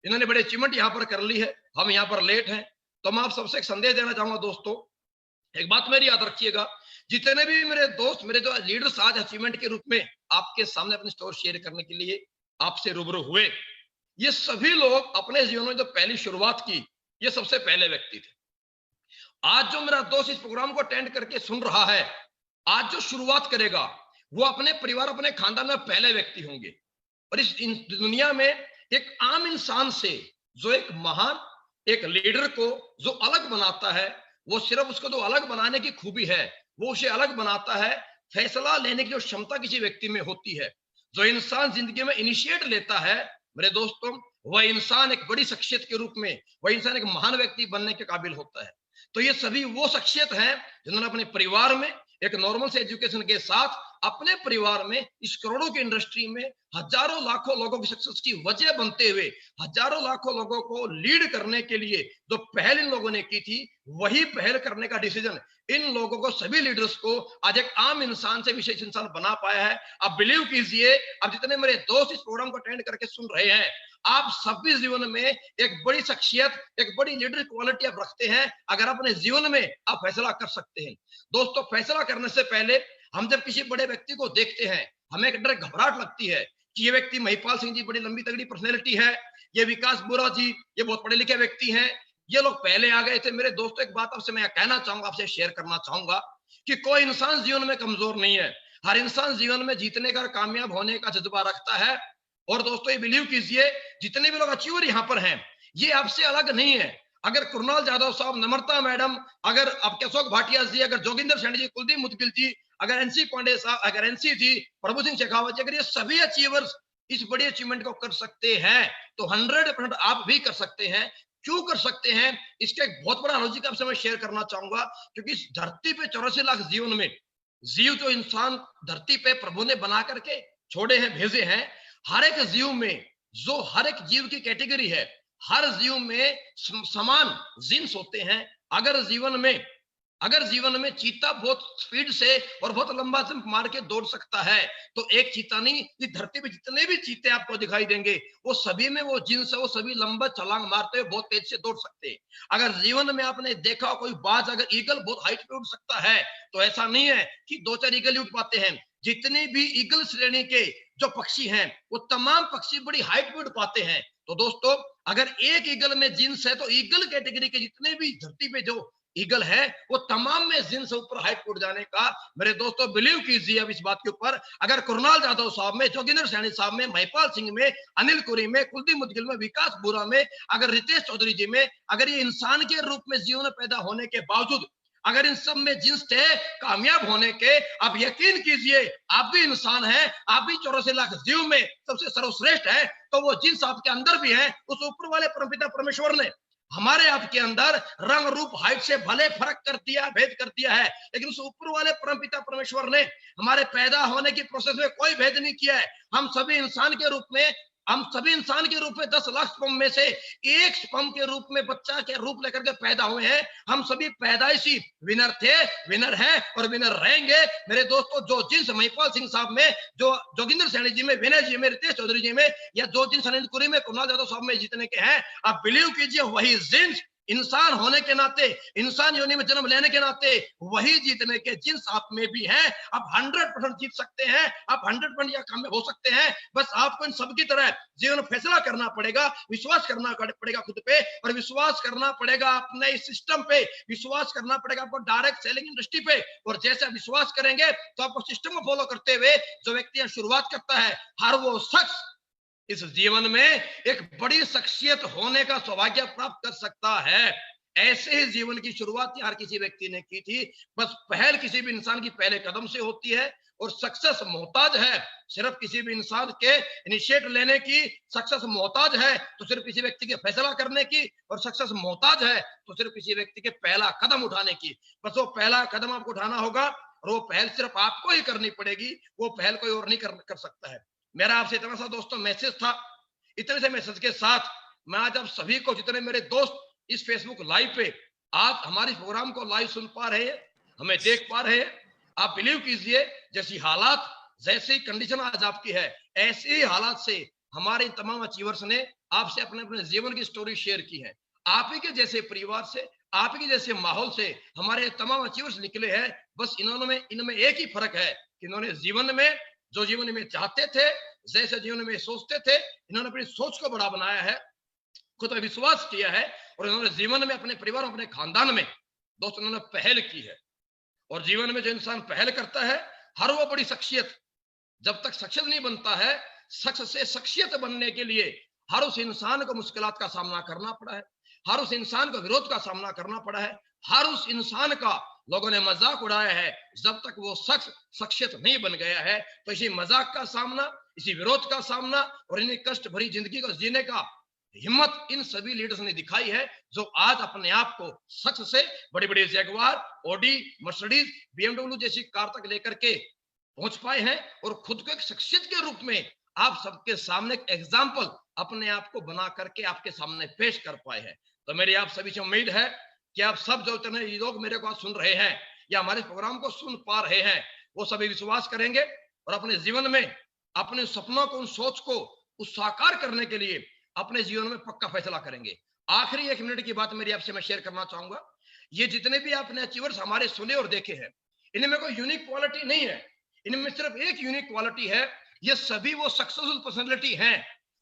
इन्होंने बड़े अचीवमेंट यहाँ पर कर ली है, हम यहाँ पर लेट हैं। तो मैं आप सबसे एक संदेश देना चाहूंगा दोस्तों, एक बात मेरी याद रखिएगा, जितने भी मेरे दोस्त, मेरे जो लीडर्स आज अचीवमेंट के रूप में आपके सामने अपनी स्टोरी शेयर करने के लिए आपसे रूबरू हुए, ये सभी लोग अपने जीवन में जो पहली शुरुआत की, ये सबसे पहले व्यक्ति थे। आज जो मेरा दोस्त इस प्रोग्राम को अटेंड करके सुन रहा है, आज जो शुरुआत करेगा, वो अपने परिवार, अपने खानदान में पहले व्यक्ति होंगे। और इस दुनिया में एक आम इंसान से जो एक महान एक लीडर को जो अलग बनाता है, वो सिर्फ उसको जो अलग बनाने की खूबी है, वो उसे अलग बनाता है फैसला लेने की जो क्षमता किसी व्यक्ति में होती है। जो इंसान जिंदगी में इनिशिएट लेता है मेरे दोस्तों, वह इंसान एक बड़ी शख्सियत के रूप में, वह इंसान एक महान व्यक्ति बनने के काबिल होता है। तो ये सभी वो शख्सियत हैं जिन्होंने अपने परिवार में एक नॉर्मल से एजुकेशन के साथ अपने परिवार में इस करोड़ों की इंडस्ट्री में हजारों लाखों लोगों की सक्सेस की वजह बनते हुए हजारों लाखों लोगों को लीड करने के लिए जो पहल इन लोगों ने की थी, वही पहल करने का डिसीजन इन लोगों को, सभी लीडर्स को आज एक आम इंसान से विशेष इंसान बना पाया है। अब बिलीव कीजिए, अब जितने मेरे दोस्त इस प्रोग्राम को अटेंड करके सुन रहे हैं, आप सभी जीवन में एक बड़ी शख्सियत, एक बड़ी लीडर क्वालिटी आप रखते हैं अगर अपने जीवन में आप फैसला कर सकते हैं। दोस्तों फैसला करने से पहले हम जब किसी बड़े व्यक्ति को देखते हैं, हमें एक डर घबराहट लगती है कि ये व्यक्ति महिपाल सिंह जी बड़ी लंबी तगड़ी पर्सनैलिटी है, ये विकास बोरा जी ये बहुत पढ़े लिखे व्यक्ति हैं, ये लोग पहले आ गए थे। मेरे दोस्तों एक बात आपसे मैं कहना चाहूंगा, आपसे शेयर करना चाहूंगा कि कोई इंसान जीवन में कमजोर नहीं है। हर इंसान जीवन में जीतने का, कामयाब होने का जज्बा रखता है। और दोस्तों ये बिलीव कीजिए, जितने भी लोग अचीवर यहाँ पर हैं, ये आपसे अलग नहीं है। अगर कुणाल जाधव साहब, नम्रता मैडम, अगर आपके अशोक भाटिया जी, अगर जोगिंदर सैनी जी, कुलदीप मुदगिल जी, अगर एनसी पांडे साहब, अगर एनसी जी, प्रभु सिंह शेखावत जी, अगर ये सभी अचीवर्स इस बड़ी अचीवमेंट को कर सकते हैं, तो 100% आप भी कर सकते हैं। क्यों कर सकते हैं, इसका एक बहुत बड़ा लॉजिक आपसे मैं शेयर करना चाहूंगा। क्योंकि इस धरती पे 84 लाख जीवन में जीव जो इंसान धरती पे प्रभु ने बना करके छोड़े हैं, भेजे हैं, हर एक जीव में, जो हर एक जीव की कैटेगरी है, हर जीव में समान जीन्स होते हैं। अगर जीवन में चीता बहुत स्पीड से और बहुत लंबा जंप मार के दौड़ सकता है, तो एक चीता नहीं, इस धरती पे जितने भी चीते आपको दिखाई देंगे, वो सभी में वो जीन्स है, वो सभी लंबा छलांग मारते हुए बहुत तेज से दौड़ सकते हैं। अगर जीवन में आपने देखा कोई बाज, अगर ईगल बहुत हाइट पे उड़ सकता है, तो ऐसा नहीं है कि 2-4 ईगल ही उठ पाते हैं। जितने भी ईगल श्रेणी के जो पक्षी हैं, वो तमाम पक्षी बड़ी हाइट पे उड़ पाते हैं। तो दोस्तों अगर एक ईगल में जीन्स है, तो ईगल कैटेगरी के जितने भी धरती पे जो ईगल है, वो तमाम में जिन से ऊपर हाइट उड़ जाने का, मेरे दोस्तों बिलीव कीजिए अब इस बात के ऊपर, अगर कुणाल जाधव साहब में, जोगिंदर सैनी साहब में, महिपाल सिंह में, अनिल कुरी में, कुलदीप मुदगिल में, विकास बोरा में, अगर रितेश चौधरी जी में, अगर ये इंसान के रूप में जीवन पैदा होने के बावजूद अगर इन सब में जिन्स थे कामयाब होने के, आप यकीन कीजिए आप भी इंसान हैं, आप भी 84 लाख जीव में सबसे सर्वश्रेष्ठ है। तो वो जिन्स आपके अंदर भी है, उस ऊपर वाले परमपिता परमेश्वर ने हमारे आपके अंदर रंग रूप हाइट से भले फर्क कर दिया, भेद कर दिया है, लेकिन उस ऊपर वाले परमपिता परमेश्वर ने हमारे पैदा होने की प्रोसेस में कोई भेद नहीं किया है। हम सभी इंसान के रूप में 10 लाख स्पर्म में से एक स्पर्म के रूप में बच्चा के रूप लेकर के पैदा हुए हैं। हम सभी पैदाइशी विनर थे, विनर हैं और विनर रहेंगे। मेरे दोस्तों, जो जिन्स महिपाल सिंह साहब में, जो जोगिंदर सैनी जी में, विनय जी में, रितेश चौधरी जी में, या जो जिन्स अनिलपुरी में, कुणाल यादव साहब में जीतने के हैं, आप बिलीव कीजिए वही जिन्स इंसान होने के नाते, इंसान योनि में जन्म लेने के नाते वही जीतने के जिन्स आप में भी हैं। आप 100% जीत सकते हैं, आप 100% या कामयाब हो सकते हैं। बस आपको इन सबकी तरह जीवन में फैसला करना पड़ेगा, विश्वास करना पड़ेगा खुद पे, और विश्वास करना पड़ेगा अपने इस सिस्टम पे, विश्वास करना पड़ेगा आपको डायरेक्ट सेलिंग इंडस्ट्री पे। और जैसे आप विश्वास करेंगे तो आपको सिस्टम को फॉलो करते हुए जो व्यक्ति शुरुआत करता है, हर वो शख्स इस जीवन में एक बड़ी शख्सियत होने का सौभाग्य प्राप्त कर सकता है। ऐसे ही जीवन की शुरुआत हर किसी व्यक्ति ने की थी। बस पहल किसी भी इंसान की पहले कदम से होती है, और सक्सेस मोहताज है सिर्फ किसी भी इंसान के इनिशिएट लेने की। सक्सेस मोहताज है तो सिर्फ किसी व्यक्ति के फैसला करने की, और सक्सेस मोहताज है तो सिर्फ किसी व्यक्ति के पहला कदम उठाने की। बस वो पहला कदम आपको उठाना होगा, और वो पहल सिर्फ आपको ही करनी पड़ेगी, वो पहल कोई और नहीं कर सकता है। मेरा आपसे इतना सा दोस्तों मैसेज था। इतने से मैसेज के साथ मैं आज आप सभी को, जितने मेरे दोस्त इस फेसबुक लाइव पे आज हमारे प्रोग्राम को लाइव सुन पा रहे हैं, हमें देख पा रहे हैं, आप बिलीव कीजिए जैसी हालात, जैसी कंडीशन आज आपकी है, ऐसे ही हालात से हमारे तमाम अचीवर्स ने आपसे अपने अपने जीवन की स्टोरी शेयर की है। आप ही के जैसे परिवार से, आप ही के जैसे माहौल से हमारे तमाम अचीवर्स निकले हैं। बस इनमें एक ही फर्क है कि इन्होंने जीवन में जो जीवन में चाहते थे, जैसे जीवन में सोचते थे, इन्होंने अपनी सोच को बड़ा बनाया है, खुद पर विश्वास किया है, और इन्होंने जीवन में अपने परिवार, अपने खानदान में दोस्तों इन्होंने पहल की है। और जीवन में जो इंसान पहल करता है, हर वो बड़ी शख्सियत जब तक शख्सियत नहीं बनता है, शख्स से शख्सियत बनने के लिए हर उस इंसान को मुश्किलात का सामना करना पड़ा है, हर उस इंसान को विरोध का सामना करना पड़ा है, हर उस इंसान का लोगों ने मजाक उड़ाया है जब तक वो शख्स शख्सियत नहीं बन गया है। तो इसी मजाक का सामना, इसी विरोध का सामना और इन्हीं कष्ट भरी जिंदगी को जीने का हिम्मत इन सभी लीडर्स ने दिखाई है, जो आज अपने आप को शख्स से बड़ी बड़ी जैगवार, ऑडी, मर्सिडीज, BMW जैसी कार तक लेकर के पहुंच पाए हैं, और खुद को एक शख्सियत के रूप में आप सबके सामने एक एग्जाम्पल अपने आप को बना करके आपके सामने पेश कर पाए हैं। तो मेरी आप सभी से उम्मीद है कि आप सब जो इतने लोग मेरे को सुन रहे हैं या हमारे प्रोग्राम को सुन पा रहे हैं, वो सभी विश्वास करेंगे और अपने जीवन में अपने सपनों को, उन सोच को उस साकार करने के लिए अपने जीवन में पक्का फैसला करेंगे। आखिरी 1 मिनट की बात मेरी आपसे मैं शेयर करना चाहूंगा। ये जितने भी आपने अचीवर्स हमारे सुने और देखे हैं, इनमें कोई यूनिक क्वालिटी नहीं है, इनमें सिर्फ एक यूनिक क्वालिटी है, ये सभी वो सक्सेसफुल पर्सनैलिटी हैं।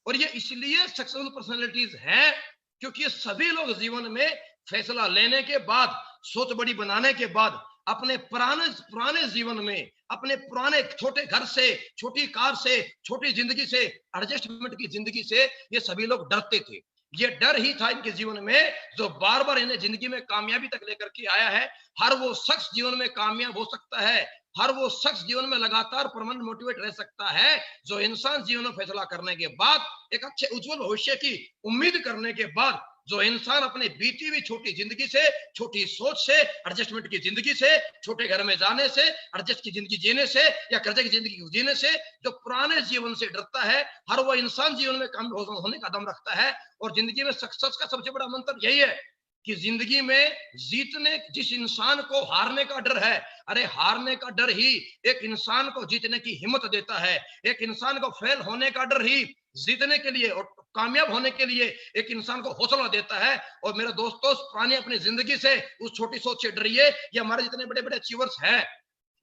और ये इसलिए सक्सेसफुल पर्सनैलिटीज हैं क्योंकि ये सभी लोग जीवन में फैसला लेने के बाद, सोच बड़ी बनाने के बाद, अपने पुराने जीवन में, अपने पुराने छोटे घर से, छोटी कार से, छोटी जिंदगी से, एडजस्टमेंट की जिंदगी से ये सभी लोग डरते थे। ये डर ही था इनके जीवन में जो बार बार इन्हें जिंदगी में कामयाबी तक लेकर के आया है। हर वो शख्स जीवन में कामयाब हो सकता है, हर वो शख्स जीवन में लगातार परमानेंट मोटिवेट रह सकता है जो इंसान जीवन में फैसला करने के बाद, एक अच्छे उज्जवल भविष्य की उम्मीद करने के बाद, जो इंसान अपने बीती हुई छोटी जिंदगी से, छोटी सोच से, एडजस्टमेंट की जिंदगी से, छोटे घर में जाने से, एडजस्ट की जिंदगी जीने से या कर्जे की जिंदगी जीने से, जो पुराने जीवन से डरता है, हर वो इंसान जीवन में कामयाब होने का दम रखता है। और जिंदगी में सक्सेस का सबसे बड़ा मंत्र यही है कि जिंदगी में जीतने, जिस इंसान को हारने का डर है, अरे हारने का डर ही एक इंसान को जीतने की हिम्मत देता है। एक इंसान को फेल होने का डर ही जीतने के लिए और कामयाब होने के लिए एक इंसान को हौसला देता है। और मेरे दोस्तों, पुरानी अपनी जिंदगी से, उस छोटी सोच से डरिए। ये हमारे जितने बड़े बड़े अचीवर्स हैं,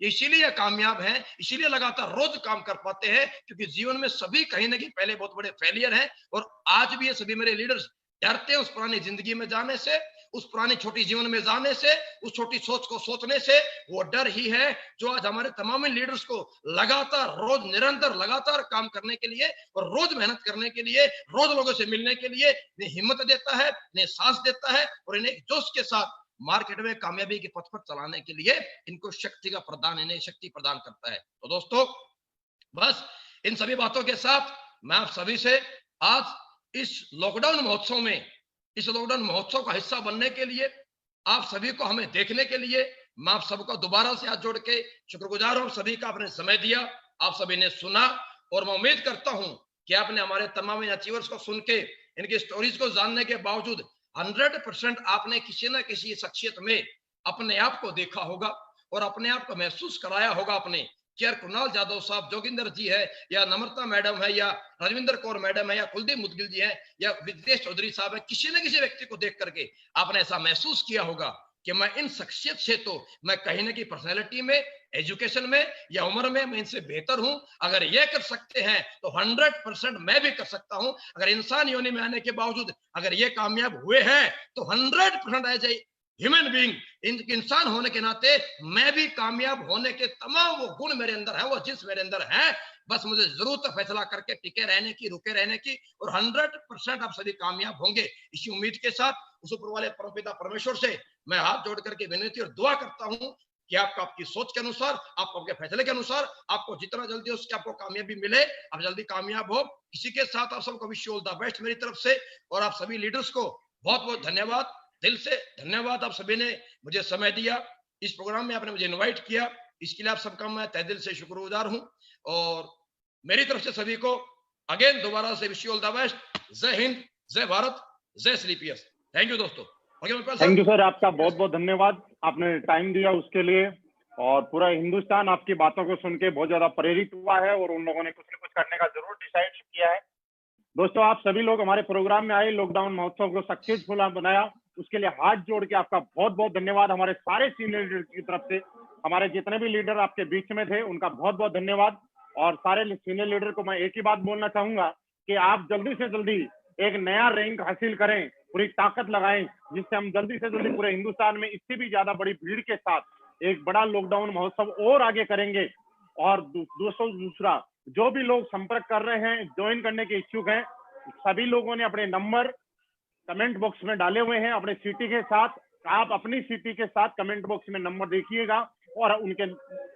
इसीलिए कामयाब हैं, इसीलिए लगातार रोज काम कर पाते हैं, क्योंकि जीवन में सभी कहीं ना कहीं पहले बहुत बड़े फेलियर हैं। और आज भी ये सभी मेरे लीडर्स डरते हैं उस पुरानी जिंदगी में जाने से, उस पुरानी छोटी जीवन में जाने से, उस छोटी सोच को सोचने से। वो डर ही है जो आज हमारे तमाम लीडर्स को लगातार, रोज निरंतर लगातार काम करने के लिए और रोज मेहनत करने के लिए, रोज लोगों से मिलने के लिए इन्हें हिम्मत देता है, इन्हें सांस देता है और इन्हें जोश के साथ मार्केट में कामयाबी के पथ पर चलाने के लिए इनको शक्ति का प्रदान, इन्हें शक्ति प्रदान करता है। तो दोस्तों, बस इन सभी बातों के साथ मैं आप सभी से आज इस लॉकडाउन महोत्सव में इस लॉकडाउन महोत्सव का हिस्सा बनने के लिए, आप सभी को हमें देखने के लिए मैं आप सबको दोबारा से हाथ जोड़ के शुक्रगुजार हूं। सभी का आपने समय दिया, आप सभी ने सुना, और मैं उम्मीद करता हूं कि आपने हमारे तमाम अचीवर्स को सुन के, इनकी स्टोरीज को जानने के बावजूद 100% आपने किसी न किसी शख्सियत में अपने आप को देखा होगा और अपने आप को महसूस कराया होगा अपने, कि यार कुणाल जाधव साहब, जोगिंदर जी है, या नम्रता मैडम है, या रविंदर कौर मैडम है, या कुलदीप मुदगिल जी है, या विदेश चौधरी साहब है, किसी न किसी व्यक्ति को देख करके आपने ऐसा महसूस किया होगा कि मैं इन शख्सियत से तो मैं कहीं ना कहीं पर्सनैलिटी में, एजुकेशन में या उम्र में मैं इनसे बेहतर हूं। अगर ये कर सकते हैं तो 100% मैं भी कर सकता हूं। अगर इंसान योनि में आने के बावजूद अगर ये कामयाब हुए हैं तो 100% एज ए ह्यूमन बीइंग, इंसान होने के नाते मैं भी कामयाब होने के तमाम वो गुण मेरे अंदर है, वो जिस मेरे अंदर है, बस मुझे जरूरत है फैसला करके टिके रहने की, रुके रहने की, और 100% आप सभी कामयाब होंगे। इसी उम्मीद के साथ उस ऊपर वाले परमपिता परमेश्वर से मैं हाथ जोड़ करके विनती और दुआ करता हूं कि आपको आपकी सोच के अनुसार, आपको आपके फैसले के अनुसार, आपको जितना जल्दी उसकी आपको कामयाबी मिले, आप जल्दी कामयाब हो। इसी के साथ आप सबको wish you all the best मेरी तरफ से, और आप सभी लीडर्स को बहुत बहुत धन्यवाद, दिल से धन्यवाद। आप सभी ने मुझे समय दिया, इस प्रोग्राम में आपने मुझे इनवाइट किया, इसके लिए आप सबका मैं तहे दिल से शुक्रगुजार हूं। और मेरी तरफ से सभी को अगेन दोबारा से wish you all the best. जय हिंद, जय भारत, जय SLPS। थैंक यू दोस्तों। थैंक यू सर, आपका बहुत बहुत धन्यवाद, आपने टाइम दिया उसके लिए। और पूरा हिंदुस्तान आपकी बातों को सुन के बहुत ज्यादा प्रेरित हुआ है और उन लोगों ने कुछ न कुछ करने का जरूर डिसाइड किया है। दोस्तों, आप सभी लोग हमारे प्रोग्राम में आए, लॉकडाउन महोत्सव को सक्सेसफुल बनाया, उसके लिए हाथ जोड़ के आपका बहुत बहुत धन्यवाद। हमारे सारे सीनियर लीडर की तरफ से, हमारे जितने भी लीडर आपके बीच में थे उनका बहुत बहुत धन्यवाद। और सारे सीनियर लीडर को मैं एक ही बात बोलना चाहूंगा कि आप जल्दी से जल्दी एक नया रैंक हासिल करें, पूरी ताकत लगाएं, जिससे हम जल्दी से जल्दी पूरे हिंदुस्तान में इससे भी ज्यादा बड़ी भीड़ के साथ एक बड़ा लॉकडाउन महोत्सव और आगे करेंगे। और दोस्तों, दूसरा, जो भी लोग संपर्क कर रहे हैं, ज्वाइन करने के इच्छुक हैं, सभी लोगों ने अपने नंबर कमेंट बॉक्स में डाले हुए हैं अपने सिटी के साथ। आप अपनी सिटी के साथ कमेंट बॉक्स में नंबर देखिएगा और उनके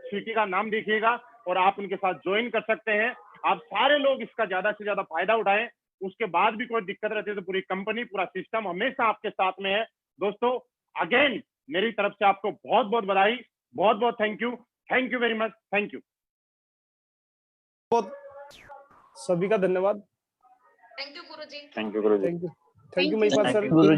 सिटी का नाम देखिएगा और आप उनके साथ ज्वाइन कर सकते हैं। आप सारे लोग इसका ज्यादा से ज्यादा फायदा उठाएं। उसके बाद भी कोई दिक्कत रहती है तो पूरी कंपनी, पूरा सिस्टम हमेशा आपके साथ में है। दोस्तों, अगेन मेरी तरफ से आपको बहुत बहुत बधाई, बहुत बहुत thank you very much, thank you. बहुत सभी का धन्यवाद। Thank you Guruji. Thank you Guruji. Thank you Mahipal sir.